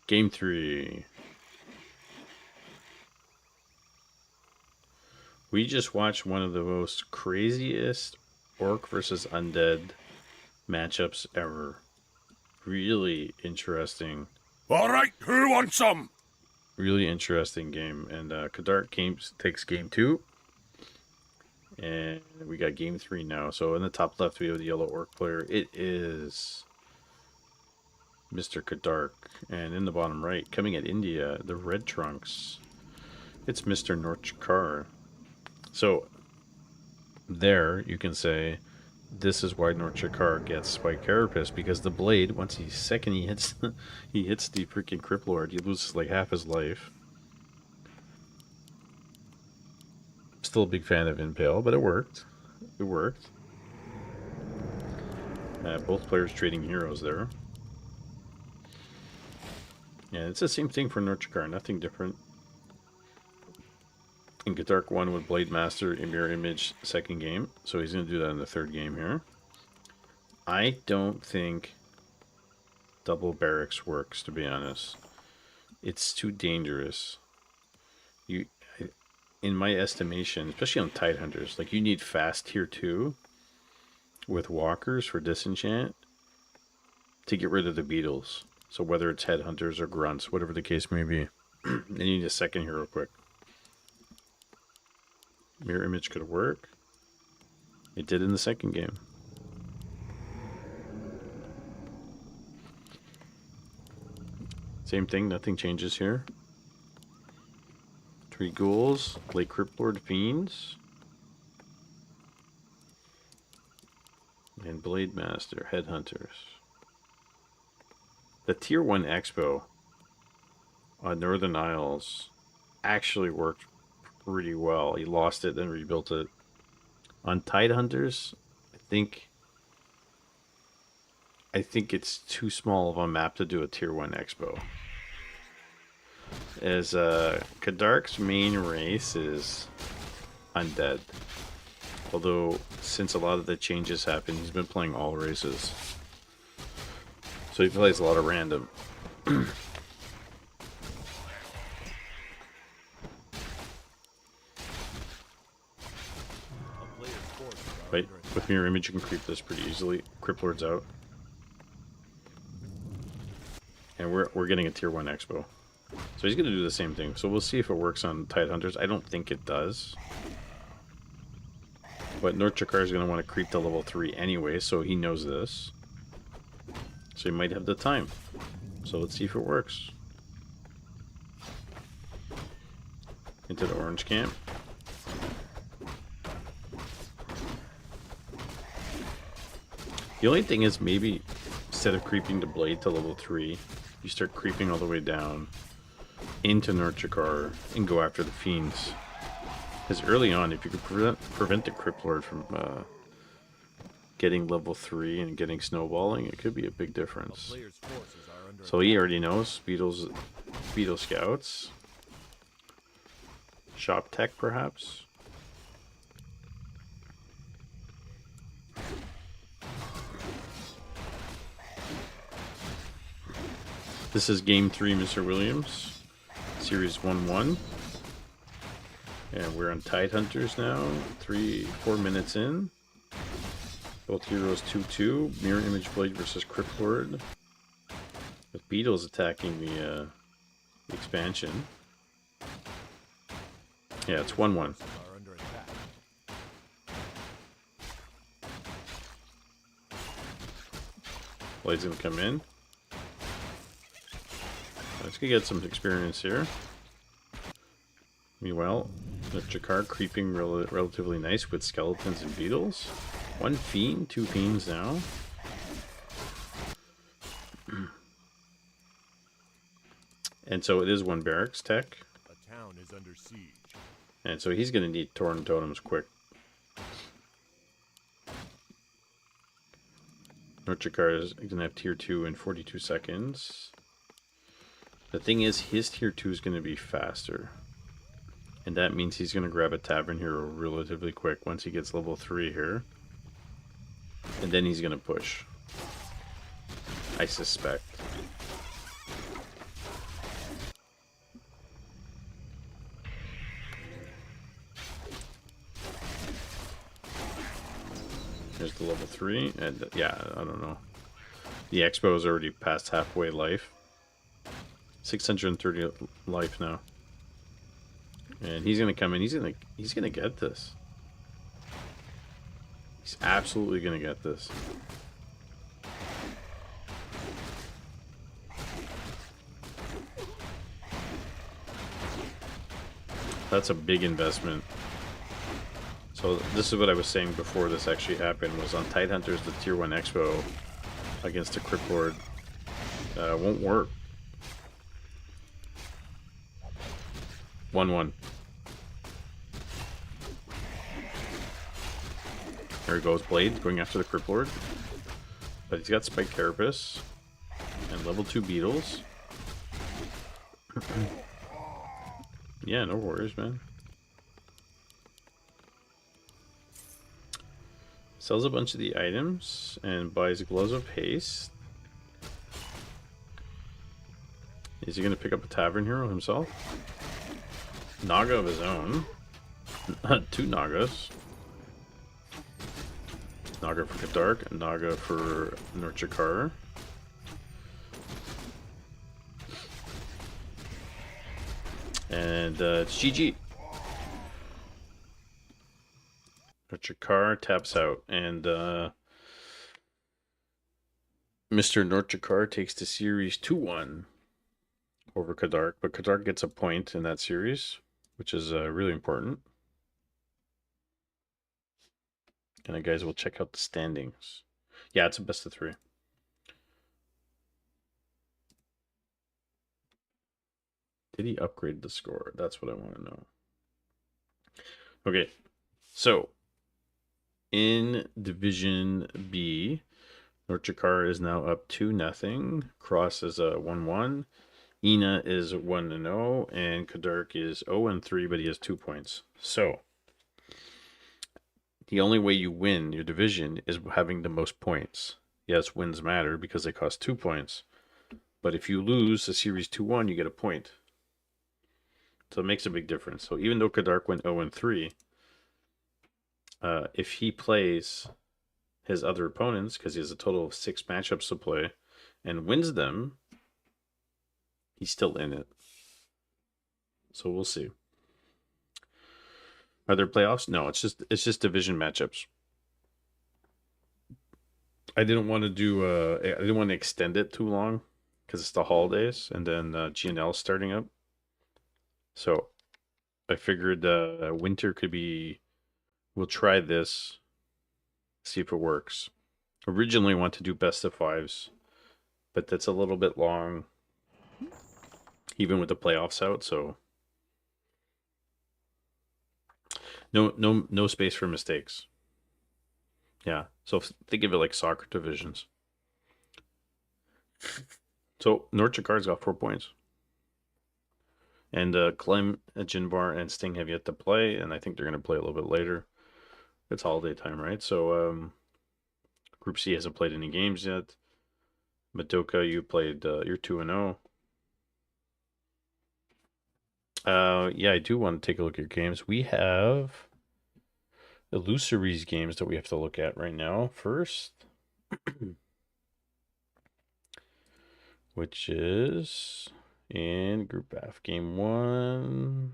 Game 3. We just watched one of the most craziest orc versus undead matchups ever. Really interesting. Alright, who wants some? Really interesting game. And Kadark takes game 2. And we got game 3 now. So in the top left, we have the yellow orc player. It is Mr. Kadark. And in the bottom right, coming at India, the red trunks, it's Mr. Northgard. So there you can say this is why Northgard gets Spike Carapace, because the blade, once he hits he hits the freaking Crip Lord, he loses like half his life. Still a big fan of Impale, but it worked. It worked. Both players trading heroes there. Yeah, it's the same thing for Northgard, nothing different. And Kadark won with Blade Master in Mirror Image second game, so he's going to do that in the third game here. I don't think double barracks works, to be honest. It's too dangerous. In my estimation, especially on Tidehunters, like you need fast tier 2 with walkers for disenchant to get rid of the beetles. So whether it's headhunters or grunts, whatever the case may be, then you need a second hero quick. Mirror Image could work. It did in the second game. Same thing, nothing changes here. 3 ghouls, play Crypt Lord Fiends. And Blade Master, Headhunters. The Tier 1 Expo on Northern Isles actually worked pretty well. He lost it, then rebuilt it. On Tidehunters, I think it's too small of a map to do a Tier 1 Expo. As Kadark's main race is undead. Although, since a lot of the changes happened, he's been playing all races. So he plays a lot of random. Right, with Mirror Image you can creep this pretty easily. Crypt Lord's out. And we're getting a Tier 1 Expo. So he's going to do the same thing. So we'll see if it works on Tidehunters. I don't think it does. But Northgard is going to want to creep to level 3 anyway, so he knows this. So he might have the time. So let's see if it works. Into the orange camp. The only thing is, maybe instead of creeping the blade to level 3, you start creeping all the way down into Northgard and go after the fiends. Because early on, if you could prevent the Crypt Lord from getting level 3 and getting snowballing, it could be a big difference. So he already knows Beetle Scouts. Shop Tech, perhaps. This is game 3, Mr. Williams. Series 1-1. And we're on Tidehunters now. 4 minutes in. Both heroes 2-2. Mirror Image Blade versus Crypt Lord. beetles attacking the expansion. Yeah, it's 1-1. Are under attack. Blade's gonna come in. Let's go get some experience here. Meanwhile, the Jakar creeping relatively nice with skeletons and beetles. 1 fiend, 2 fiends now. And so it is 1 barracks tech. A town is under siege. And so he's going to need Torn Totems quick. Northgard is going to have tier 2 in 42 seconds. The thing is, his tier 2 is going to be faster. And that means he's going to grab a Tavern Hero relatively quick once he gets level 3 here. And then he's going to push. I suspect. There's the level 3, and yeah, I don't know. The Expo is already past halfway life. 630 life now. And he's gonna come in, he's gonna get this. He's absolutely gonna get this. That's a big investment. So this is what I was saying before this actually happened, was on Tidehunters, the tier 1 Expo against a Crypt Lord won't work. 1-1. There he goes, Blade going after the Crypt Lord. But he's got Spike Carapace and level 2 Beetles. Yeah, no worries, man. Sells a bunch of the items and buys Gloves of Haste. Is he going to pick up a Tavern Hero himself? Naga of his own. 2 Nagas. Naga for Kadark and Naga for Northgard. And it's GG. Northgard taps out, and Mr. Northgard takes the series 2-1 over Kadark, but Kadark gets a point in that series, which is really important. And guys, we'll check out the standings. Yeah, it's a best of 3. Did he upgrade the score? That's what I want to know. Okay, so in Division B, Northgard is now up 2-0. Cross is a 1-1. Ina is 1-0, and Kadark is 0-3, but he has 2 points. So the only way you win your division is having the most points. Yes, wins matter because they cost 2 points. But if you lose the series 2-1, you get a point. So it makes a big difference. So even though Kadark went 0-3, if he plays his other opponents, because he has a total of 6 matchups to play, and wins them, he's still in it. So we'll see. Are there playoffs? No, it's just division matchups. I didn't want to do I didn't want to extend it too long because it's the holidays and then GNL starting up. So I figured winter could be. We'll try this, see if it works. Originally, I want to do best of 5s, but that's a little bit long, even with the playoffs out. So no space for mistakes. Yeah. So think of it like soccer divisions. So Northgard's got 4 points. And Clem, Jinbar, and Sting have yet to play, and I think they're going to play a little bit later. It's holiday time, right? So Group C hasn't played any games yet. Madoka, you played, you're 2-0. Yeah, I do want to take a look at your games. We have Illusory's games that we have to look at right now. First, which is in Group F. Game 1,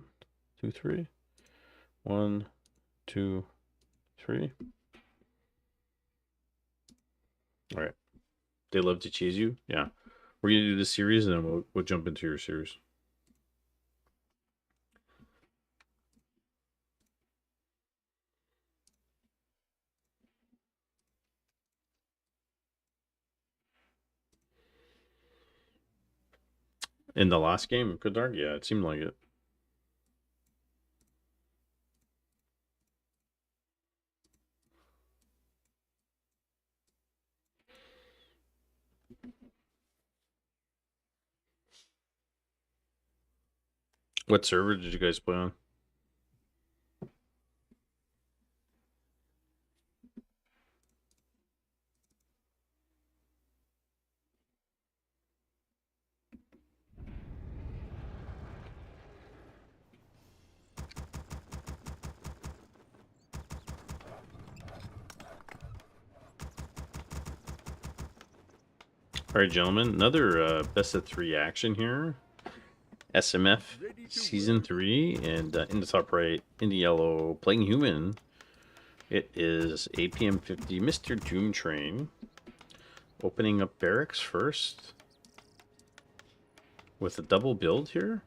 2, 3. 1, 2, 3. All right. They love to cheese you? Yeah. We're going to do this series, and then we'll jump into your series. In the last game, good dark? Yeah, it seemed like it. What server did you guys play on? All right, gentlemen, another best of 3 action here. SMF Season 3, and in the top right, in the yellow, playing human, it is APM50 Mr. Doom Train. Opening up barracks first with a double build here.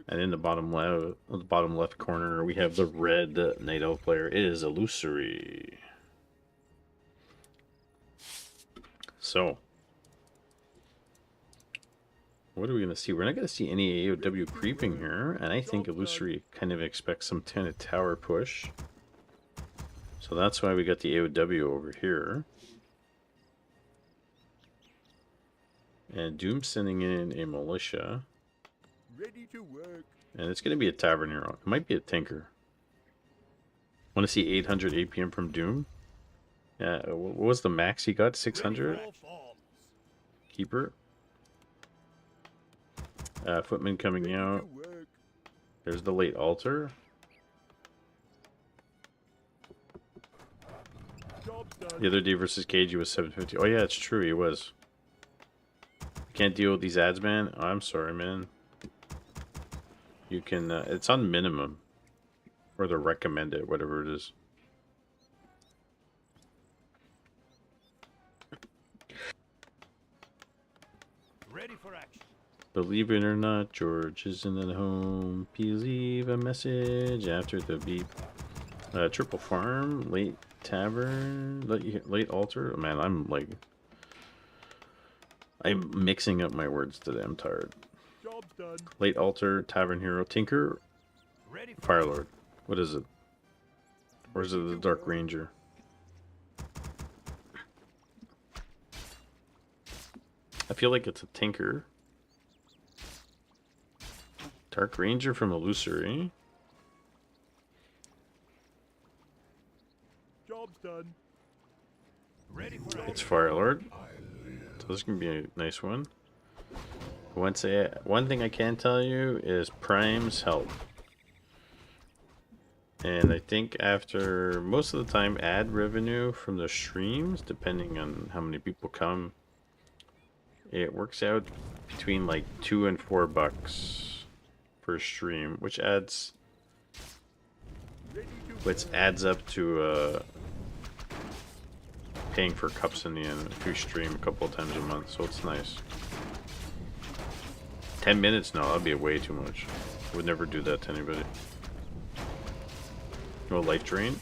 And in the bottom left corner, we have the red Night Elf player. It is Illusory. So, what are we going to see? We're not going to see any AOW creeping here, and I think Illusory kind of expects some kind of tower push. So that's why we got the AOW over here. And Doom sending in a militia. Ready to work. And it's going to be a tavern hero. It might be a tinker. Want to see 800 APM from Doom? Yeah, what was the max he got? 600? Keeper. Footman coming out. There's the late altar. The other day versus KG was 750. Oh yeah, it's true, he was. Can't deal with these ads, man. Oh, I'm sorry, man. You can, it's on minimum. Or the recommended, whatever it is. Ready for action. Believe it or not, George isn't at home. Please leave a message after the beep. Triple farm, late tavern, late altar. Oh, man, I'm mixing up my words today. I'm tired. Job's done. Late altar, tavern hero, tinker, fire lord. What is it? Or is it the Dark Ranger? I feel like it's a tinker. Dark Ranger from Illusory. Job's done. Ready for action. It's Fire Lord. So this is gonna be a nice one. One thing I can tell you is Primes help. And I think after most of the time ad revenue from the streams, depending on how many people come, it works out between like $2 and $4 per stream, which adds up to paying for cups in the end if you stream a couple of times a month, so it's nice. 10 minutes? No, that'd be way too much. I would never do that to anybody. No life drain.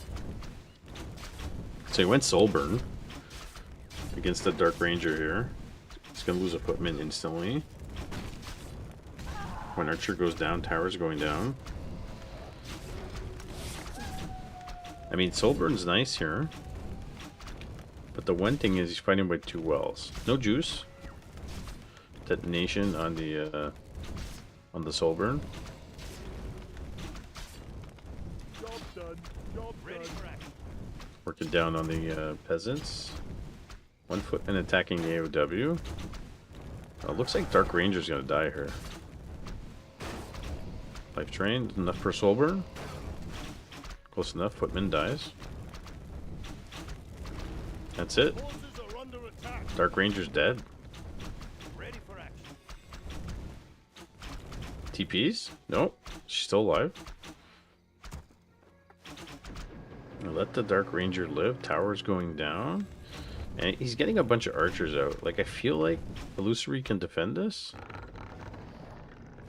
So he went Soulburn against the Dark Ranger here. He's gonna lose a footman instantly. When Archer goes down, Tower's going down. I mean, Soulburn's nice here. But the one thing is he's fighting by 2 wells. No juice. Detonation on the Soulburn. Working down on the peasants. 1 footman attacking the AOW. Looks like Dark Ranger's gonna die here. Life drain, enough for Soulburn. Close enough, footman dies. That's it. Dark Ranger's dead. TPs? Nope. She's still alive. Let the Dark Ranger live. Tower's going down. And he's getting a bunch of archers out. Like, I feel like Illusory can defend this.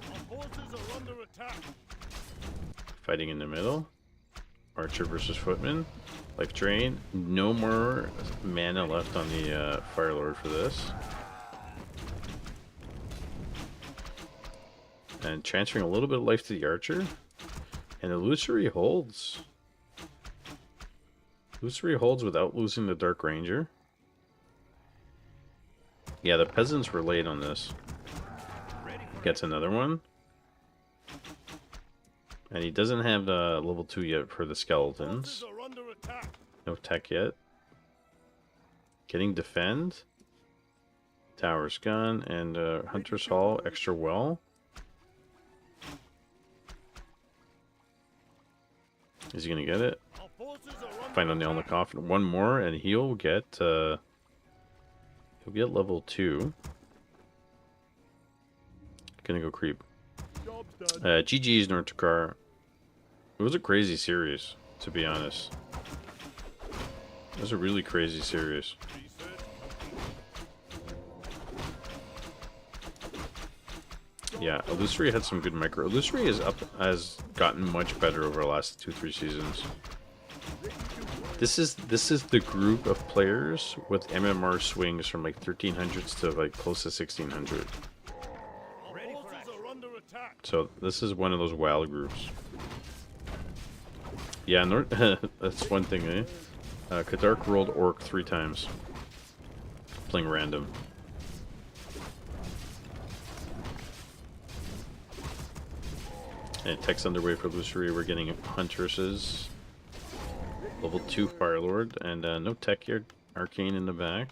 Our forces are under attack. Fighting in the middle. Archer versus Footman. Life drain. No more mana left on the Fire Lord for this. And transferring a little bit of life to the Archer. And Illusory holds. Illusory holds without losing the Dark Ranger. Yeah, the peasants were late on this. Gets another one. And he doesn't have level 2 yet for the skeletons. No tech yet. Getting defend. Tower's gone. And Hunter's Hall, extra well. Is he gonna get it? Find a nail in the coffin. One more, and he'll get level 2. Gonna go creep. GG's Northgard. It was a crazy series, to be honest. It was a really crazy series. Yeah, Illusory had some good micro. Illusory has gotten much better over the last 2-3 seasons. This is the group of players with MMR swings from like 1300s to like close to 1600. So this is one of those wild groups. Yeah, that's one thing, eh? Kadark rolled Orc 3 times. Playing random. And tech's underway for Illusory. We're getting Huntresses. Level 2 Firelord. And no tech here. Arcane in the back.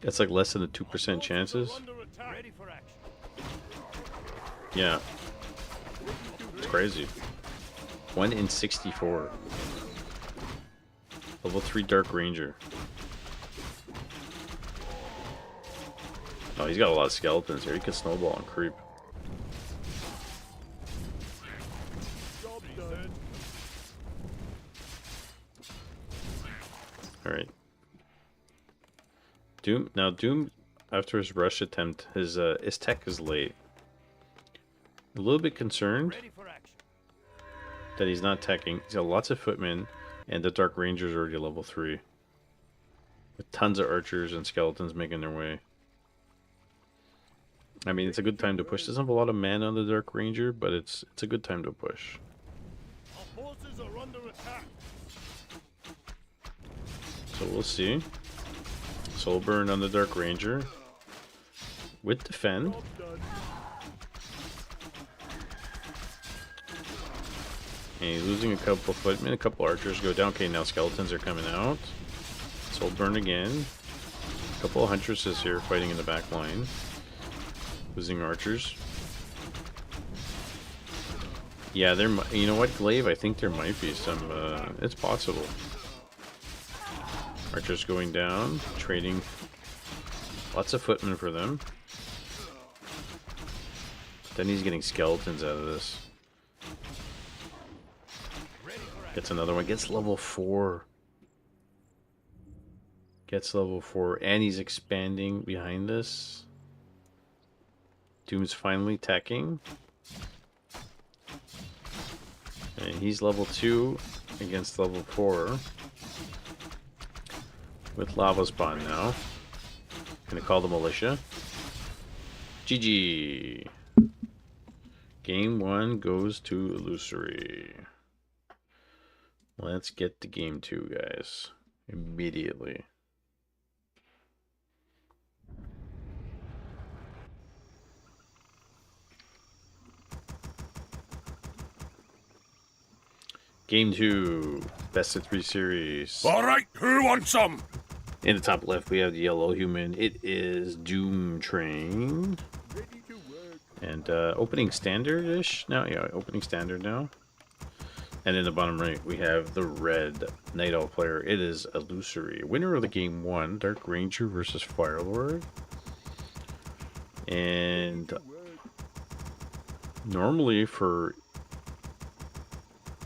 That's like less than the 2% chances. Yeah. It's crazy. 1 in 64. Level 3 Dark Ranger. Oh, he's got a lot of skeletons here. He can snowball and creep. Alright. Doom. Now, Doom, after his rush attempt, his tech is late. A little bit concerned that he's not teching. He's got lots of footmen, and the Dark Ranger's already level 3. With tons of archers and skeletons making their way. I mean, it's a good time to push. Doesn't have a lot of mana on the Dark Ranger, but it's a good time to push. Our forces are under attack. So we'll see. Soul burn on the Dark Ranger. With defend. And he's losing a couple footmen, a couple archers go down. Okay, now skeletons are coming out. Soul burn again. A couple of huntresses here fighting in the back line. Losing archers. Yeah, there. You know what, Glaive? I think there might be some. It's possible. Archers going down, trading. Lots of footmen for them. Then he's getting skeletons out of this. Gets another one. Gets level 4. Gets level 4, and he's expanding behind this. Doom's finally teching. And he's level 2 against level 4. With Lava Spawn now. Gonna call the militia. GG. Game 1 goes to Illusory. Let's get to game 2, guys. Immediately. Game 2, best of 3 series. All right, who wants some? In the top left, we have the yellow human. It is Doom Train. And opening standard-ish now. Yeah, opening standard now. And in the bottom right, we have the red Night Owl player. It is Illusory. Winner of the game 1, Dark Ranger versus Firelord. And normally for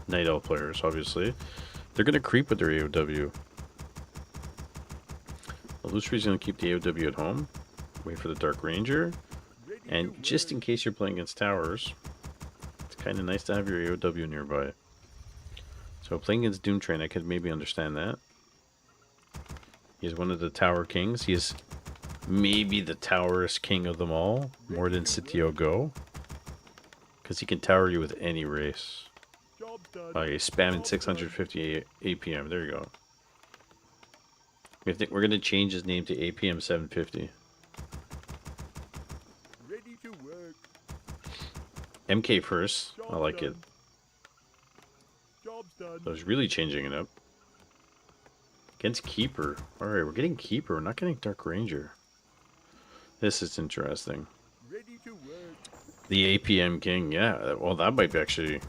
Night Elf players, obviously, they're going to creep with their AOW. Illusory's going to keep the AOW at home, wait for the Dark Ranger, and just in case you're playing against towers, it's kind of nice to have your AOW nearby. So playing against Doomtrain, I could maybe understand that. He's one of the Tower Kings. He is maybe the towerist king of them all, more than Sitio Go. Because he can tower you with any race. Oh, he's spamming 650 APM. There you go. I think we're going to change his name to APM 750. Ready to work. MK first. I like it. Job's done. So I was really changing it up. Against Keeper. Alright, we're getting Keeper. We're not getting Dark Ranger. This is interesting. Ready to work. The APM King. Yeah, well, that might actually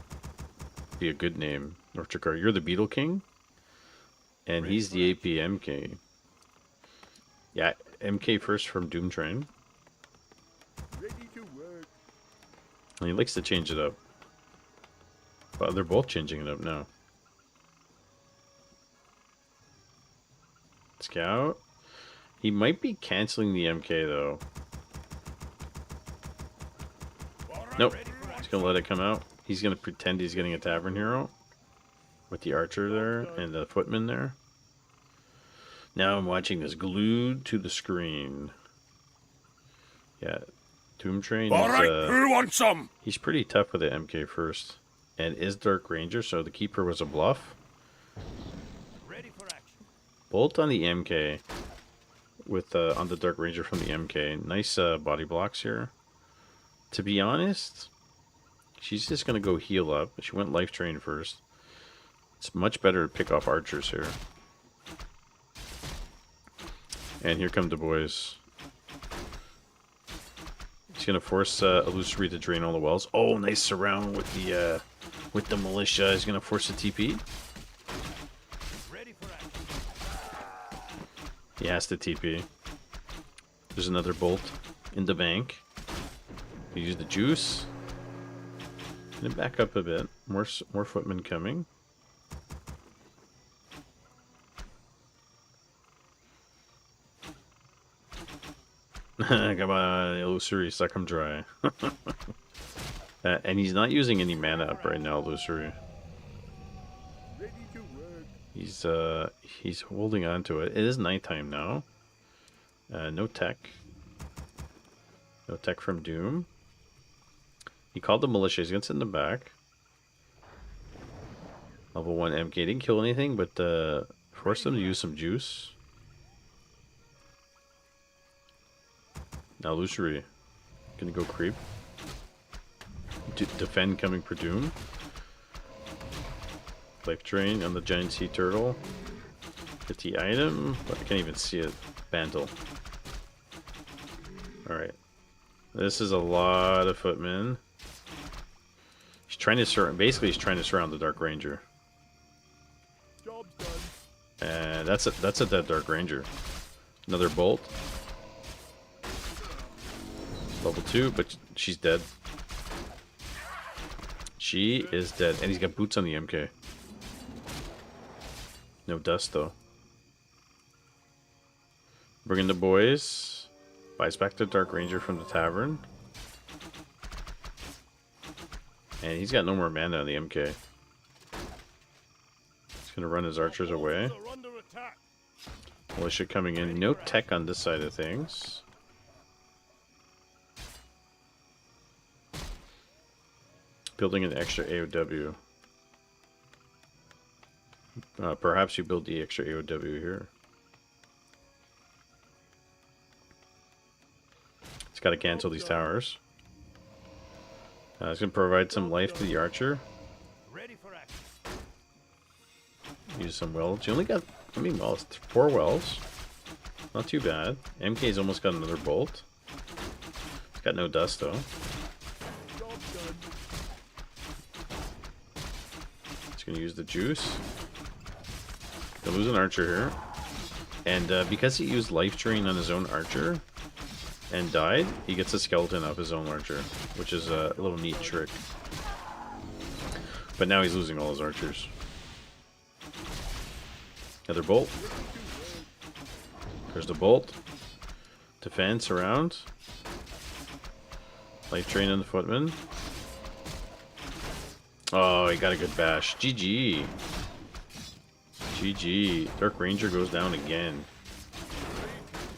be a good name. Northgard, you're the Beetle King? And he's the APM King. Yeah, MK first from Doomtrain. Ready to work. And he likes to change it up. But they're both changing it up now. Scout. He might be canceling the MK though. Nope. He's gonna let it come out. He's gonna pretend he's getting a Tavern Hero. With the Archer there and the Footman there. Now I'm watching this glued to the screen. Yeah. Doomtrain is, who wants some? he's pretty tough with the MK first. And is Dark Ranger, so the Keeper was a bluff. Ready for action. Bolt on the MK with on the Dark Ranger from the MK. Nice body blocks here. To be honest, she's just gonna go heal up. She went Life Train first. It's much better to pick off archers here. And here come the boys. He's gonna force Illusory to drain all the wells. Oh, nice surround with the militia. He's gonna force a TP. Ready for action. He has to TP. There's another bolt in the bank. We use the juice. Gonna back up a bit. More footmen coming. Come on, Illusory, suck him dry. And he's not using any mana up right now, Illusory. Ready to work. He's holding on to it. It is nighttime now. No tech. No tech from Doom. He called the militia. He's gonna sit in the back. Level 1 MK. Didn't kill anything, but forced him to use some juice. Now Illusory. Gonna go creep. Defend coming for Doom. Life Drain on the Giant Sea Turtle. Get the item, but I can't even see it. Bantle. Alright. This is a lot of footmen. He's trying to surround, basically he's trying to surround the Dark Ranger. Job's done. And that's a dead Dark Ranger. Another bolt. Level 2, but she's dead. She is dead. And he's got boots on the MK. No dust, though. Bring in the boys. Buys back the Dark Ranger from the tavern. And he's got no more mana on the MK. He's going to run his archers away. Forces are under attack. Militia coming in. No tech on this side of things. Building an extra AOW. Perhaps you build the extra AOW here. It's got to cancel these towers. It's going to provide some life to the archer. Ready for action. Use some wells. You only got, how many wells? 4 wells. Not too bad. MK's almost got another bolt. It's got no dust though. Job's done. It's going to use the juice. Gonna lose an archer here. And because he used Life Drain on his own archer, and died, he gets a skeleton of his own archer, which is a little neat trick. But now he's losing all his archers. Another bolt. There's the bolt. Defense around. Light train on the footman. Oh, he got a good bash. GG. GG. Dark Ranger goes down again.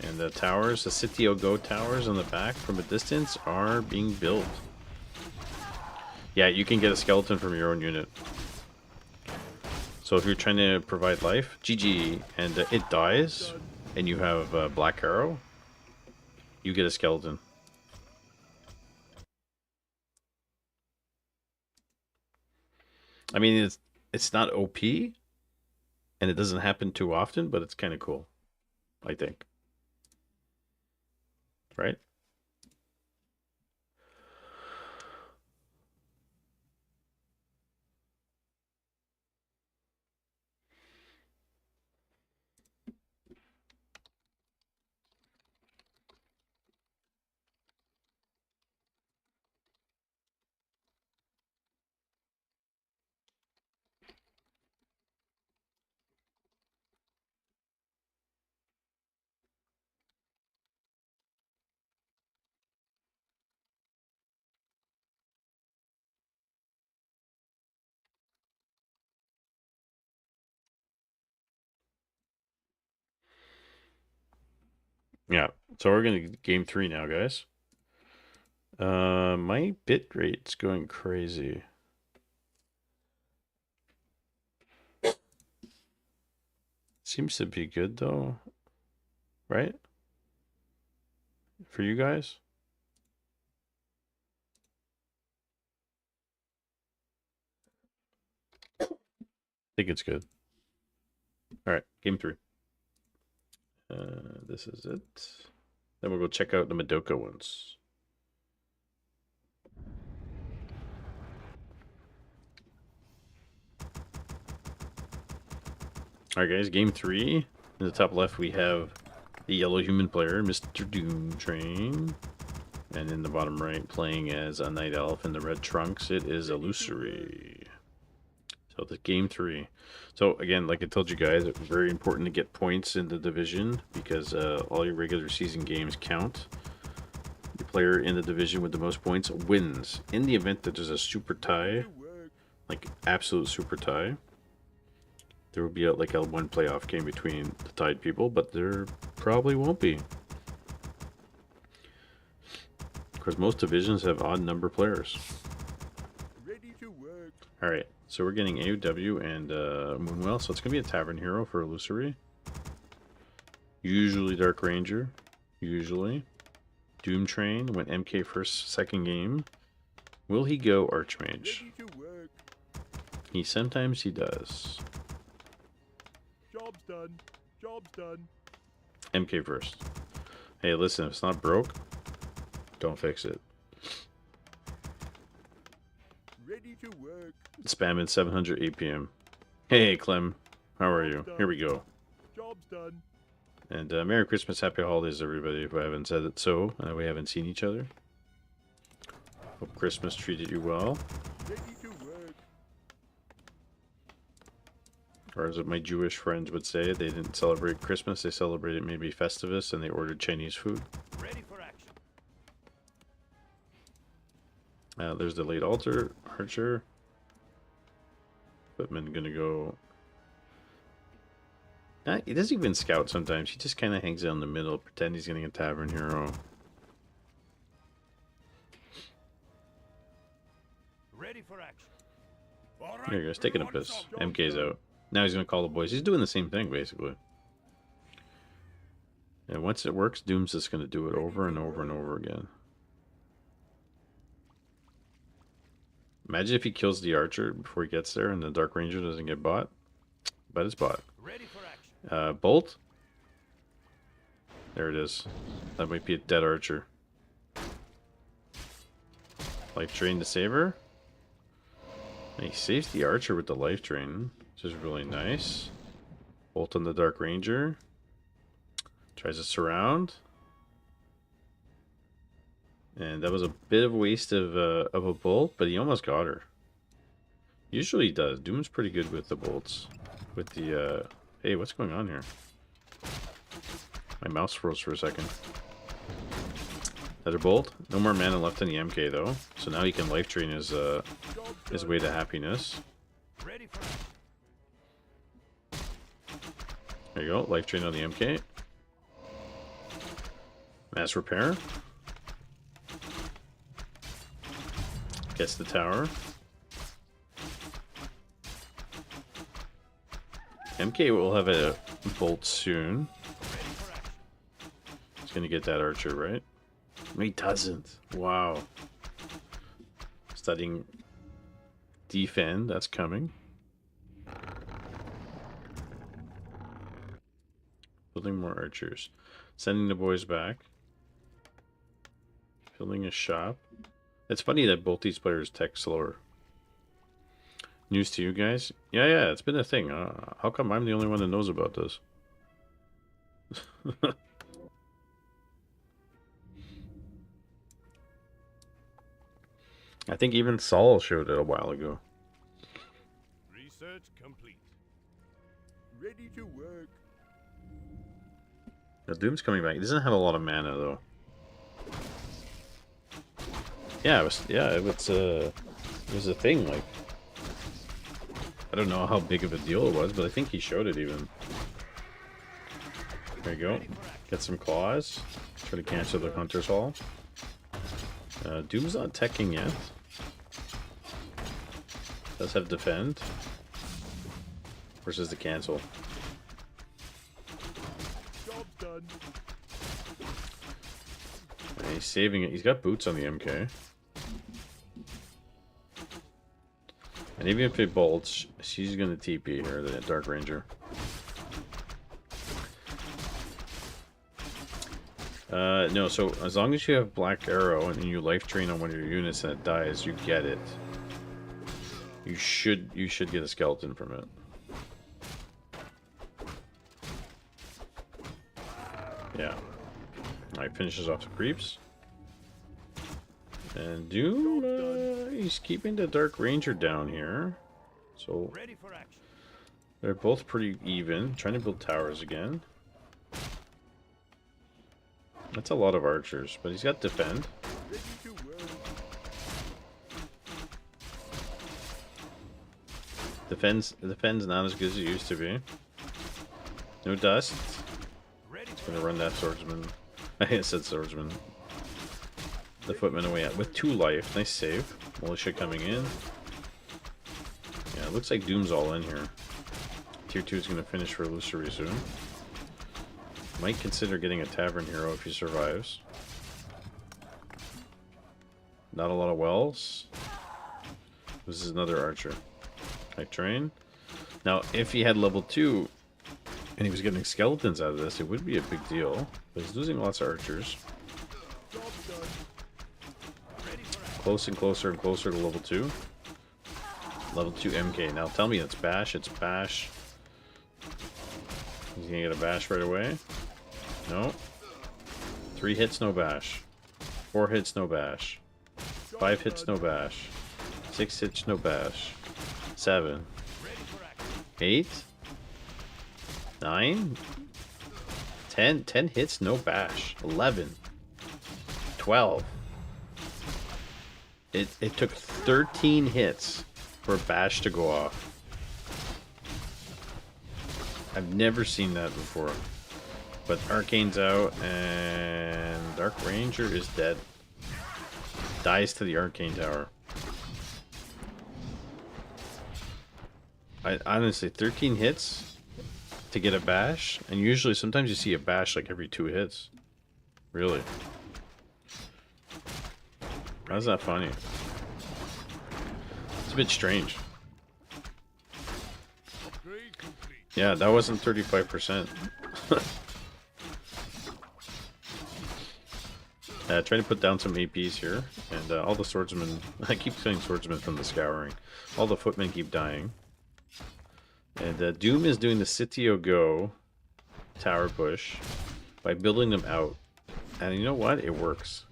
And the towers, the Sitio Go towers on the back from a distance are being built. Yeah, you can get a skeleton from your own unit. So if you're trying to provide life, GG, and it dies, and you have Black Arrow, you get a skeleton. I mean, it's not OP, and it doesn't happen too often, but it's kind of cool, I think. Right? Yeah, so we're gonna game 3 now, guys. My bit rate's going crazy. Seems to be good though, right? For you guys? I think it's good. All right, game 3. This is it. Then we'll go check out the Madoka ones. All right, guys, game 3. In the top left, we have the yellow human player, Mr. Doom Train. And in the bottom right, playing as a Night Elf in the red trunks, it is Illusory. So the game 3. So again, like I told you guys, it's very important to get points in the division because all your regular season games count. The player in the division with the most points wins. In the event that there's a super tie, like absolute super tie, there will be like a one playoff game between the tied people, but there probably won't be. Because most divisions have odd number players. Ready to work. Alright, so we're getting AOW and Moonwell, so it's going to be a Tavern Hero for Illusory. Usually Dark Ranger. Usually. Doom Train went MK first, second game. Will he go Archmage? Ready to work. Sometimes he does. Job's done. Job's done. MK first. Hey, listen, if it's not broke, don't fix it. Ready to work. Spamming 700 APM. Hey, Clem. How are you? Here we go. Job's done. And Merry Christmas, Happy Holidays, everybody, if I haven't said it so. We haven't seen each other. Hope Christmas treated you well. Ready to work. Or as my Jewish friends would say, they didn't celebrate Christmas, they celebrated maybe Festivus, and they ordered Chinese food. Ready for action. There's the late altar, Archer. Footman gonna go... he doesn't even scout sometimes, he just kind of hangs out in the middle, pretend he's getting a Tavern Hero. Ready for action. All right. There he goes, taking a piss. MK's out. Now he's gonna call the boys. He's doing the same thing, basically. And once it works, Doom's just gonna do it over and over and over again. Imagine if he kills the Archer before he gets there and the Dark Ranger doesn't get bought. But it's bought. Ready for action. Bolt. There it is. That might be a dead Archer. Life Drain to save her. And he saves the Archer with the Life Drain, which is really nice. Bolt on the Dark Ranger. Tries to surround. And that was a bit of a waste of a bolt, but he almost got her. Usually he does. Doom's pretty good with the bolts. With the, hey, what's going on here? My mouse froze for a second. Another bolt. No more mana left in the MK, though. So now he can life drain his way to happiness. There you go. Life drain on the MK. Mass repair. Gets the tower. MK will have a bolt soon. He's gonna get that archer, right? No, he doesn't. Wow. Studying defend, that's coming. Building more archers. Sending the boys back. Building a shop. It's funny that both these players tech slower. News to you guys? Yeah, it's been a thing. How come I'm the only one that knows about this? I think even Saul showed it a while ago. Research complete. Ready to work. Now, Doom's coming back. He doesn't have a lot of mana though. Yeah, it was a thing. Like, I don't know how big of a deal it was, but I think he showed it even. There you go. Get some claws. Try to cancel the Hunter's Hall. Doom's not teching yet. Does have defend. Versus the cancel. Job done. And he's saving it. He's got boots on the MK. And even if it bolts, she's gonna TP here, the Dark Ranger. No, so as long as you have Black Arrow and you life drain on one of your units and it dies, you get it. You should get a skeleton from it. Yeah. Alright, finishes off the creeps. And Doom, he's keeping the Dark Ranger down here. So they're both pretty even. Trying to build towers again. That's a lot of archers, but he's got defend. Defend's not as good as it used to be. No dust. It's gonna run that swordsman. I said swordsman. The footman away with 2 life. Nice save. Militia coming in. Yeah, it looks like Doom's all in here. Tier 2 is gonna finish for Illusory soon. Might consider getting a tavern hero if he survives. Not a lot of wells. This is another archer. Type train. Now, if he had level 2 and he was getting skeletons out of this, it would be a big deal. But he's losing lots of archers. Close and closer and closer to level 2. Level 2 MK. Now tell me it's bash. It's bash. He's gonna get a bash right away. No. 3 hits, no bash. 4 hits, no bash. 5 hits, no bash. 6 hits, no bash. 7. 8. 9. 10. 10 hits, no bash. 11. 12. It took 13 hits for a bash to go off. I've never seen that before. But Arcane's out and Dark Ranger is dead. Dies to the Arcane Tower. Honestly, 13 hits to get a bash, and usually sometimes you see a bash like every 2 hits. Really? How's that funny? It's a bit strange. Yeah, that wasn't 35%. Trying to put down some APs here, and all the swordsmen. I keep saying swordsmen from the Scouring. All the footmen keep dying. And Doom is doing the Sitio Go tower push by building them out. And you know what? It works.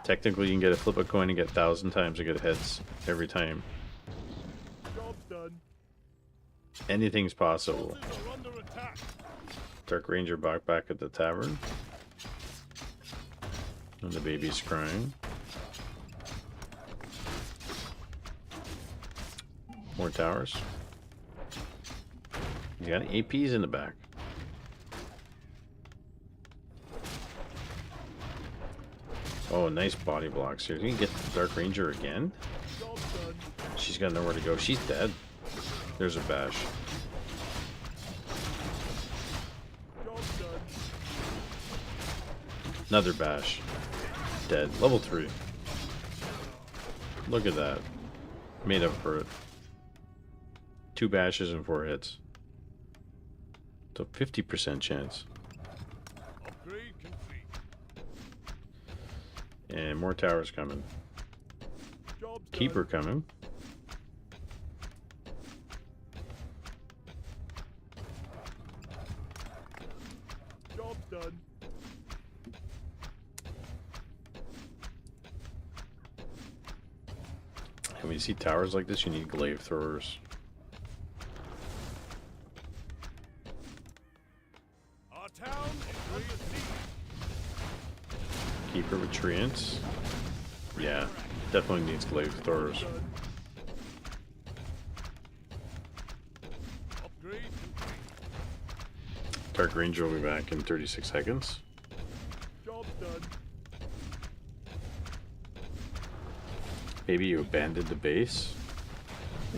Technically, you can get a flip a coin and get 1,000 times to get hits every time. Job done. Anything's possible. Forces are under attack. Dark Ranger back at the tavern. And the baby's crying. More towers. You got APs in the back. Oh, nice body blocks here. You can get the Dark Ranger again? Job done. She's got nowhere to go. She's dead. There's a bash. Job done. Another bash. Dead. Level 3. Look at that. Made up for it. 2 bashes and 4 hits. So 50% chance. Upgrade complete. And more towers coming. Job Keeper done. coming. Job done. And when you see towers like this, you need glaive throwers. Our town is under siege. Keeper with treants. Yeah, definitely needs glaive throwers. Done. Upgrade complete. Dark Ranger will be back in 36 seconds. Job done. Maybe you abandoned the base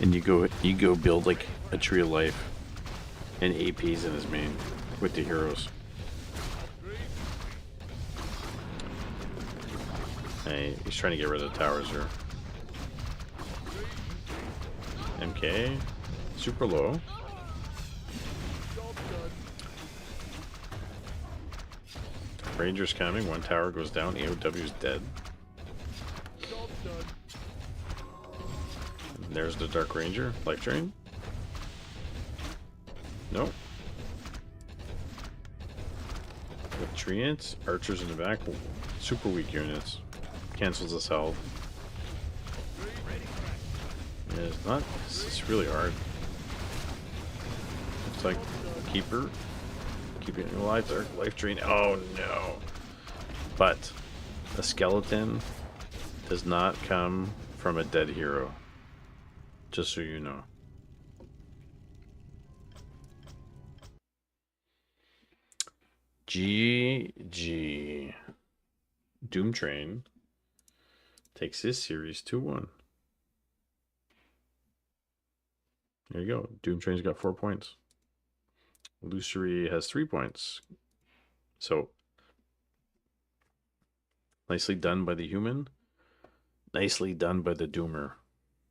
and you go build like a tree of life and APs in his main with the heroes. Upgrade Hey, he's trying to get rid of the towers here. MK, super low. Job done. Ranger's coming. 1 tower goes down. AOW's dead. Job done. And there's the Dark Ranger. Life Drain. Nope. With treants, archers in the back. Super weak units. Cancels us health. It's not. It's really hard. It's like Keeper. Keeping it alive. Dark Life Drain. Oh no. But a skeleton does not come from a dead hero. Just so you know. GG. Doom Train takes this series 2-1. There you go. Doom Train's got 4 points. Illusory has 3 points. So, nicely done by the human. Nicely done by the Doomer.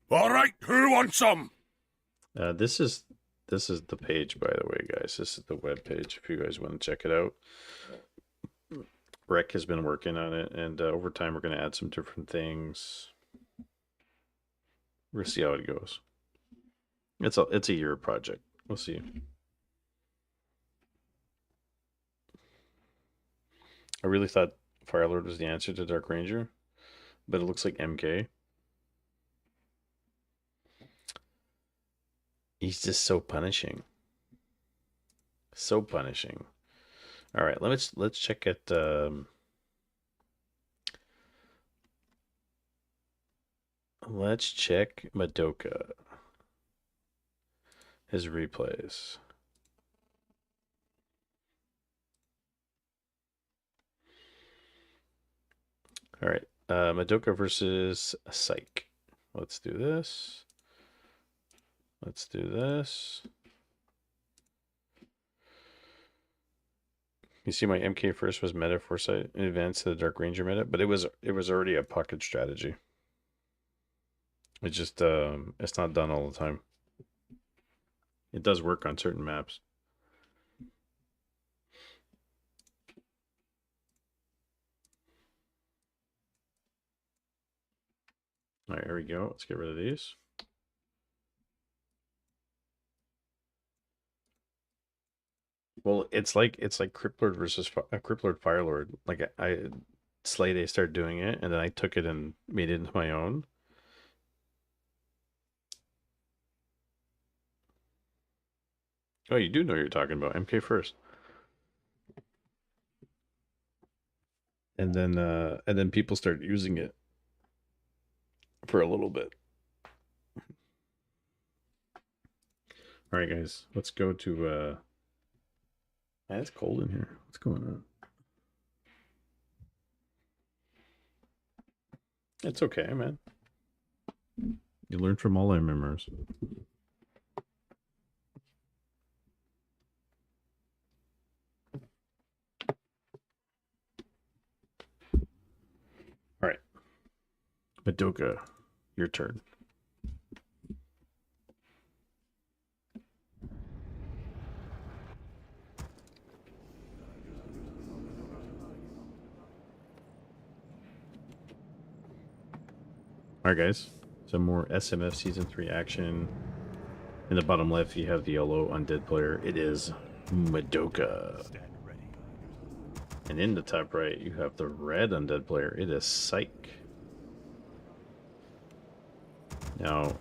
All right, who wants some? This is the page, by the way, guys. This is the web page. If you guys want to check it out. Rec has been working on it, and over time we're going to add some different things. We'll see how it goes. It's a year project. We'll see. I really thought Firelord was the answer to Dark Ranger, but it looks like MK. He's just so punishing. So punishing. All right, let's check it. Let's check Madoka. His replays. All right, Madoka versus Psych. Let's do this. Let's do this. You see, my MK first was meta foresight in advance to the Dark Ranger meta, but it was already a pocket strategy. It just it's not done all the time. It does work on certain maps. All right, here we go. Let's get rid of these. Well, it's like Cryptlord versus Cryptlord Firelord. Like I Slay Day started doing it, and then I took it and made it into my own. Oh, you do know what you're talking about. MK first. And then people started using it for a little bit. All right, guys, let's go to man, it's cold in here. What's going on? It's okay, man. You learn from all MMRs. All right. Madoka, your turn. All right, guys. Some more SMF Season 3 action. In the bottom left, you have the yellow undead player. It is Madoka. And in the top right, you have the red undead player. It is Psych. Now,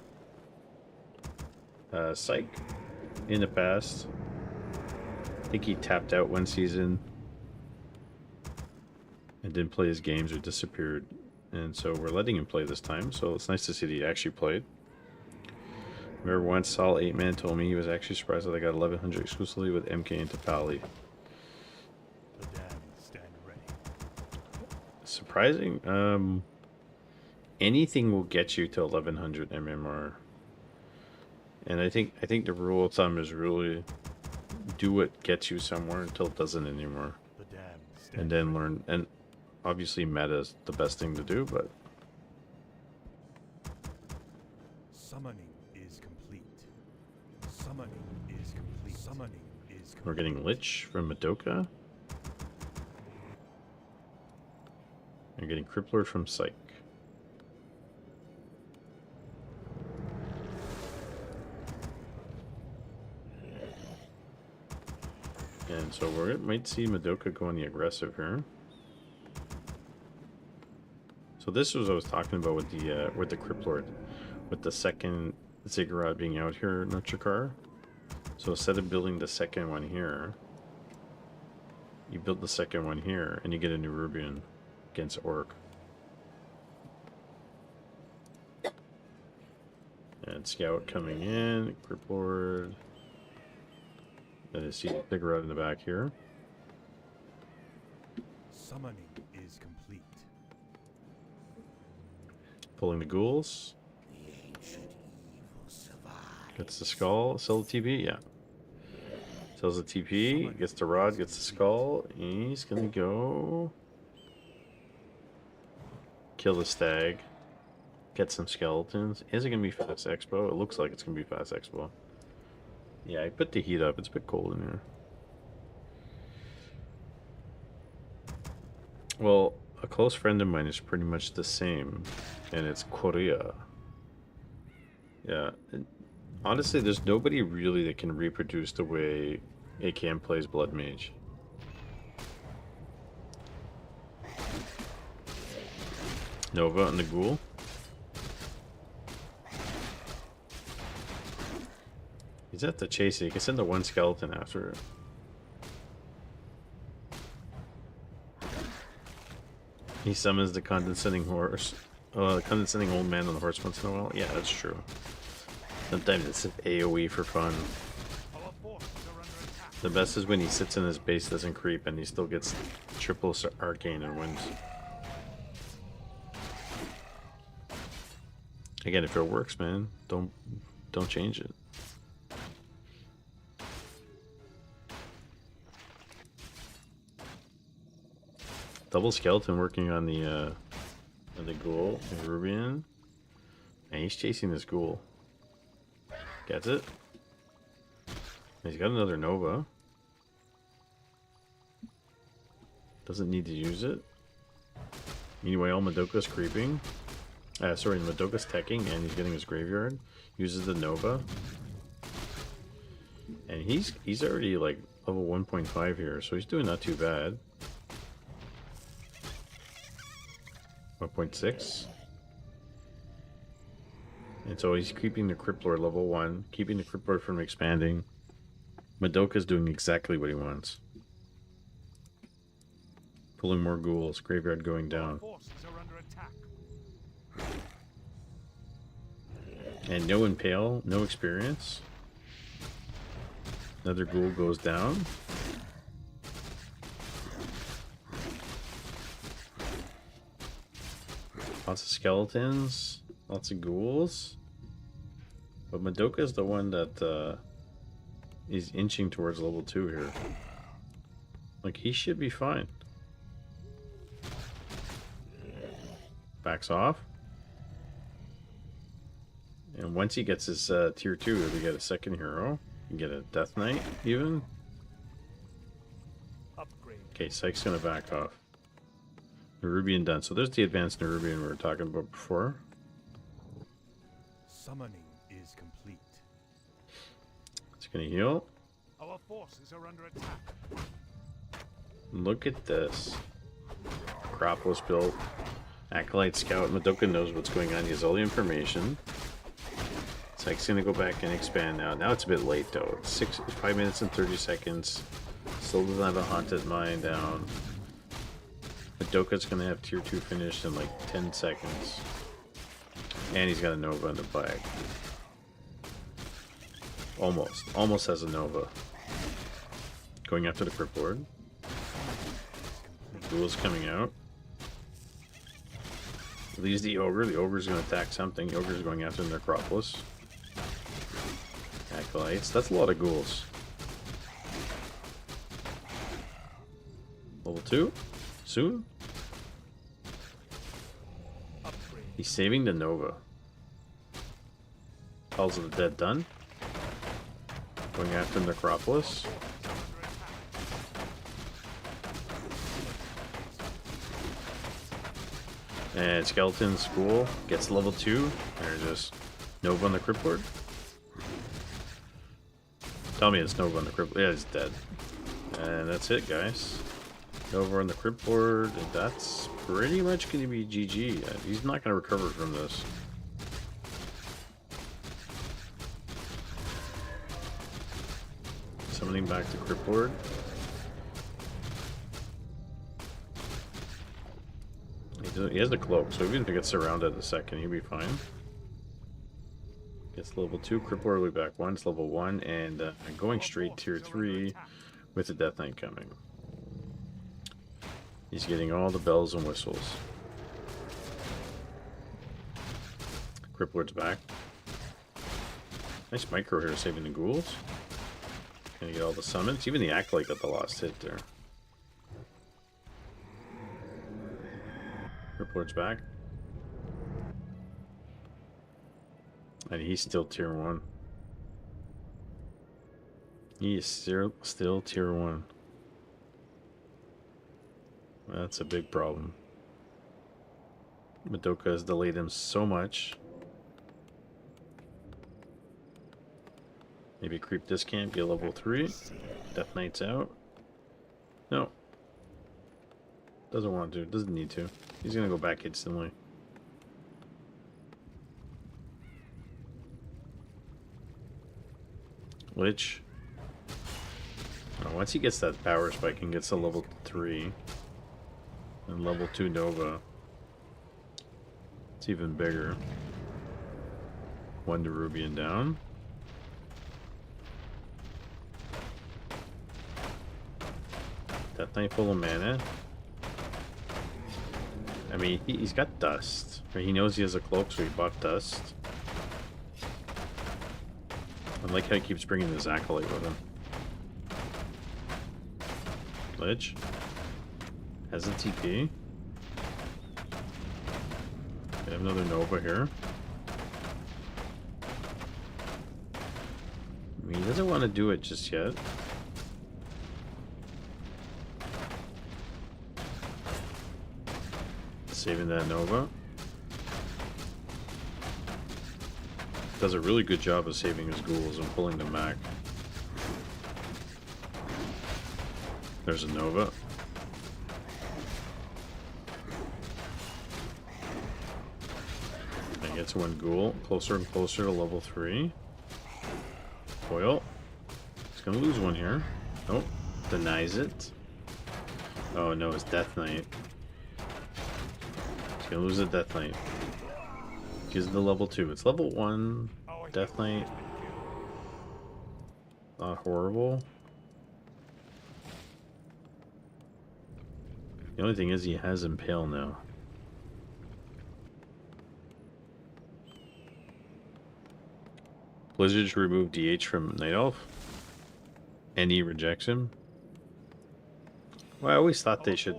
Psych, in the past, I think he tapped out one season and didn't play his games or disappeared. And so we're letting him play this time. So it's nice to see that he actually played. Remember once Sol 8-Man told me he was actually surprised that I got 1100 exclusively with MK and Tapali. Surprising? Anything will get you to 1100 MMR. And I think the rule of thumb is really do what gets you somewhere until it doesn't anymore. And then learn. And obviously meta is the best thing to do, but Summoning is complete. Summoning is complete. Summoning is complete. We're getting Lich from Madoka. We're getting Crippler from Psych. And so we might see Madoka going the aggressive here. So this was what I was talking about with the Crippler, with the second Ziggurat being out here, Nurchakar. So instead of building the second one here, you build the second one here, and you get a new Rubian against Orc. And Scout coming in, Crippler. Then I see Ziggurat in the back here. Summoning is complete. Pulling the ghouls. Gets the skull. Sell the TP? Yeah. Sells the TP. Gets the rod. Gets the skull. He's gonna go kill the stag. Get some skeletons. Is it gonna be fast expo? It looks like it's gonna be fast expo. Yeah, I put the heat up. It's a bit cold in here. Well, a close friend of mine is pretty much the same, and it's Korea. Yeah, honestly, there's nobody really that can reproduce the way AKM plays Blood Mage. Nova and the Ghoul. He's at the chase it. He can send the one skeleton after it. He summons the condescending horse. The condescending old man on the horse once in a while. Yeah, that's true. Sometimes it's an AoE for fun. The best is when he sits in his base, doesn't creep, and he still gets triple arcane and wins. Again, if it works, man, don't change it. Double skeleton working on the ghoul and Rubian. And he's chasing this ghoul. Gets it. He's got another Nova. Doesn't need to use it. Meanwhile, Madoka's creeping. Sorry, Madoka's teching and he's getting his graveyard. Uses the Nova. And he's already like level 1.5 here, so he's doing not too bad. 1.6. And so he's keeping the Crippler level 1, keeping the Crippler from expanding. Madoka's doing exactly what he wants. Pulling more ghouls, graveyard going down. Forces are under attack. And no impale, no experience. Another ghoul goes down. Lots of skeletons, lots of ghouls. But Madoka's the one that is inching towards level 2 here. Like, he should be fine. Backs off. And once he gets his tier 2, we get a second hero. You get a Death Knight, even. Upgrade. Okay, Syke's gonna back off. Nerubian done. So there's the advanced Nerubian we were talking about before. Summoning is complete. It's gonna heal. Our forces are under attack. Look at this. Acropolis built. Acolyte Scout. Madoka knows what's going on. He has all the information. Syke's gonna go back and expand now. Now it's a bit late though. It's 5 minutes and 30 seconds. Still doesn't have a Haunted Mine down. Madoka's gonna have tier 2 finished in like 10 seconds. And he's got a Nova in the bag. Almost. Almost has a Nova. Going after the Crypt Lord. Ghoul's coming out. Leaves the Ogre. The Ogre's gonna attack something. The Ogre's going after the Necropolis. Acolytes. That's a lot of ghouls. Level 2? Soon? Upgrade. He's saving the Nova. Calls of the Dead done. Going after Necropolis. And Skeleton School gets level 2. There's just Nova on the Crypt Lord. Tell me it's Nova on the Crypt Lord. Yeah, he's dead. And that's it, guys. Nova on the Crypt Lord, and that's pretty much going to be GG. He's not going to recover from this. Summoning back the Crypt Lord. He has the cloak, so even if he gets surrounded a second, he'll be fine. Gets level 2, Crypt Lord will be back 1, it's level 1, and going straight tier 3 with the Death Knight coming. He's getting all the bells and whistles. Crypt Lord's back. Nice micro here saving the ghouls. Gonna get all the summons. Even the Acolyte got the last hit there. Crypt Lord's back. And he's still tier 1. He is still tier 1. That's a big problem. Madoka has delayed him so much. Maybe creep this camp, get level 3. Death Knight's out. No. Doesn't want to, doesn't need to. He's gonna go back instantly. Lich. Once he gets that power spike and gets to level 3 and level 2 Nova, it's even bigger. 1 Nerubian down. Death Knight full of mana. I mean, he's got dust. He knows he has a cloak, so he bought dust. I like how he keeps bringing this Acolyte with him. Lich. Has a TP. We have another Nova here. I mean, he doesn't want to do it just yet. Saving that Nova. Does a really good job of saving his ghouls and pulling them back. There's a Nova. Gets one ghoul. Closer and closer to level 3. Foil. He's gonna lose one here. Nope. Denies it. Oh no, it's Death Knight. He's gonna lose a Death Knight. Gives the level 2. It's level 1. Death Knight. Not horrible. The only thing is he has Impale now. Blizzard to remove DH from Night Elf. And he rejects him. Well, I always thought they should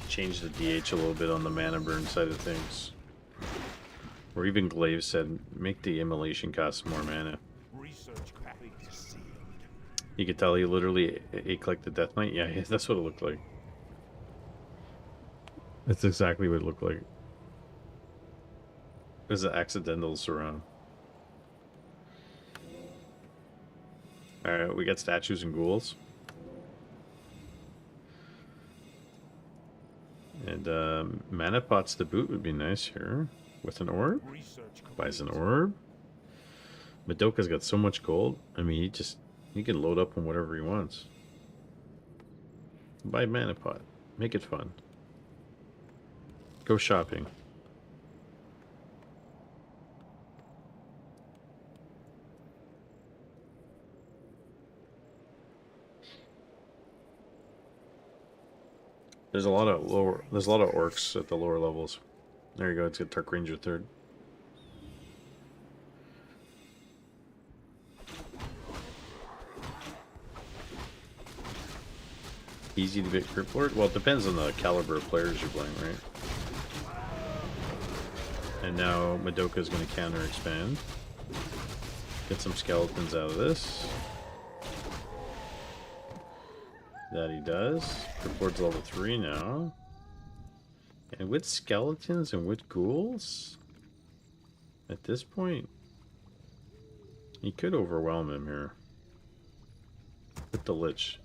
change the DH a little bit on the mana burn side of things. Or even Glaive said, make the immolation cost more mana. You could tell he literally clicked the Death Knight. Yeah, that's what it looked like. That's exactly what it looked like. It was an accidental surround. Alright, we got statues and ghouls. And mana pots to boot would be nice here. With an orb. Buys an orb. Madoka's got so much gold. I mean, he can load up on whatever he wants. Buy mana pot. Make it fun. Go shopping. There's a lot of orcs at the lower levels. There you go, it's got Dark Ranger 3rd. Easy to beat Crypt Lord? Well, it depends on the caliber of players you're playing, right? And now Madoka's going to counter expand. Get some skeletons out of this. That he does. Crypt Lord's level 3 now. And with skeletons and with ghouls, at this point, he could overwhelm him here. With the Lich.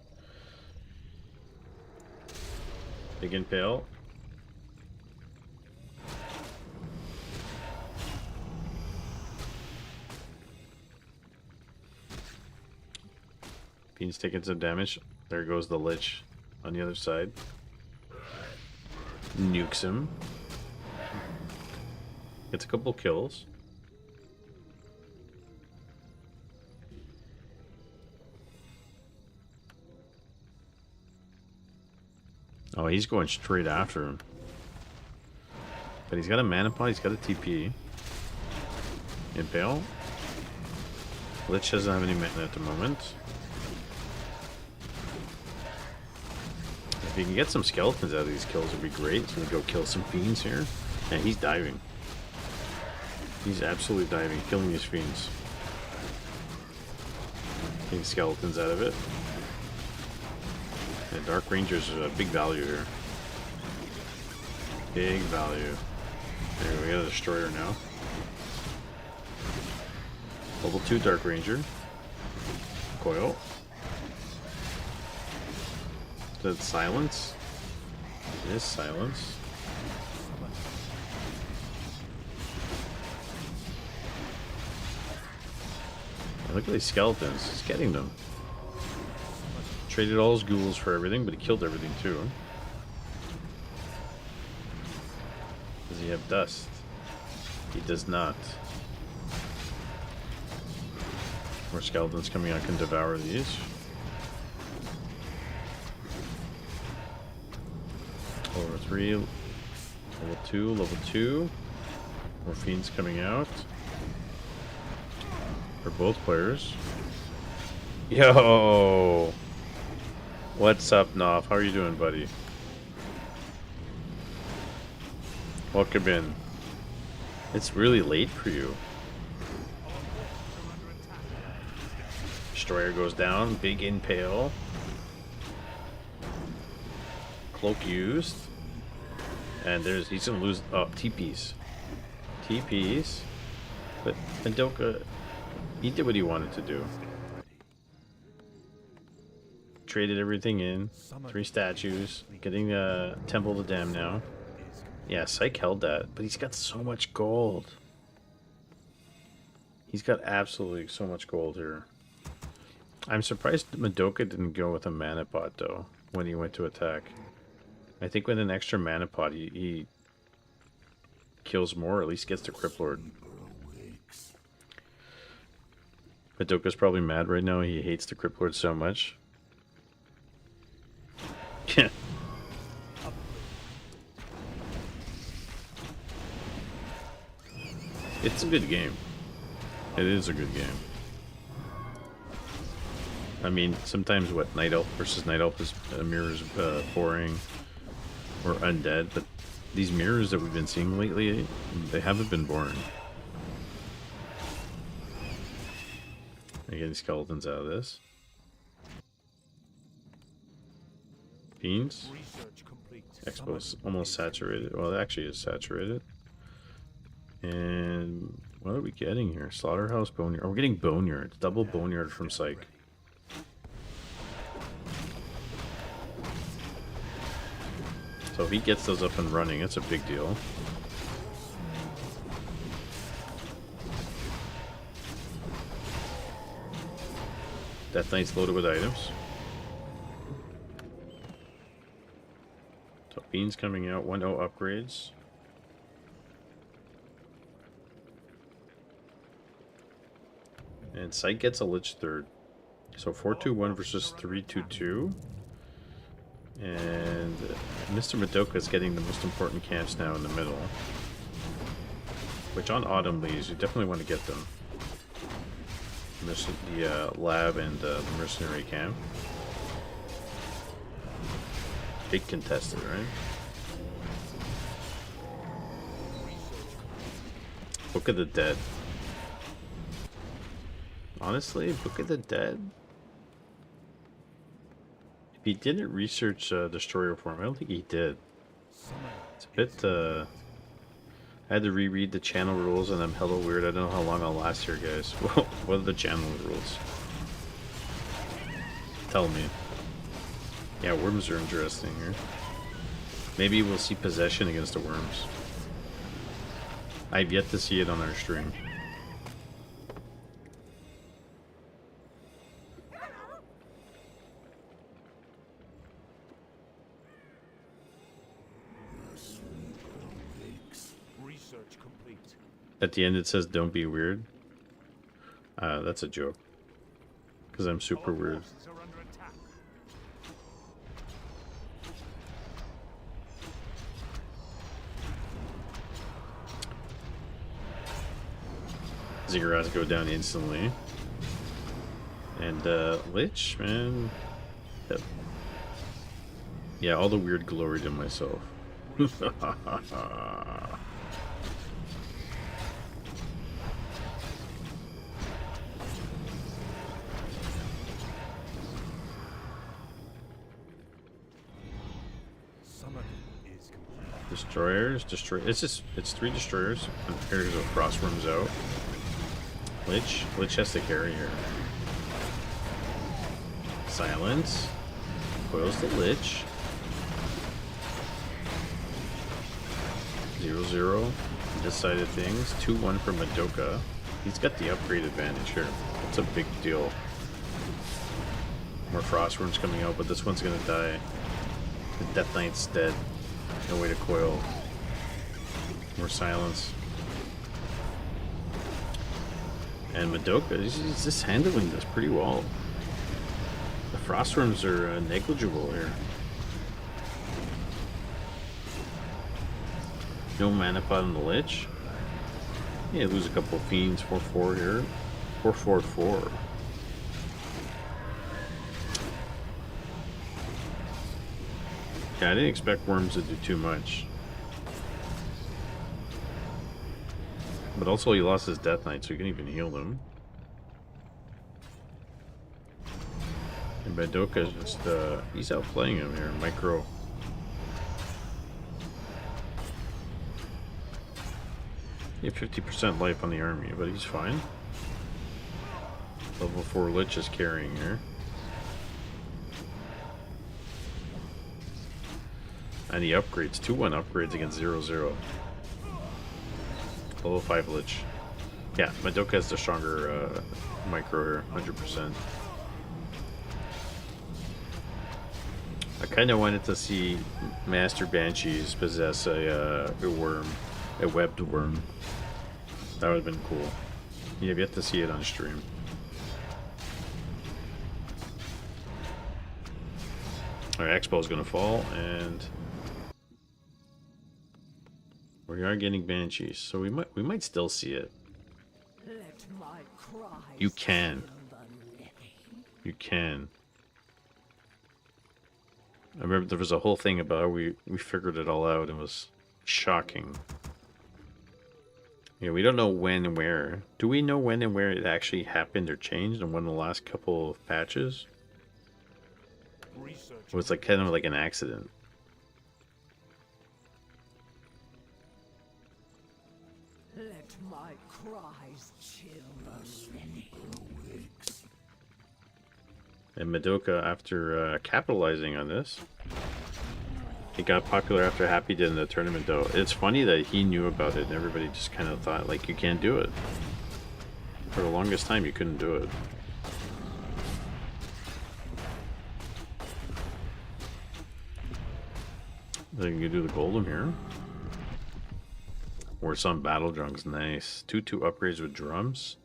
Big Impale. Fiend's taking some damage. There goes the Lich on the other side. Nukes him. Gets a couple kills. Oh, he's going straight after him. But he's got a mana pot, he's got a TP. Impale. Lich doesn't have any mana at the moment. If you can get some skeletons out of these kills, it'd be great. He's gonna go kill some fiends here. And he's diving. He's absolutely diving, killing these fiends. Getting skeletons out of it. And Dark Ranger's a big value here. Big value. There we got a destroyer now. Level 2 Dark Ranger. Coil. Is that silence? It is silence. Look at these skeletons. He's getting them. Traded all his ghouls for everything, but he killed everything too. Does he have dust? He does not. More skeletons coming out can devour these. Level 3, level 2, level 2. More fiends coming out. For both players. Yo! What's up, Knopf? How are you doing, buddy? Welcome in. It's really late for you. Destroyer goes down. Big Impale. Cloak used. And he's gonna lose, TPs. TPs. But Madoka, he did what he wanted to do. traded everything in. 3 statues. Getting a Temple of the Dam now. Yeah, Psych held that, but he's got so much gold. He's got absolutely so much gold here. I'm surprised Madoka didn't go with a mana pot though when he went to attack. I think with an extra mana pot he kills more, or at least gets the Crypt Lord. Madoka's probably mad right now. He hates the Crypt Lord so much. Yeah. It's a good game. It is a good game. I mean, sometimes what Night Elf versus Night Elf is mirrors boring or undead, but these mirrors that we've been seeing lately, they haven't been boring. Getting skeletons out of this. Fiends. Expo's almost saturated. Well, it actually is saturated. And what are we getting here? Slaughterhouse, Boneyard. Oh, we're getting Boneyard. Double Boneyard from Psych. So if he gets those up and running, that's a big deal. Death Knight's loaded with items. So Beans coming out, 1-0 upgrades. And Sight gets a Lich third. So 4-2-1 versus 3-2-2. And Mr. Madoka is getting the most important camps now in the middle. Which on Autumn Leaves, you definitely want to get them. The lab and the mercenary camp. Big contested, right? Book of the Dead. Honestly, Book of the Dead. If he didn't research Destroyer form, I don't think he did. It's a bit. I had to reread the channel rules and I'm hella weird. I don't know how long I'll last here, guys. What are the channel rules? Tell me. Yeah, worms are interesting here. Maybe we'll see possession against the worms. I've yet to see it on our stream. At the end it says don't be weird. That's a joke. Because I'm super weird. Ziggurats go down instantly. And Lich, man. Yep. Yeah, all the weird glory to myself. Destroyers, it's 3 destroyers. And here's a Frostworms out. Lich has to carry here. Silence. Coils the Lich. 0-0. This side of things. 2-1 for Madoka. He's got the upgrade advantage here. It's a big deal. More Frostworms coming out, but this one's gonna die. The Death Knight's dead. No way to coil. More silence. And Madoka, he's just handling this pretty well. The Frostworms are negligible here. No mana pot on the Lich. Yeah, lose a couple of Fiends. 4-4 here. 4-4-4. Yeah, I didn't expect Worms to do too much. But also he lost his Death Knight, so he can even heal them. And Madoka's just, he's outplaying him here. Micro. He had 50% life on the army, but he's fine. Level 4 Lich is carrying here. And the upgrades, 2-1 upgrades against 0-0. Level 5 Lich. Yeah, Madoka has the stronger micro here, 100%. I kind of wanted to see Master Banshees possess a worm, a webbed worm. That would have been cool. You have yet to see it on stream. Our Expo is going to fall, and we are getting Banshees, so we might still see it. You can. You can. I remember there was a whole thing about how we figured it all out. It was shocking. Yeah, we don't know when and where. Do we know when and where it actually happened or changed in one of the last couple of patches? It was like kind of like an accident. Let my cries chill the living. And Madoka, after capitalizing on this, it got popular after Happy did in the tournament, though. It's funny that he knew about it and everybody just kind of thought, like, you can't do it. For the longest time, you couldn't do it. Then you can do the Golem here. Or some Battle Drums, nice. 2-2 upgrades with drums.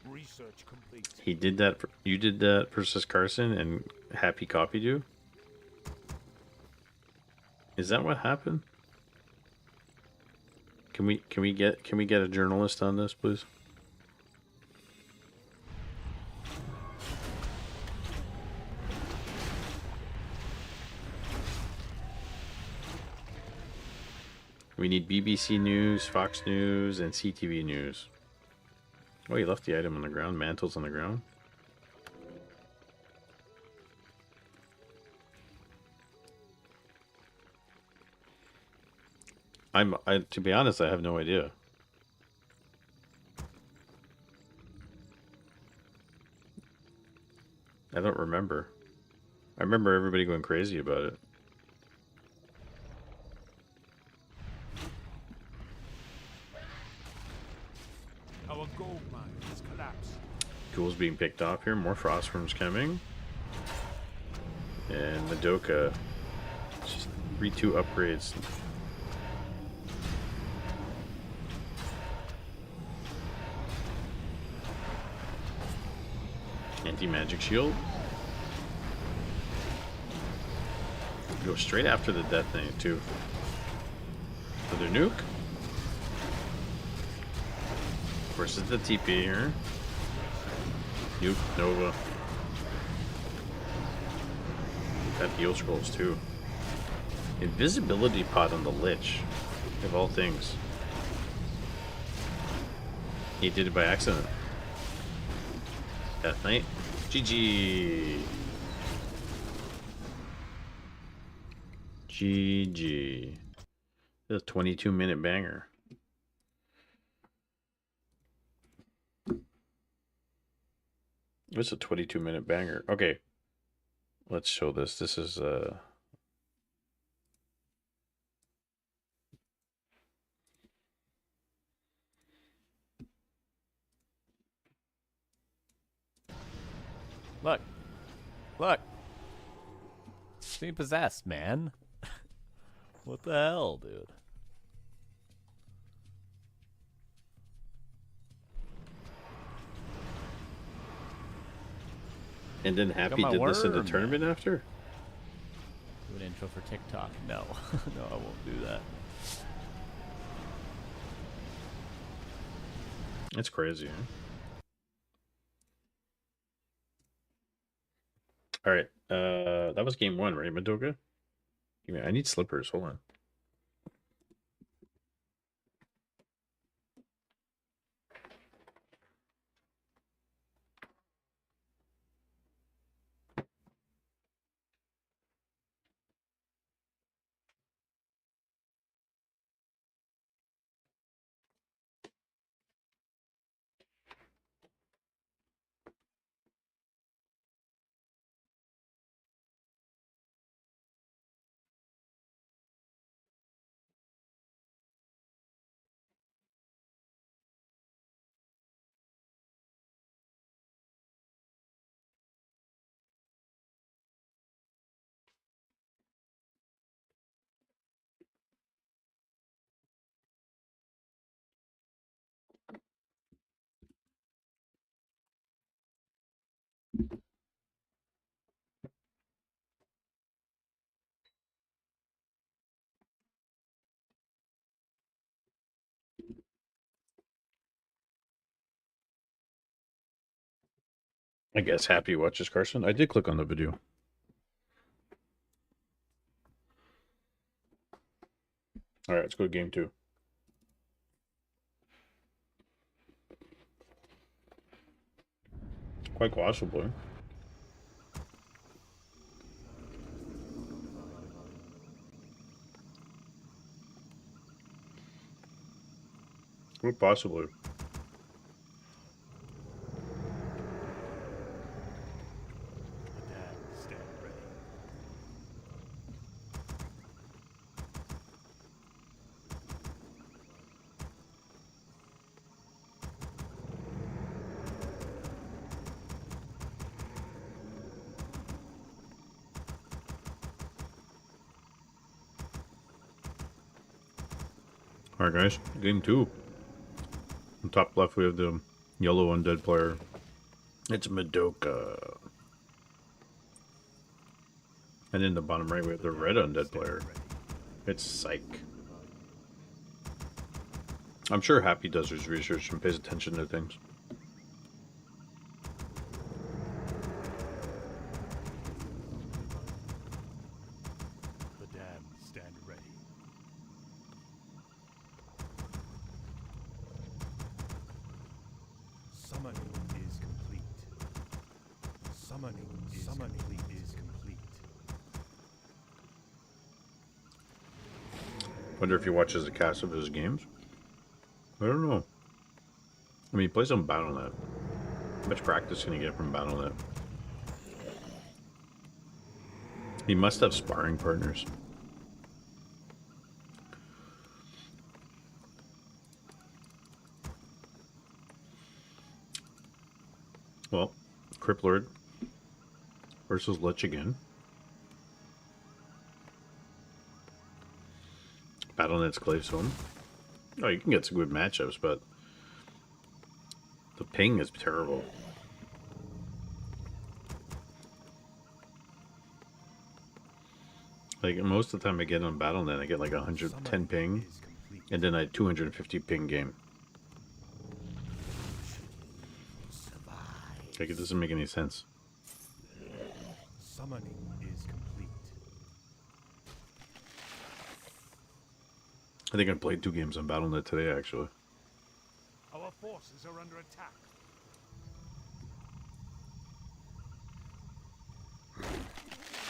Research complete. He did that. You did that versus Carson, and Happy copied you. Is that what happened? Can we get a journalist on this, please? We need BBC News, Fox News, and CTV News. Oh, he left the item on the ground. Mantle's on the ground. To be honest, I have no idea. I don't remember. I remember everybody going crazy about it. Our gold mine has collapsed. Ghouls being picked off here. More frost worms coming. And Madoka. Just 3-2 upgrades. Anti-magic shield. Go straight after the death thing too. Another nuke. Of course, it's the TP here. Nuke, Nova. Got heal scrolls too. Invisibility pot on the Lich, of all things. He did it by accident. Death Knight. GG. GG. This is a 22-minute banger. It's a 22-minute banger. Okay. Let's show this. This is Look. Look. It's being possessed, man. What the hell, dude? and then Happy my did this in the worm, tournament after? Do an intro for TikTok. No. No, I won't do that. That's crazy, huh? Alright, that was game one, right, Madoka? I need slippers, hold on. I guess Happy watches Carson. I did click on the video. All right, let's go to game 2. Quite possibly. Quite possibly. Attack, stand ready. All right, guys. Game 2. On top left, we have the yellow undead player. It's Madoka. And in the bottom right, we have the red undead player. It's Psych. I'm sure Happy does his research and pays attention to things. The damned stand ready. Summoning is complete. Summoning is complete. Wonder if he watches the cast of his games. I don't know. I mean, he plays on Battle.net. How much practice can he get from Battle.net? He must have sparring partners. Well, Criplord versus Lich again. Battle.net's Clave's home. Oh, you can get some good matchups, but the ping is terrible. Like, most of the time I get on Battle.net, I get like 110 ping, and then I 250 ping game. Like, it doesn't make any sense. Summoning is complete. I think I played 2 games on Battle.net today, actually. Our forces are under attack.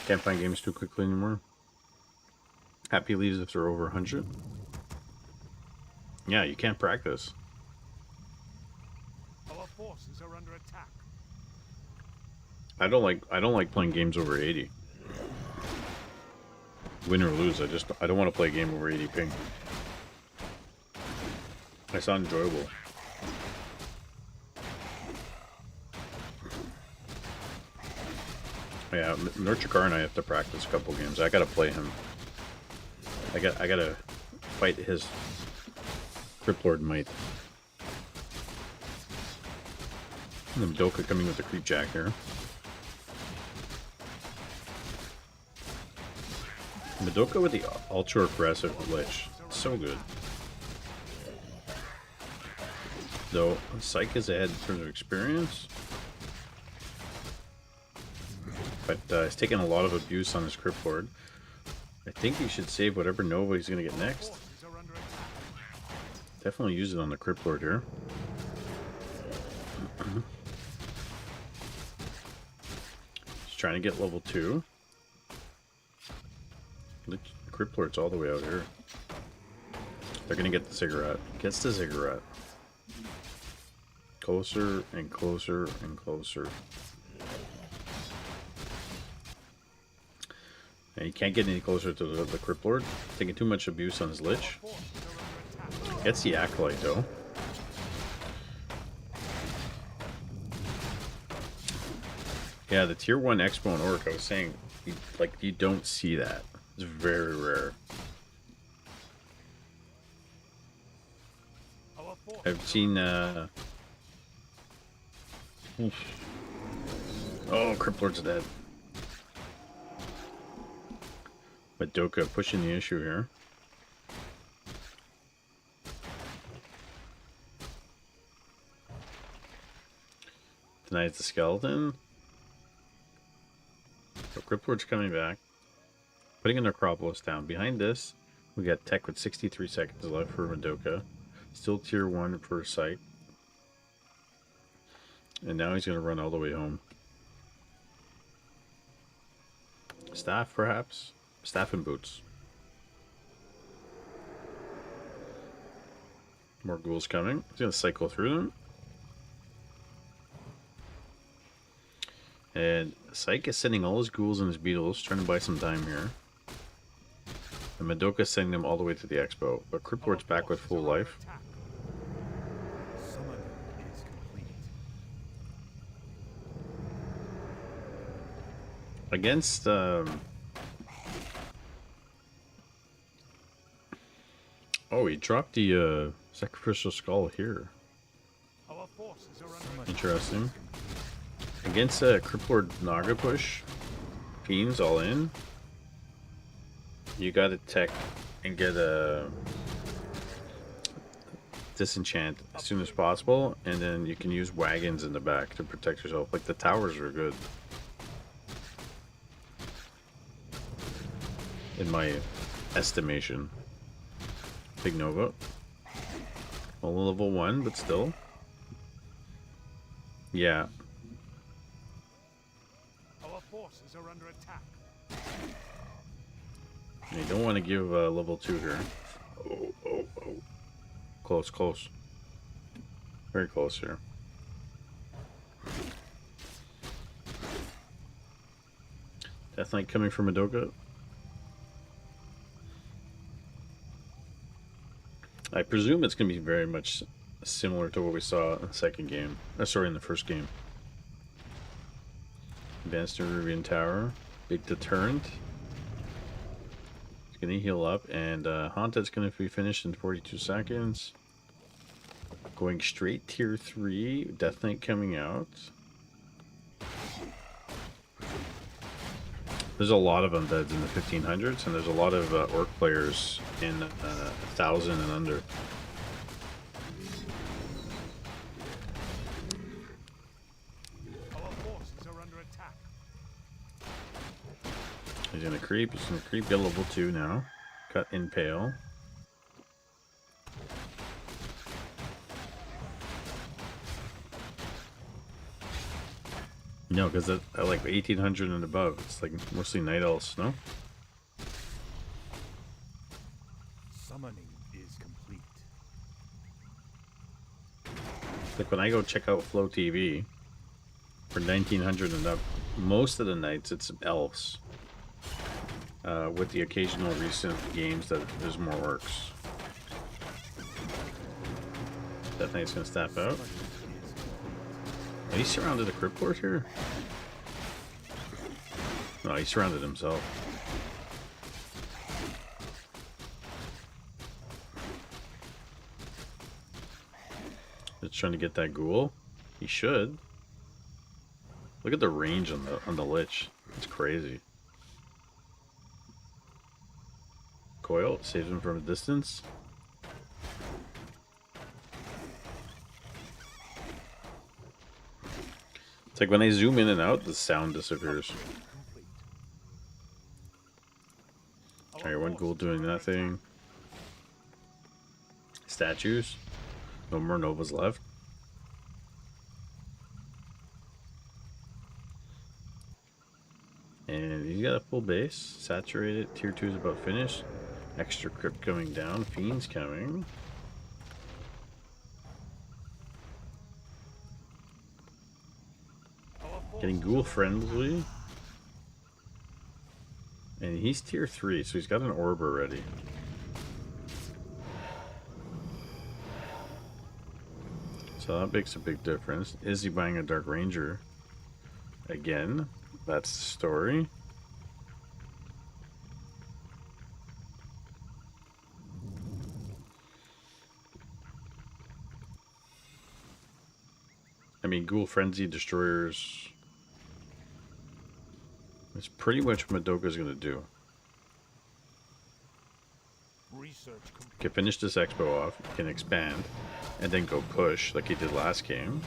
Can't find games too quickly anymore. Happy leaves if they're over 100. Yeah, you can't practice. Our forces are under attack. I don't like playing games over 80. Win or lose, I don't want to play a game over 80 ping. It's not enjoyable. Yeah, Northgard and I have to practice a couple games. I gotta play him. I gotta fight his Criplord might. And then Madoka coming with the creep jack here. Madoka with the ultra aggressive Lich. So good. Though Psych is ahead in terms of experience. But he's taking a lot of abuse on his Criplord. I think he should save whatever Nova he's going to get next. Definitely use it on the Criplord here. He's trying to get level 2. Criplord's all the way out here. They're going to get the cigarette. Gets the cigarette. Closer and closer and closer. And he can't get any closer to the Criplord. Taking too much abuse on his Lich. Gets the Acolyte though. Yeah, the tier 1 Expo and Orc, I was saying, you don't see that. It's very rare. I've seen, Oh, Criplord's dead. Madoka pushing the issue here. Denies the skeleton. So Cryptlord's coming back. Putting an Acropolis down. Behind this, we got tech with 63 seconds left for Madoka. Still tier 1 for sight. And now he's going to run all the way home. Staff, perhaps? Staff and boots. More ghouls coming. He's going to cycle through them. And Psyche is sending all his ghouls and his beetles, trying to buy some time here. And Madoka's sending them all the way to the expo. But Cryptlord's back with full life. Summoning is complete. Against oh, he dropped the sacrificial skull here. Our forces are under Interesting. Against a Cryptlord Naga push, Fiends all in. You gotta tech and get a disenchant as soon as possible, and then you can use wagons in the back to protect yourself. Like the towers are good, in my estimation. Big Nova. Only level 1, but still. Yeah. Our forces are under attack. You don't want to give level 2 here. Oh, oh, oh. Close, close. Very close here. Death Knight coming from Madoka. I presume it's going to be very much similar to what we saw in the second game. Sorry, in the first game. Advanced Nerubian Tower. Big deterrent. It's going to heal up. And Haunted's going to be finished in 42 seconds. Going straight tier 3. Death Knight coming out. There's a lot of undeads in the 1500s, and there's a lot of orc players in 1000 and under. Our forces are under attack. He's gonna creep. He's gonna creep. Get level 2 now. Cut Impale. No, because at like 1800 and above, it's like mostly night elves, no? Summoning is complete. Like when I go check out Flow TV for 1900 and up, most of the nights it's elves. With the occasional recent games that there's more orcs. Death Knight's gonna step out. Oh, he surrounded a Cryptlord here? No, he surrounded himself. Just trying to get that ghoul. He should. Look at the range on the Lich. It's crazy. Coil saves him from a distance. It's like when I zoom in and out, the sound disappears. Alright, one ghoul doing nothing. Statues. No more Novas left. And he's got a full base. Saturated. Tier 2 is about finished. Extra crypt coming down. Fiends coming. Getting ghoul friendly. And he's tier 3, so he's got an orb already. So that makes a big difference. Is he buying a Dark Ranger? Again, that's the story. I mean, Ghoul Frenzy Destroyers. It's pretty much what Madoka's gonna do. Can finish this expo off, can expand, and then go push like he did last game.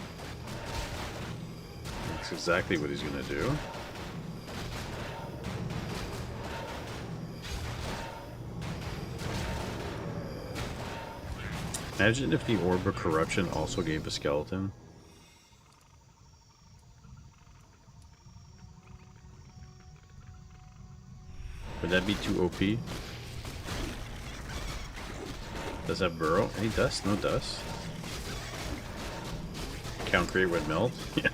That's exactly what he's gonna do. Imagine if the Orb of Corruption also gave a skeleton. Would that be too OP? Does that burrow? Any dust? No dust. Count create would melt? Yeah.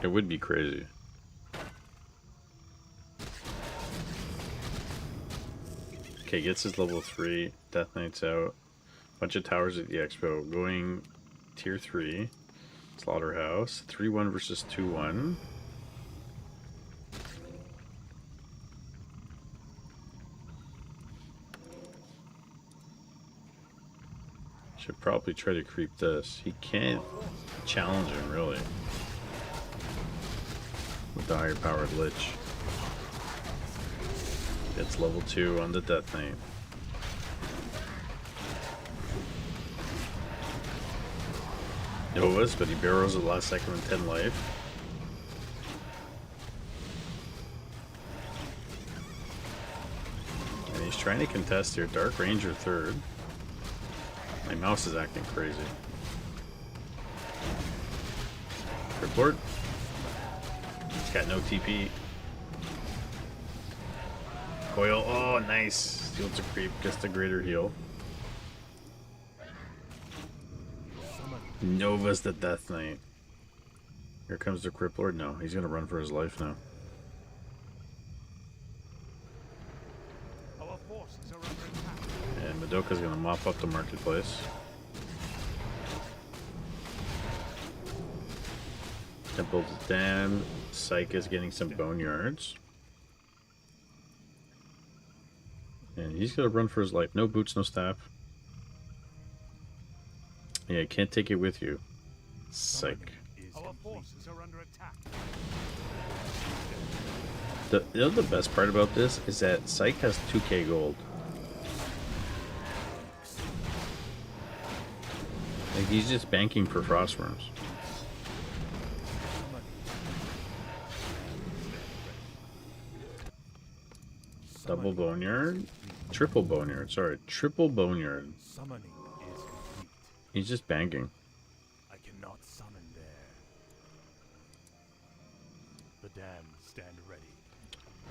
It would be crazy. Okay, gets his level 3. Death Knight's out. Bunch of towers at the expo. Going tier 3. Slaughterhouse. 3-1 versus 2-1. Should probably try to creep this. He can't challenge him, really. With the higher powered Lich. It's level 2 on the Death Knight. Novas, but he barrows at last second with 10 life. And he's trying to contest here. Dark Ranger third. My mouse is acting crazy. Report. He's got no TP. Coil. Oh, nice. Steals a creep. Gets the greater heal. Nova's the Death Knight. Here comes the Crypt Lord. No, he's gonna run for his life now. Our forces are under attack. And Madoka's gonna mop up the marketplace. Temple's down. Psyche is getting some boneyards. And he's gonna run for his life. No boots, no staff. Yeah, can't take it with you. Psych. Our forces are under attack. The best part about this is that Psyche has 2k gold. Like, he's just banking for Frostworms. Double Boneyard? Triple Boneyard, sorry. Triple Boneyard. Summoning is complete. He's just banking. I cannot summon there. The damned stand ready.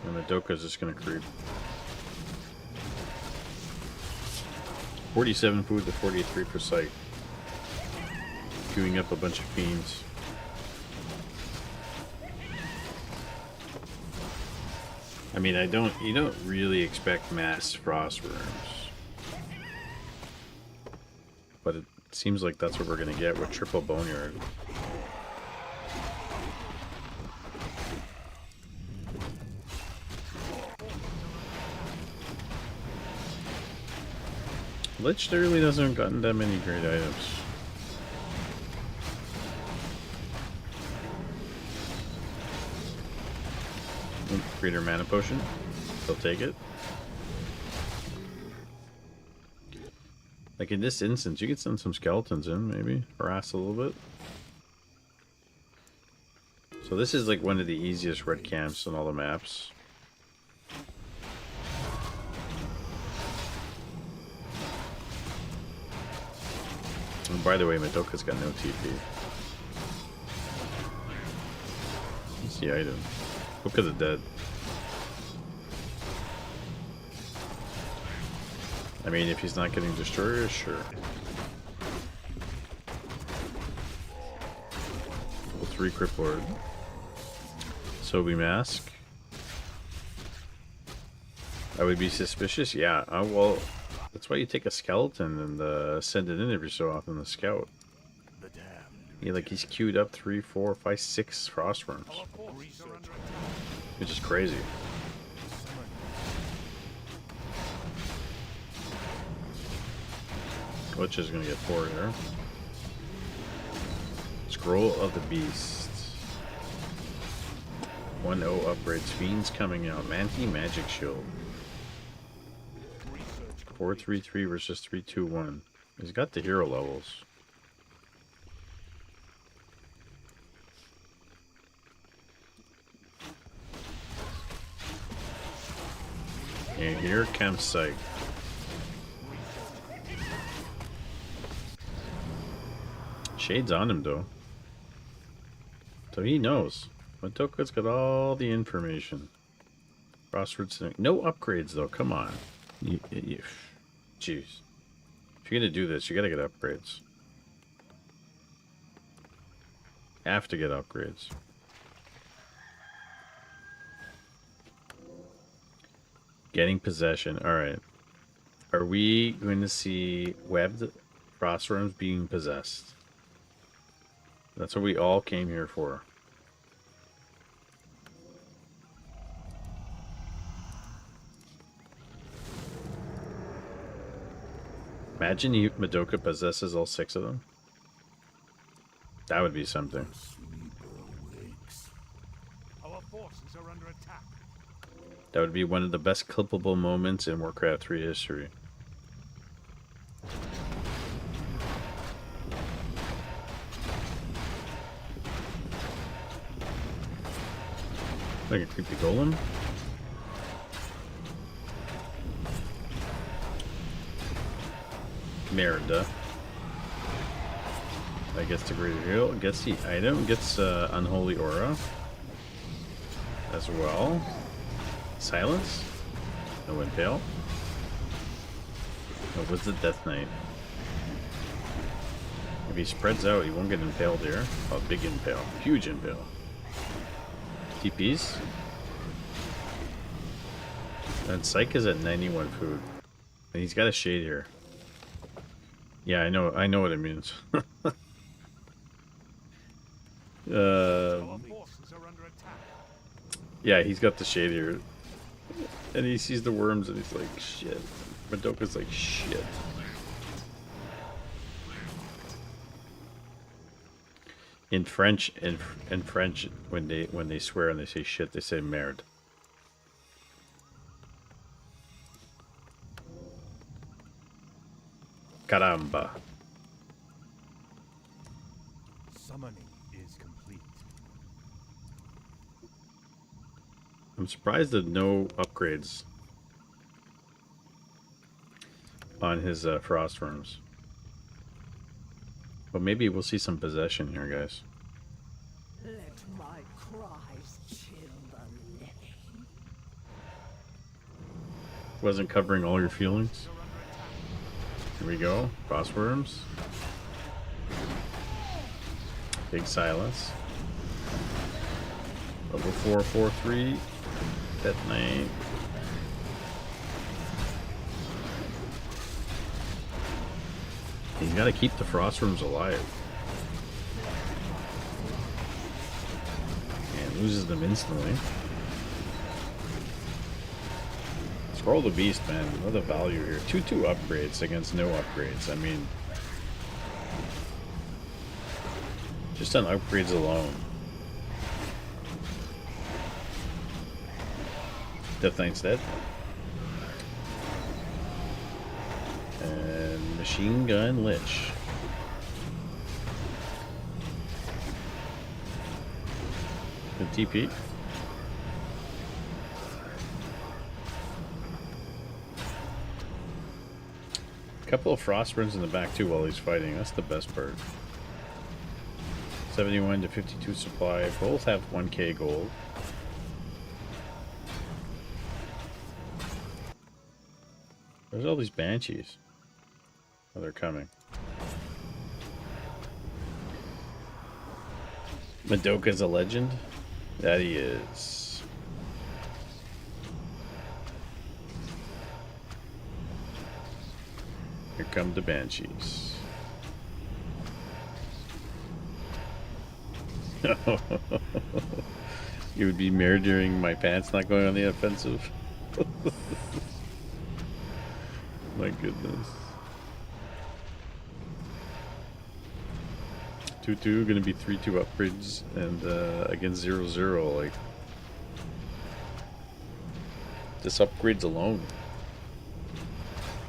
And Madoka's just gonna creep. 47 food to 43 for Psyche. Queuing up a bunch of fiends. I mean, you don't really expect mass Frostworms. But it seems like that's what we're gonna get with triple Boneyard. Lich really doesn't gotten that many great items. Greater mana potion. They'll take it. Like in this instance, you could send some skeletons in, maybe. Harass a little bit. So this is like one of the easiest red camps on all the maps. And by the way, Madoka's got no TP. What's the item? Book of the Dead. I mean, if he's not getting destroyers, sure. Level 3 Crypt Lord. Sobi Mask. I would be suspicious? Yeah, well, that's why you take a skeleton and send it in every so often, the scout. The damned. Yeah, like he's queued up 3, 4, 5, 6 Frostworms. Our forces are under attack. Which is crazy. Lich is gonna get 4 here. Scroll of the Beast. 1-0 upgrades. Fiends coming out. Manti Magic Shield. Research complete. 4-3-3 versus 3-2-1. He's got the hero levels. And here comes Sight. Shade's on him though. So he knows. Matoka's got all the information. Crossroads. No upgrades though, come on. Jeez. If you're gonna do this, you gotta get upgrades. Have to get upgrades. Getting possession. Alright. Are we going to see webbed crossworms being possessed? That's what we all came here for. Imagine Madoka possesses all 6 of them. That would be something. Our forces are under attack. That would be one of the best clippable moments in Warcraft 3 history. Like a creepy golem. Merida. That gets the greater heal, gets the item, gets unholy aura as well. Silence? No impale? Oh, what's the Death Knight? If he spreads out, he won't get impaled here. Oh, big impale. Huge impale. TPs? And Psych is at 91 food. And he's got a shade here. Yeah, I know what it means. Our forces are under attack. Yeah, he's got the shade here. And he sees the worms and he's like, shit. Madoka's like, shit. In French, when they swear and they say shit, they say merde. Caramba. Summoning is complete. I'm surprised there's no upgrades on his frost worms. But maybe we'll see some possession here, guys. Let my cries chill the living. Wasn't covering all your feelings. Here we go. Frost worms. Big silence. Level 4-4-3. Death Knight. He's got to keep the frost worms alive. And loses them instantly. Scroll the Beast, man. What a value here. 2-2 upgrades against no upgrades. I mean, just on upgrades alone. Death Knight's dead. And Machine Gun Lich. Good TP. Couple of frost burns in the back too while he's fighting. That's the best part. 71 to 52 supply. Both have 1k gold. There's all these banshees. Oh, they're coming. Madoka's a legend. That he is. Here come the banshees. You would be murdering my pants not going on the offensive. My goodness. 2-2 gonna be 3-2 upgrades and against 0-0, like just upgrades alone.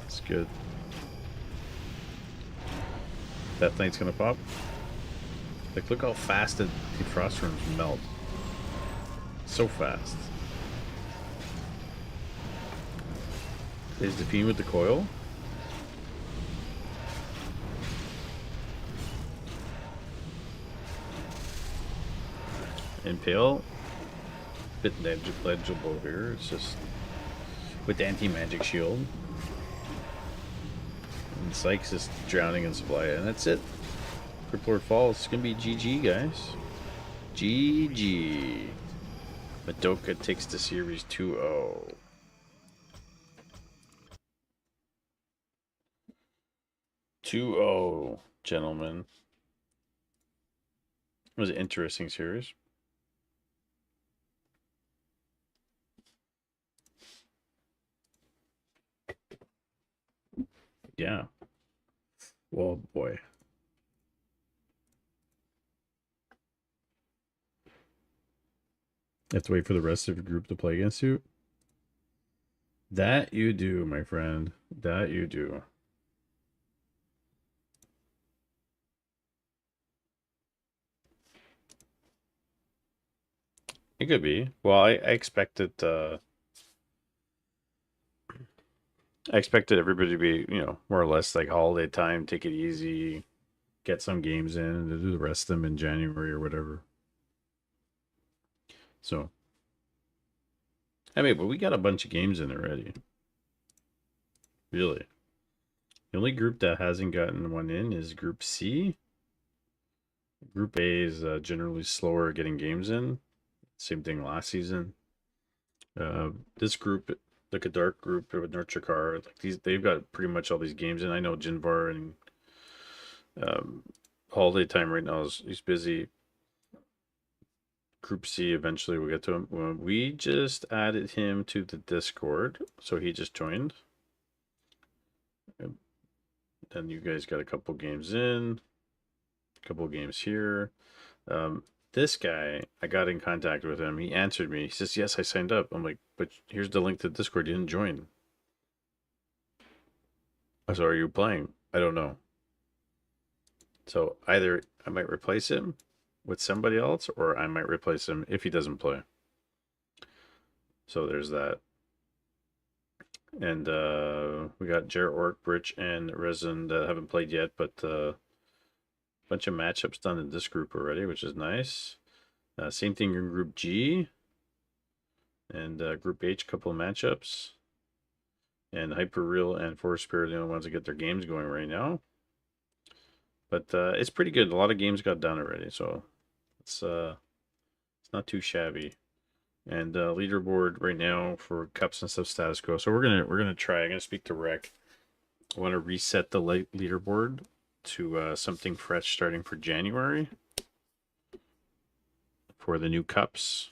It's good. Death Knight's gonna pop. Like, look how fast the frost rooms melt. So fast. Is the fiend with the coil? Impale. Bit legible here. It's just with the anti-magic shield. And Sykes is drowning in supply, and that's it. Crypt Lord Falls. It's gonna be GG, guys. GG. Madoka takes the series 2-0. 2-0, gentlemen. It was an interesting series. Yeah. Well, boy. You have to wait for the rest of your group to play against you? That you do, my friend. That you do. It could be. Well, I expected everybody to be, you know, more or less like holiday time, take it easy, get some games in, and do the rest of them in January or whatever. So, I mean, but we got a bunch of games in already. Really. The only group that hasn't gotten one in is Group C. Group A is generally slower getting games in. Same thing last season. This group, like a dark group with Northgard, like they've got pretty much all these games in. I know Jinvar and holiday time right now he's busy. Group C, eventually we'll get to him. We just added him to the Discord, so he just joined. Then you guys got a couple games in, a couple games here. This guy, I got in contact with him. He answered me. He says, yes, I signed up. I'm like, but here's the link to Discord. You didn't join. So are you playing? I don't know. So either I might replace him with somebody else, or I might replace him if he doesn't play. So there's that. And we got Jarrett Orc, Bridge, and Resin that haven't played yet, but bunch of matchups done in this group already, which is nice. Same thing in Group G. And Group H, couple of matchups. And Hyperreal and Forest Spirit are the only ones that get their games going right now. But it's pretty good. A lot of games got done already, so it's not too shabby. And leaderboard right now for cups and stuff status quo. So we're gonna try. I'm gonna speak to Rec. I want to reset the leaderboard to something fresh starting for January for the new cups,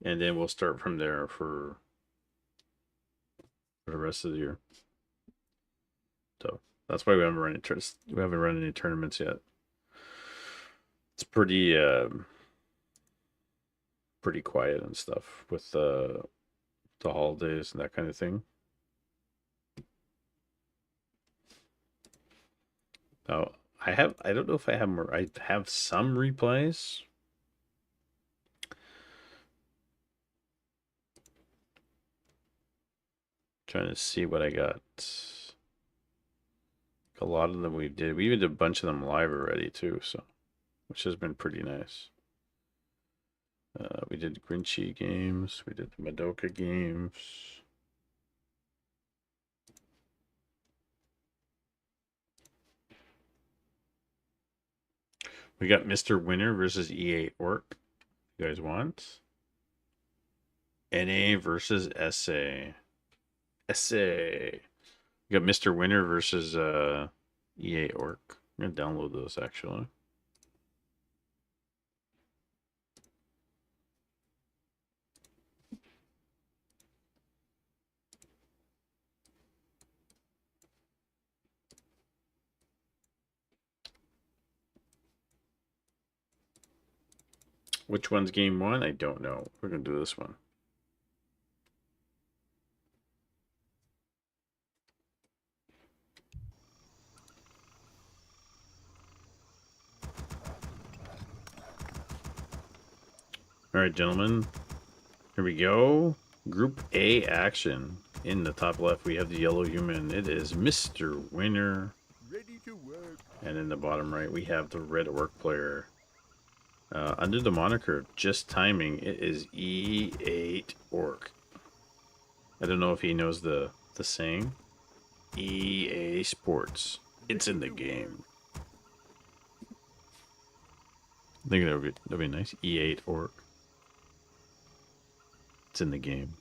and then we'll start from there for the rest of the year. So that's why we haven't run any tournaments yet. It's pretty pretty quiet and stuff with the holidays and that kind of thing. Now I don't know if I have more. I have some replays. Trying to see what I got. A lot of them we did. We even did a bunch of them live already too, so which has been pretty nice. We did Grinchy games. We did the Madoka games. We got Mr. Winner versus E8 Orc. You guys want? NA versus SA. SA. We got Mr. Winner versus E8 Orc. I'm gonna download those actually. Which one's game one? I don't know. We're gonna do this one. Alright, gentlemen. Here we go. Group A action. In the top left, we have the yellow human. It is Mr. Winner. Ready to work. And in the bottom right, we have the red orc player. Under the moniker of Just Timing, it is E8 Orc. I don't know if he knows the saying. EA Sports. It's in the game. I think that'd be nice. E8 Orc. It's in the game.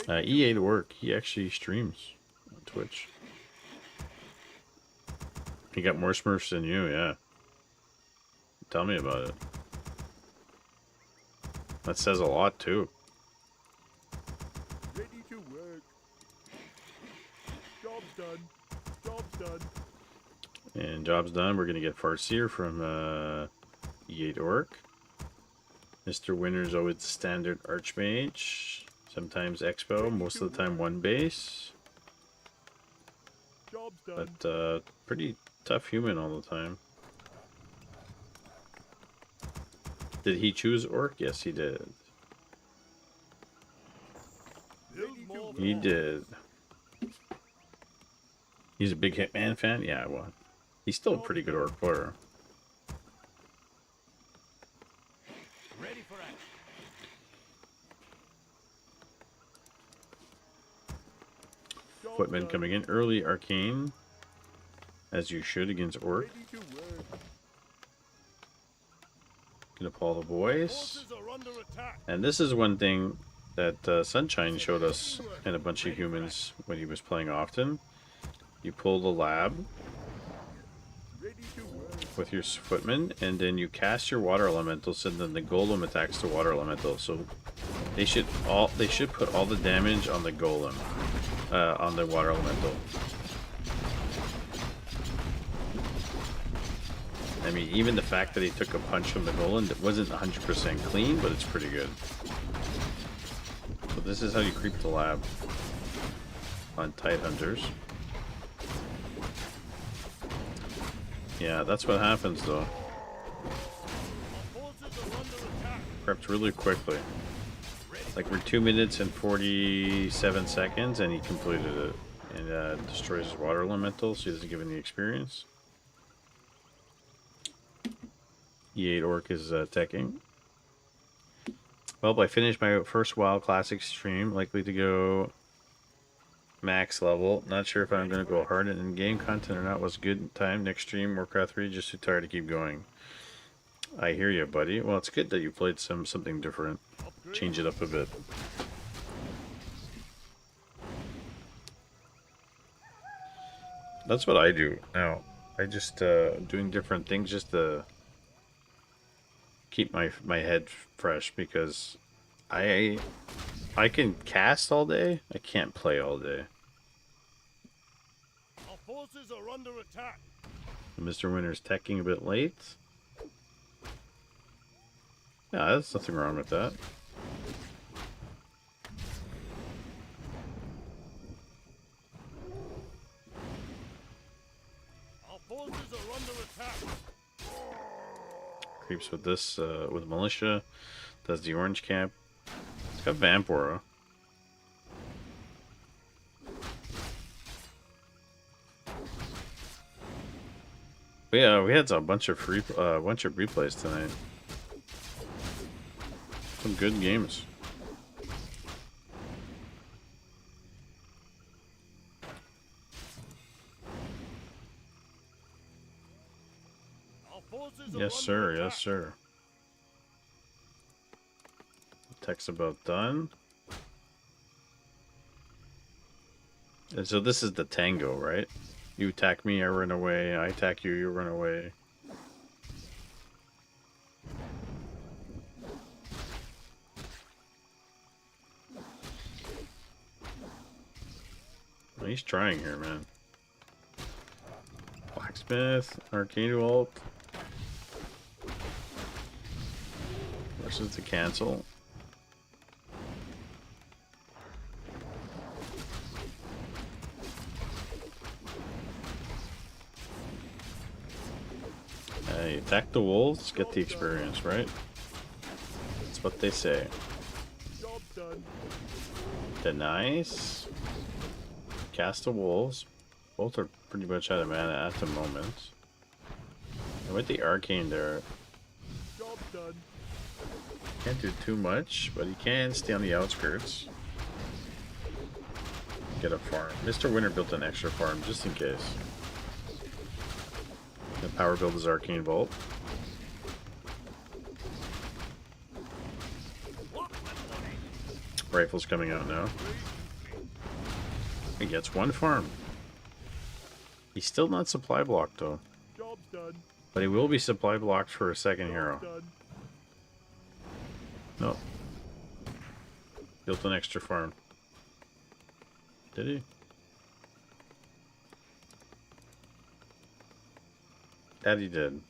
E8 Orc, he actually streams on Twitch. He got more Smurfs than you, yeah. Tell me about it. That says a lot, too. Ready to work. Job's done. Job's done. And job's done. We're going to get Farseer from E8 Orc. Mr. Winner's always the standard Archmage. Sometimes Expo. Most of the time one base. Job's done. But pretty tough human all the time. Did he choose Orc? Yes, he did. Build more. He did. He's a big Hitman fan? Yeah, well, he's still a pretty good Orc player. Ready for action. Job's Footman done. coming in early, Arcane, as you should against Orc. Ready to work. Gonna pull the boys. Forces are under attack. And this is one thing that Sunshine showed us in a bunch of humans when he was playing often. You pull the lab Ready to work. with your footman, and then you cast your water elementals, and then the golem attacks the water elemental. So they should put all the damage on the golem, on the water elemental. I mean, even the fact that he took a punch from the golem that wasn't 100% clean, but it's pretty good. So this is how you creep the lab on Tide Hunters. Yeah, that's what happens though. Forces are under attack. Prepped really quickly. Like we're 2 minutes and 47 seconds, and he completed it. And destroys his water elemental, so he doesn't give any experience. E8 Orc is teching. Well, I finished my first WoW Classic stream, likely to go max level. Not sure if I'm going to go hard in game content or not. Was good time. Next stream, Warcraft 3, just too tired to keep going. I hear you, buddy. Well, it's good that you played something different. Change it up a bit. That's what I do now. I just doing different things just to keep my head fresh, because I can cast all day. I can't play all day. Our forces are under attack. Mr. Winner's teching a bit late. Yeah, there's nothing wrong with that. Our forces are under attack. Creeps with this, with Militia. Does the orange camp. It's got Vamp Aura. But yeah, we had a bunch of replays tonight. Some good games. Our forces are Yes, under sir. attack. Yes, sir. Text about done. And so this is the tango, right? You attack me, I run away. I attack you, you run away. Well, he's trying here, man. Blacksmith, Arcane Ult. Versus the cancel. Attack the wolves, get the experience, right? That's what they say. Job done. Denies. Cast the wolves. Both are pretty much out of mana at the moment. And with the arcane there, Job done. can't do too much, but he can stay on the outskirts. Get a farm. Mr. Winter built an extra farm just in case. The power build is Arcane Vault. Rifle's coming out now. He gets one farm. He's still not supply blocked though. Job's done. But he will be supply blocked for a second hero. Done. No. Built an extra farm. Did he? That he did.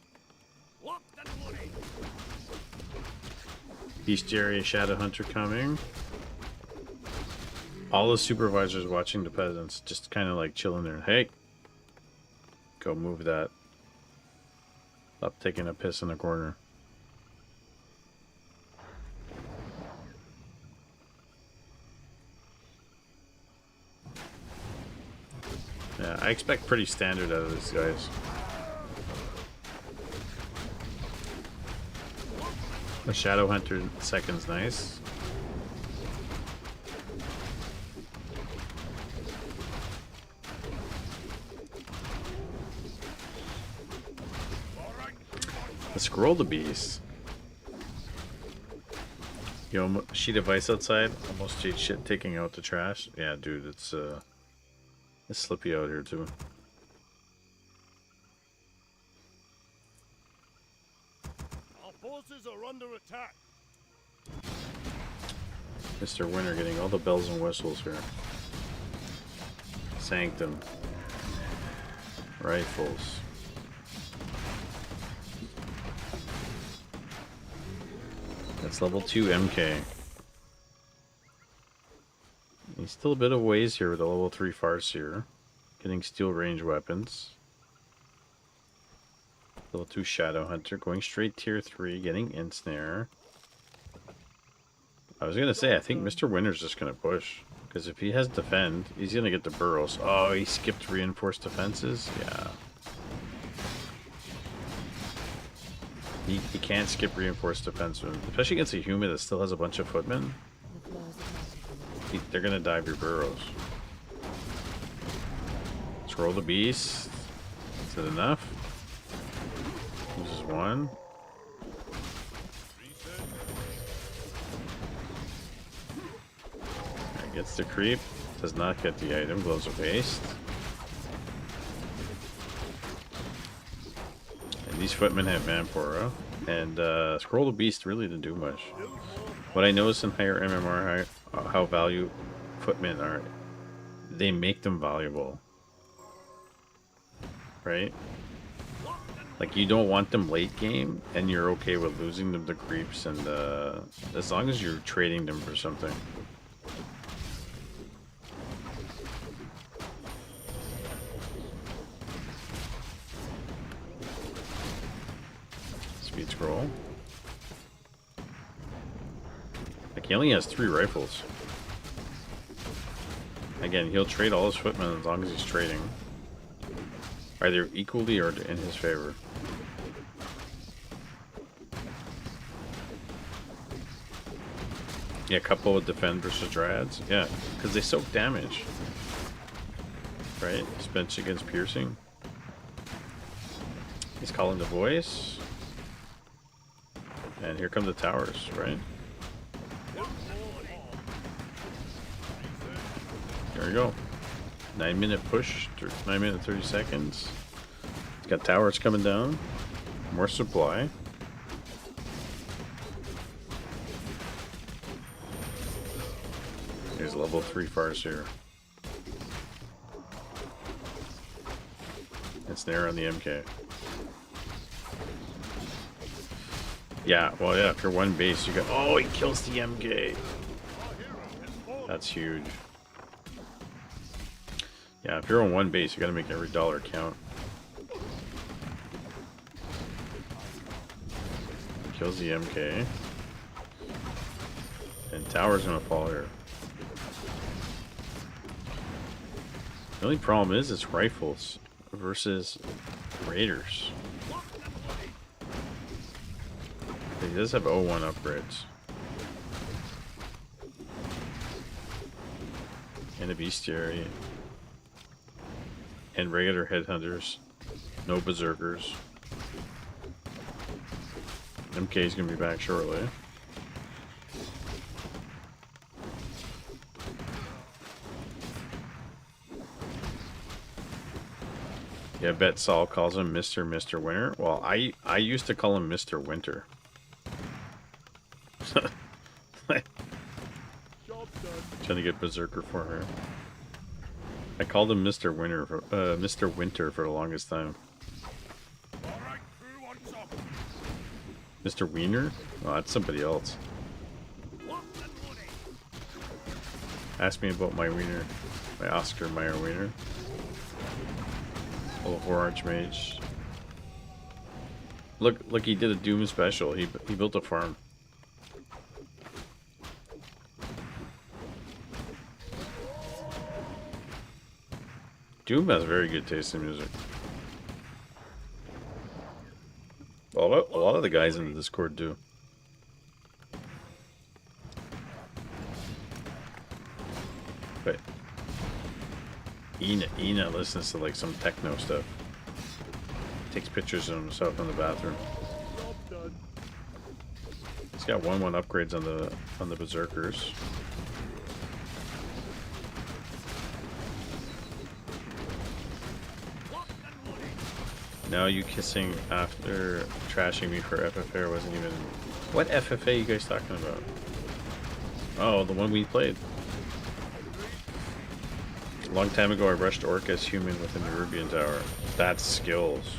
Bestiary Shadow Hunter coming. All the supervisors watching the peasants just kind of like chilling there. Hey, go move that. Stop taking a piss in the corner. Yeah, I expect pretty standard out of these guys. The Shadow Hunter second's nice. Let's scroll the beast. Yo, sheet of ice outside. Almost ate shit taking out the trash. Yeah, dude, it's slippy out here too. Our forces are under attack. Mr. Winter getting all the bells and whistles here. Sanctum. Rifles. That's level 2 MK. He's still a bit of ways here with a level 3 Farseer. Getting steel range weapons. Level 2 Shadow Hunter. Going straight tier 3. Getting Ensnare. I was gonna say, I think Mr. Winter's just gonna push. Because if he has defend, he's gonna get the burrows. Oh, he skipped reinforced defenses? Yeah. He can't skip reinforced defense, especially against a human that still has a bunch of footmen. They're gonna dive your burrows. Scroll the beast. Is it enough? Uses one. Right, gets the creep. Does not get the item. Gloves of haste. These footmen have Vampora, and Scroll the Beast really didn't do much. What I noticed in higher MMR, how value footmen are, they make them valuable. Right? Like, you don't want them late game, and you're okay with losing them to creeps, and as long as you're trading them for something. Speed scroll. Like, he only has 3 rifles. Again, he'll trade all his footmen as long as he's trading. Either equally or in his favor. Yeah, couple with defend versus dryads. Yeah, because they soak damage. Right? Spence against piercing. He's calling the voice. And here come the towers, right? There we go. 9-minute push, 9 minutes 30 seconds. It's got towers coming down. More supply. Here's level 3 Farseer. It's there on the MK. Yeah, well, yeah, if you're one base, you go. Oh, he kills the MK. That's huge. Yeah, if you're on one base, you gotta make every dollar count. Kills the MK. And tower's gonna fall here. The only problem is it's rifles versus raiders. He does have O1 upgrades. And a bestiary. And regular headhunters. No berserkers. MK's gonna be back shortly. Yeah, I bet Saul calls him Mr. Winter. Well, I used to call him Mr. Winter. Trying to get Berserker for her. I called him Mr. Winter for Mr. Winter for the longest time. Mr. Wiener? Oh, that's somebody else. Ask me about my wiener. My Oscar Mayer wiener. Level 4 Archmage. Look, he did a Doom special. He built a farm. Doom has very good taste in music. A lot of the guys in the Discord do. But Ina listens to like some techno stuff. Takes pictures of himself in the bathroom. He's got 1/1 upgrades on the Berserkers. Now you kissing after trashing me for FFA wasn't even... What FFA you guys talking about? Oh, the one we played. A long time ago I rushed Orc as human within the Rubian Tower. That's skills.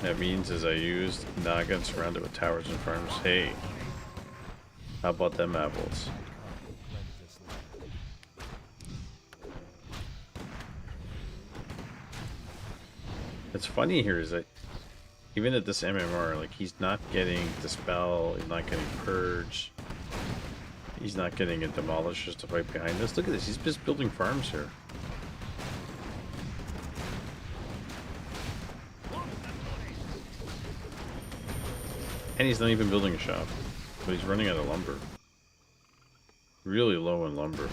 That means is I used Naga and surrounded with towers and farms. Hey, how about them apples? What's funny here is that even at this MMR, like, he's not getting Dispel, he's not getting Purge, he's not getting a Demolisher to fight behind us. Look at this, he's just building farms here. And he's not even building a shop, but he's running out of lumber. Really low in lumber.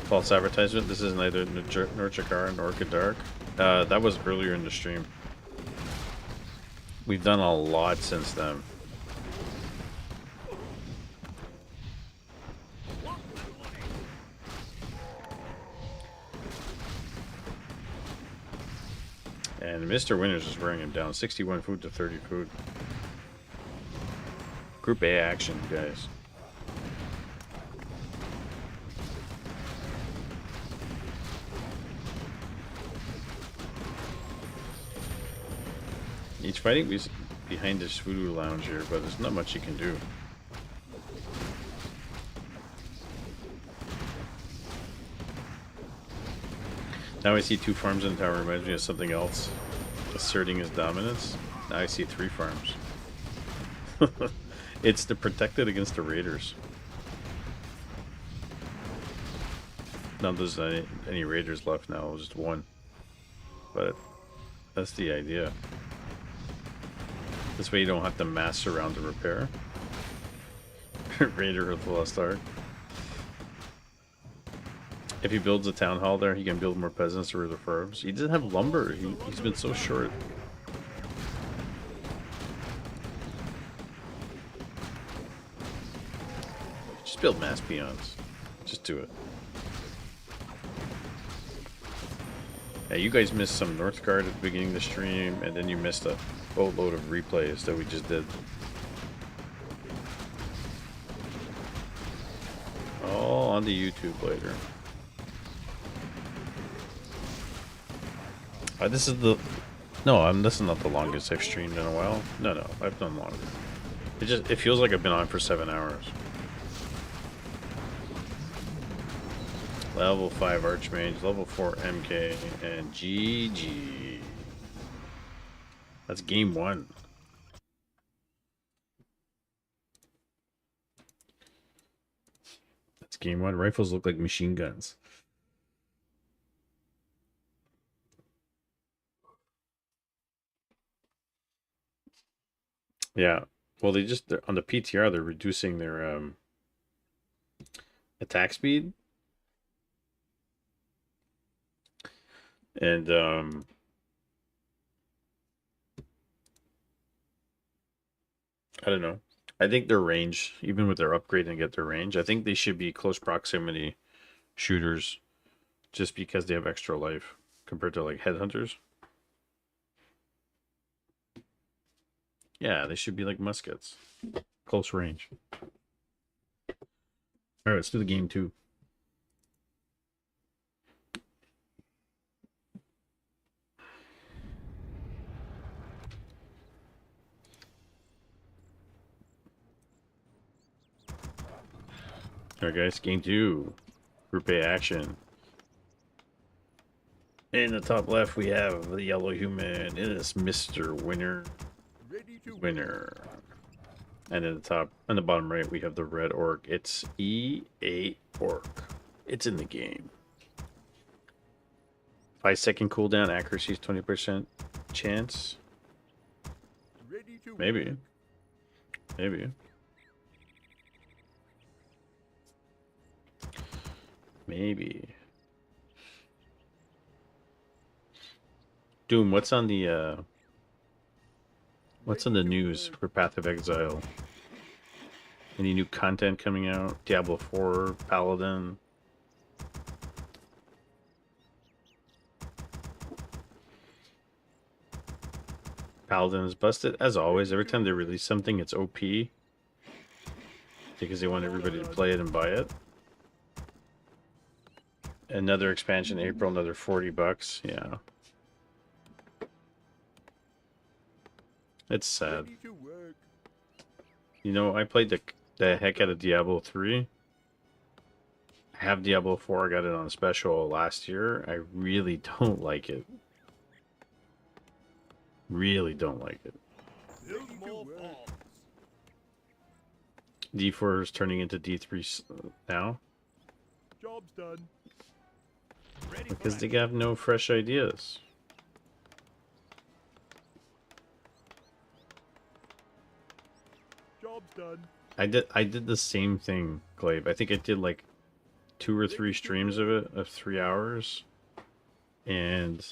False advertisement. This is neither Northgard nor Dark. That was earlier in the stream. We've done a lot since then. And Mr. Winters is wearing him down. 61 food to 30 food. Group A action, guys. He's fighting behind this voodoo lounge here, but there's not much he can do. Now I see 2 farms in the tower, reminds me of something else. Asserting his dominance. Now I see 3 farms. It's to protect it against the raiders. Not there's any raiders left now, just 1. But that's the idea. This way you don't have to mass surround to repair. Raider of the Lost Ark. If he builds a town hall there, he can build more peasants or the farms. He doesn't have lumber. He's been so short. Just build mass peons. Just do it. Yeah, you guys missed some Northgard at the beginning of the stream, and then you missed a boatload of replays that we just did. All on the YouTube later. This is the... No, this is not the longest I've streamed in a while. No, I've done longer. It feels like I've been on for 7 hours. Level 5 Archmage, level 4 MK, and GG. That's game 1. That's game 1. Rifles look like machine guns. Yeah. Well, they're on the PTR, they're reducing their attack speed. And I don't know. I think their range, even with their upgrade and get their range, I think they should be close proximity shooters just because they have extra life compared to like headhunters. Yeah, they should be like muskets. Close range. Alright, let's do the game 2. Alright guys, game 2. Group A action. In the top left we have the yellow human. It is Mr. Winner. Winner. And in the top, on the bottom right, we have the red orc. It's E8 orc. It's in the game. 5-second cooldown, accuracy is 20% chance. Maybe. Maybe. Maybe. Doom, what's on the news for Path of Exile? Any new content coming out? Diablo 4, Paladin. Paladin is busted as always. Every time they release something, it's OP because they want everybody to play it and buy it. Another expansion in April, another $40. Yeah. It's sad. You know, I played the heck out of Diablo 3. I have Diablo 4. I got it on special last year. I really don't like it. Really don't like it. D4 is turning into D3 now. Job's done. Because they have no fresh ideas. Job's done. I did the same thing, Glaive. I think I did like 2 or 3 streams of it of 3 hours, and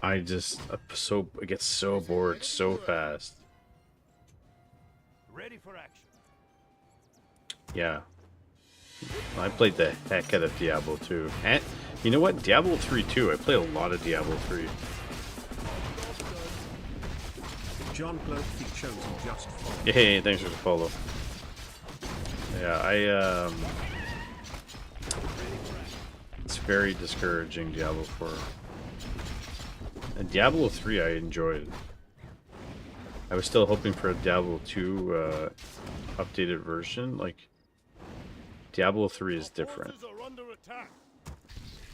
I get so bored so fast. Ready for action. Yeah. I played the heck out of Diablo 2. And you know what? Diablo 3 too. I played a lot of Diablo 3. John Glowfeet chosen just follow. Hey, thanks for the follow. Yeah, it's very discouraging, Diablo 4. And Diablo 3 I enjoyed. I was still hoping for a Diablo 2 updated version. Like, Diablo 3 is different.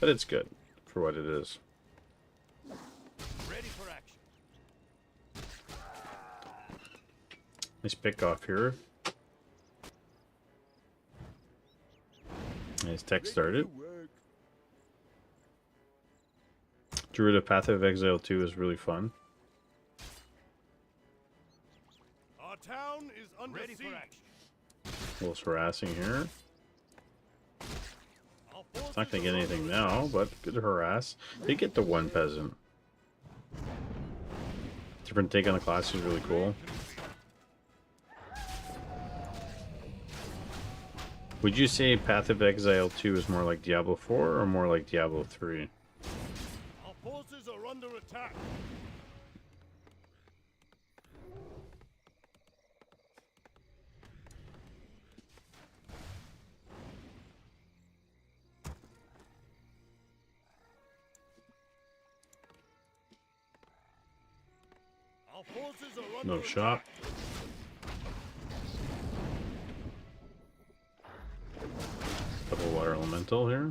But it's good for what it is. Ready for action. Nice pick off here. Nice tech started. Druid of Path of Exile 2 is really fun. Our town is under ready for action. A little harassing here. It's not going to get anything now, but good harass. They get the one peasant. Different take on the class is really cool. Would you say Path of Exile 2 is more like Diablo 4 or more like Diablo 3? Our forces are under attack. Our forces are under No shot. Double water elemental here.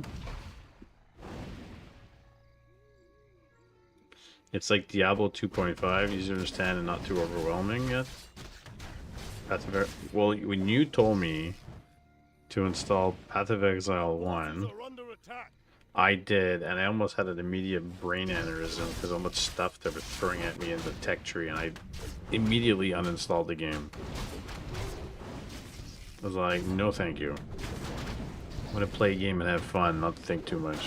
It's like Diablo 2.5, easy to understand and not too overwhelming yet. Path of well, when you told me to install Path of Exile 1, Are under attack. I did, and I almost had an immediate brain aneurysm because how much stuff they were throwing at me in the tech tree, and I immediately uninstalled the game. I was like, no thank you. I want to play a game and have fun, not think too much.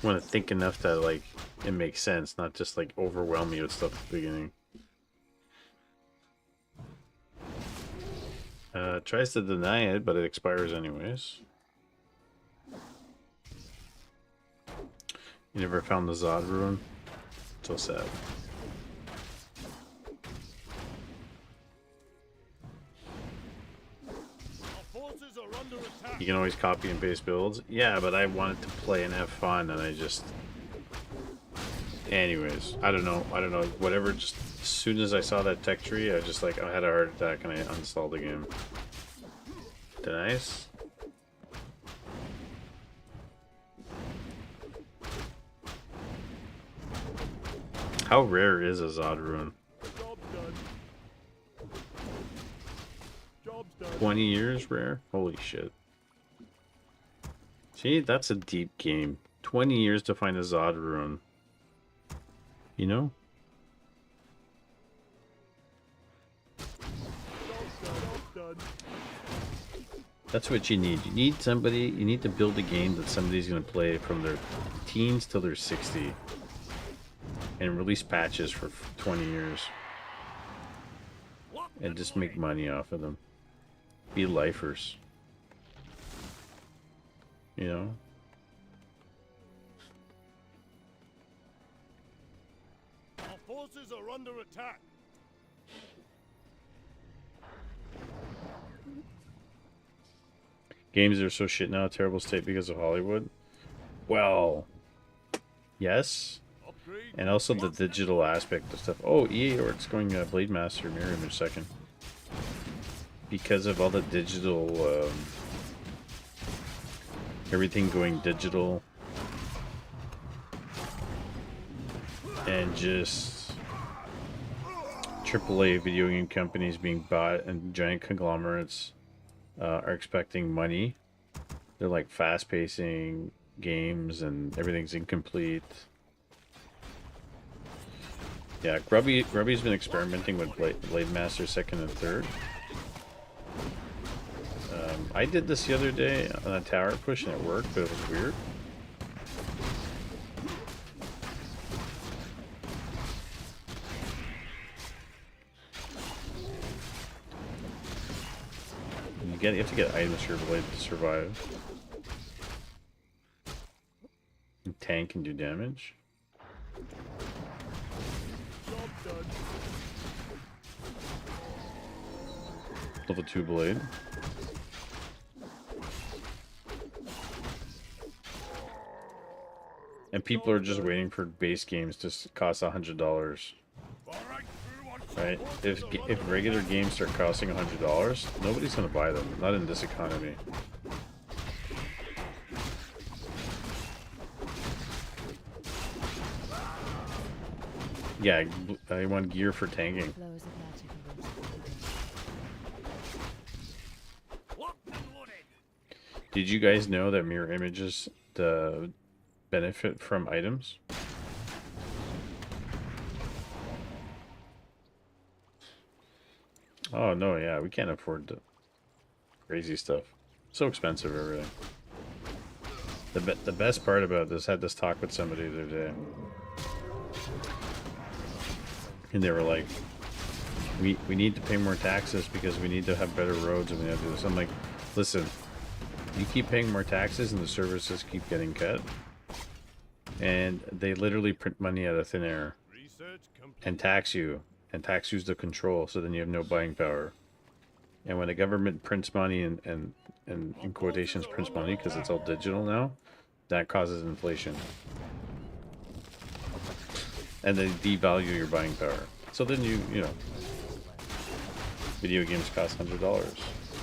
I want to think enough that, like, it makes sense, not just, like, overwhelm me with stuff at the beginning. Tries to deny it, but it expires anyways. You never found the Zod ruin? So sad. Our forces are under attack. You can always copy and paste builds. Yeah, but I wanted to play and have fun, and I just... Anyways, I don't know. Whatever, just as soon as I saw that tech tree, I just, like, I had a heart attack and I uninstalled the game. Nice. How rare is a Zod ruin? Job's done. Job's done. 20 years rare? Holy shit. See, that's a deep game. 20 years to find a Zod ruin. You know? Job's done. That's what you need. You need somebody, you need to build a game that somebody's going to play from their teens till they're 60. And release patches for 20 years. And just make money off of them. Be lifers. You know? Our forces are under attack. Games are so shit now, terrible state because of Hollywood. Well, yes. Upgrade. And also the digital aspect of stuff. Oh, EA or it's going Blade Master Mirror Image second. Because of all the digital, everything going digital. And just AAA video game companies being bought and giant conglomerates are expecting money. They're like fast-pacing games and everything's incomplete. Yeah, Grubby's been experimenting with Blade Master 2nd and 3rd. I did this the other day on a tower push and it worked, but it was weird. You have to get items for your blade to survive. And tank and do damage. Job's done. Level 2 blade. And people are just waiting for base games to cost $100. All right, Right? If regular games start costing $100, nobody's gonna buy them. Not in this economy. Yeah, I want gear for tanking. Flows of magic Locked and loaded. Did you guys know that mirror images benefit from items? Oh no, yeah, we can't afford the crazy stuff. So expensive, everything. The best part about this, I had this talk with somebody the other day, and they were like, we need to pay more taxes because we need to have better roads and we have to do this. I'm like, listen, you keep paying more taxes and the services keep getting cut, and they literally print money out of thin air Research complete. and tax you use the control, so then you have no buying power. And when the government prints money and in quotations prints money because it's all digital now, that causes inflation. And they devalue your buying power. So then you know, video games cost $100.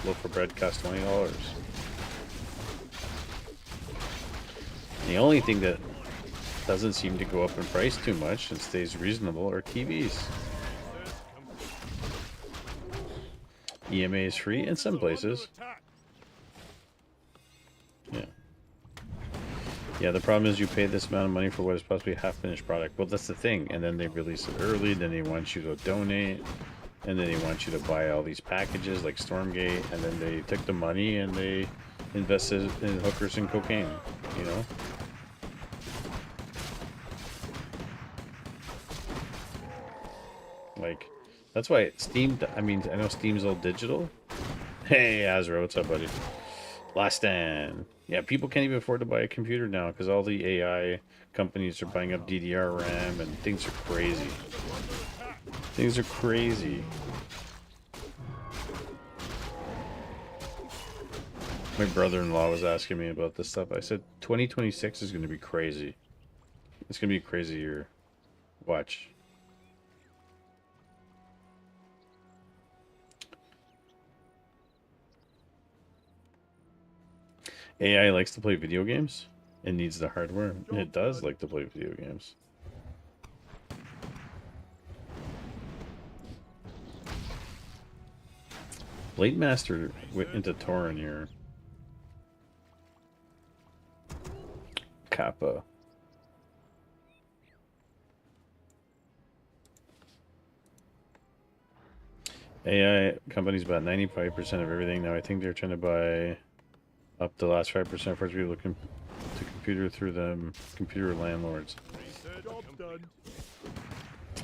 Loaf of bread costs $20. The only thing that doesn't seem to go up in price too much and stays reasonable are TVs. EMA is free in some places. Yeah. Yeah, the problem is you pay this amount of money for what is possibly a half-finished product. Well, that's the thing. And then they release it early, then they want you to donate, and then they want you to buy all these packages like Stormgate, and then they took the money and they invested in hookers and cocaine, you know? Like, that's why Steam, I mean, I know Steam's all digital. Hey, Azra, what's up, buddy? Last Stand. Yeah, people can't even afford to buy a computer now because all the AI companies are buying up DDR RAM and things are crazy. Things are crazy. My brother-in-law was asking me about this stuff. I said 2026 is going to be crazy. It's going to be a crazy year. Watch. AI likes to play video games. It needs the hardware. It does like to play video games. Blade Master went into Torin here. Kappa. AI companies about 95% of everything now. I think they're trying to buy up the last 5% for people looking to computer through them computer landlords.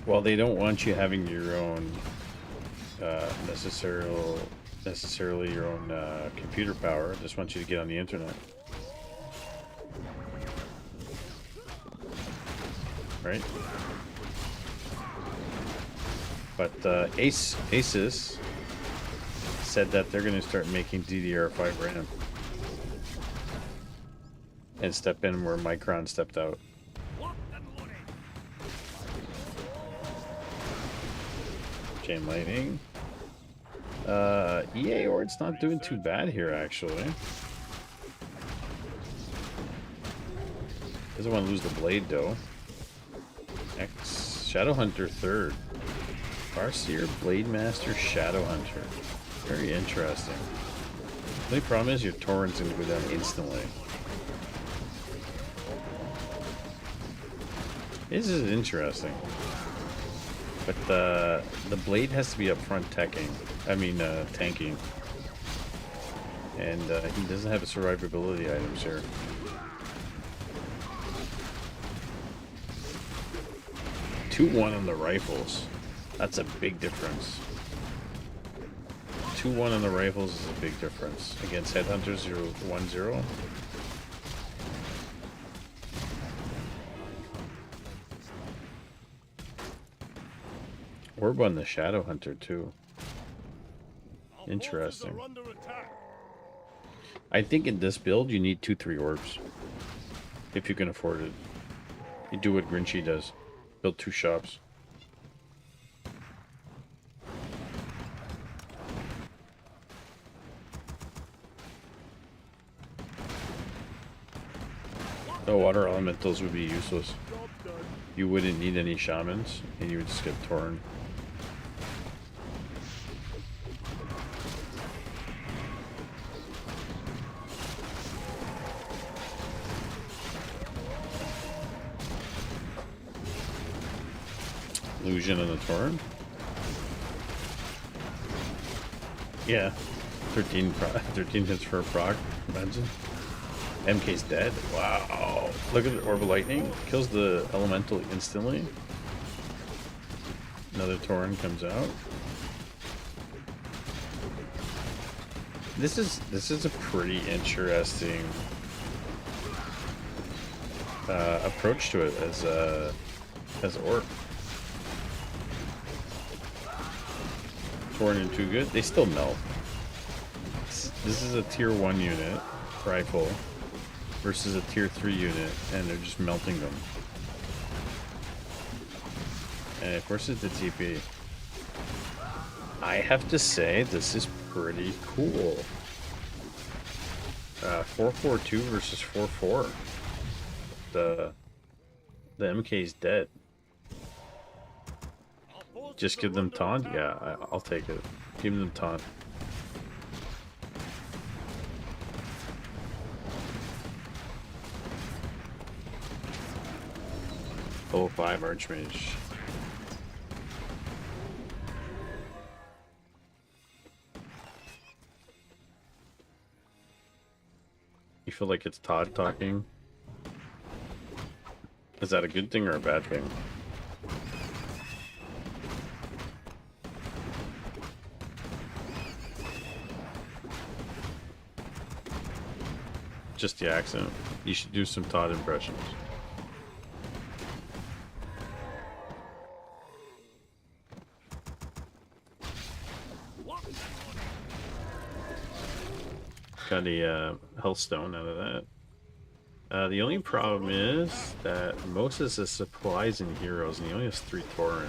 Well, they don't want you having your own necessarily your own computer power. Just want you to get on the internet, right? But Asus said that they're going to start making DDR5 RAM and step in where Micron stepped out. Chain Lightning. EA or it's not doing too bad here actually. Doesn't want to lose the blade though. X Shadowhunter third. Farseer, Blade Master, Shadowhunter. Very interesting. The only problem is your torrent's gonna go down instantly. This is interesting. But the blade has to be up front tanking. And he doesn't have a survivability items here. Two 2-1 on the rifles. That's a big difference. 2-1 on the rifles is a big difference. Against Headhunters, 0-1-0. Orb on the Shadowhunter too. Interesting. I think in this build you need 2-3 orbs. If you can afford it. You do what Grinchy does. Build 2 shops. The water elementals would be useless. You wouldn't need any shamans, and you would just get torn. Illusion on the Torn? Yeah. 13 hits for a proc. Imagine. MK's dead. Wow. Look at the Orb of Lightning. Kills the elemental instantly. Another Torn comes out. This is a pretty interesting approach to it as Orb. Torn and too good. They still melt. This is a tier 1 unit rifle versus a tier 3 unit, and they're just melting them. And it forces the TP. I have to say, this is pretty cool. 4-4-2 versus 4-4. the MK's dead. Just give them taunt? Yeah, I'll take it. Give them taunt. Level 5 Archmage. You feel like it's Todd talking? Is that a good thing or a bad thing? Just the accent. You should do some Todd impressions. Got a health stone out of that. The only problem is that most of the supplies and heroes, and he only has 3 Tauren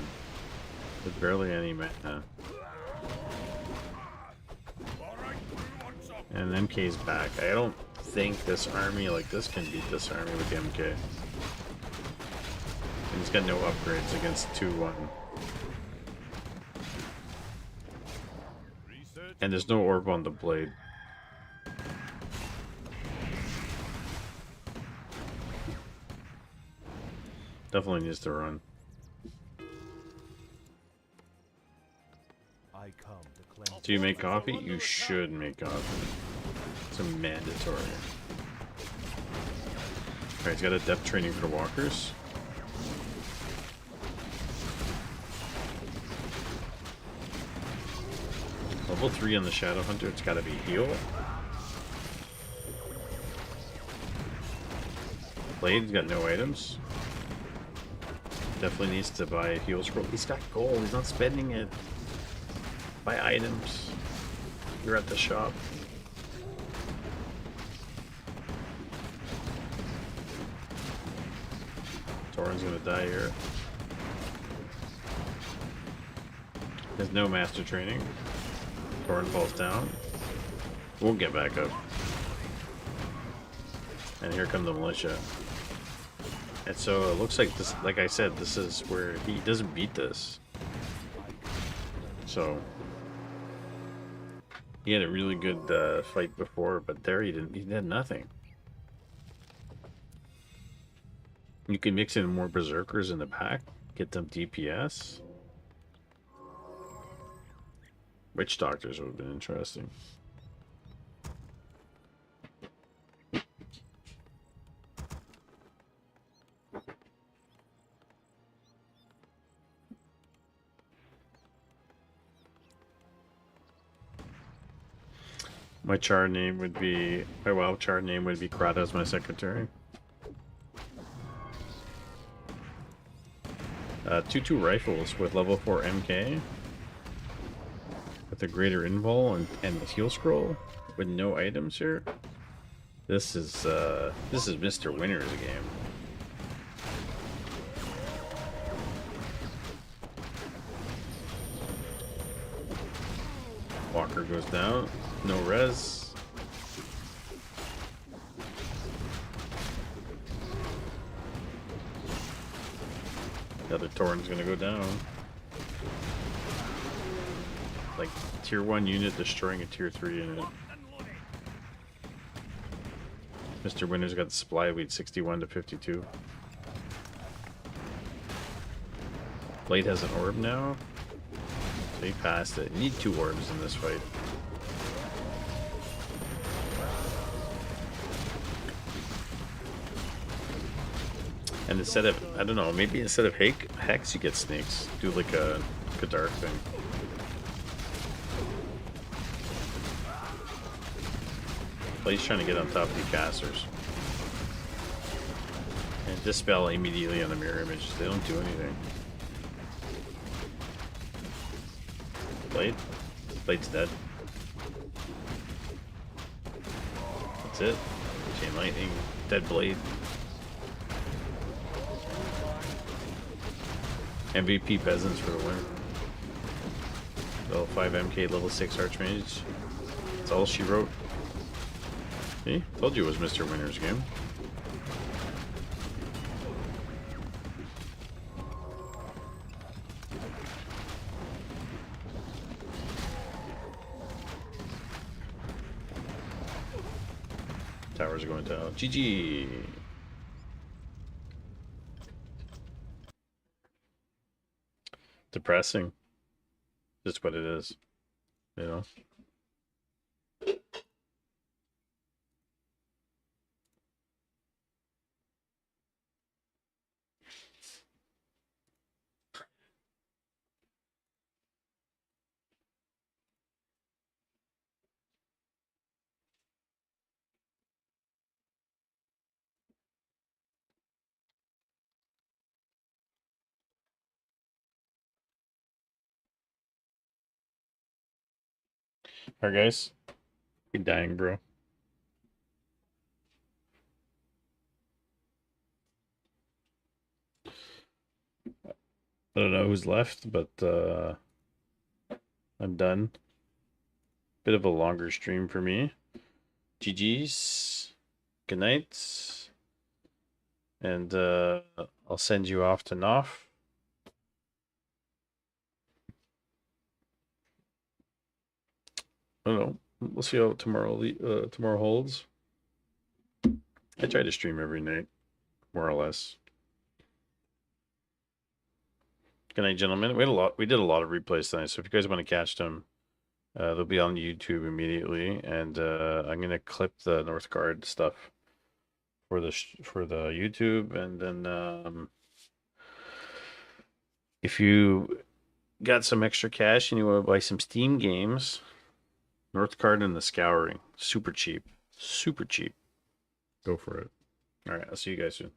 with barely any mana. And MK's back. I don't think this army like this can beat this army with the MK. And he's got no upgrades against 2-1. And there's no orb on the blade. Definitely needs to run. Do you make coffee? You should make coffee. It's a mandatory. Alright, he's got a depth training for walkers. Level 3 on the Shadow Hunter, it's gotta be heal. Blade's got no items. Definitely needs to buy a heal scroll. He's got gold, he's not spending it. Buy items. You're at the shop. Tauren's gonna die here. There's no master training. Tauren falls down. We'll get back up. And here come the militia. And so it looks like this, like I said, this is where he doesn't beat this. So he had a really good fight before, but there he didn't. He did nothing. You can mix in more berserkers in the back, get them DPS. Witch doctors would have been interesting. My char name would be, my WoW char name would be Kratos, my secretary. 2-2 rifles with level 4 MK. With a greater invul and the heal scroll. With no items here. This is Mr. Winner's game. Walker goes down. No res. The other Tauren's gonna go down. Like tier 1 unit destroying a tier 3 unit. Mr. Winner's got the supply lead 61 to 52. Blade has an orb now. So he passed it. You need 2 orbs in this fight. And instead of, I don't know, maybe instead of Hex, you get snakes. Do like a dark thing. Blade's trying to get on top of the casters. And dispel immediately on the mirror images. They don't do anything. Blade's dead. That's it. Chain lightning. Dead Blade. MVP peasants for the win. Level 5 MK, level 6 Archmage. That's all she wrote. See? Told you it was Mr. Winner's game. Towers are going down. GG. Depressing. Just what it is. You know? Alright, guys. You're dying, bro. I don't know who's left, but I'm done. Bit of a longer stream for me. GG's. Good night. And I'll send you off to Knopf. I don't know. We'll see how tomorrow holds. I try to stream every night, more or less. Good night, gentlemen. We did a lot of replays tonight, so if you guys want to catch them, they'll be on YouTube immediately. And I'm gonna clip the Northgard stuff for the YouTube, and then if you got some extra cash and you want to buy some Steam games, Northgard and the Scouring, super cheap, go for it. All right, I'll see you guys soon.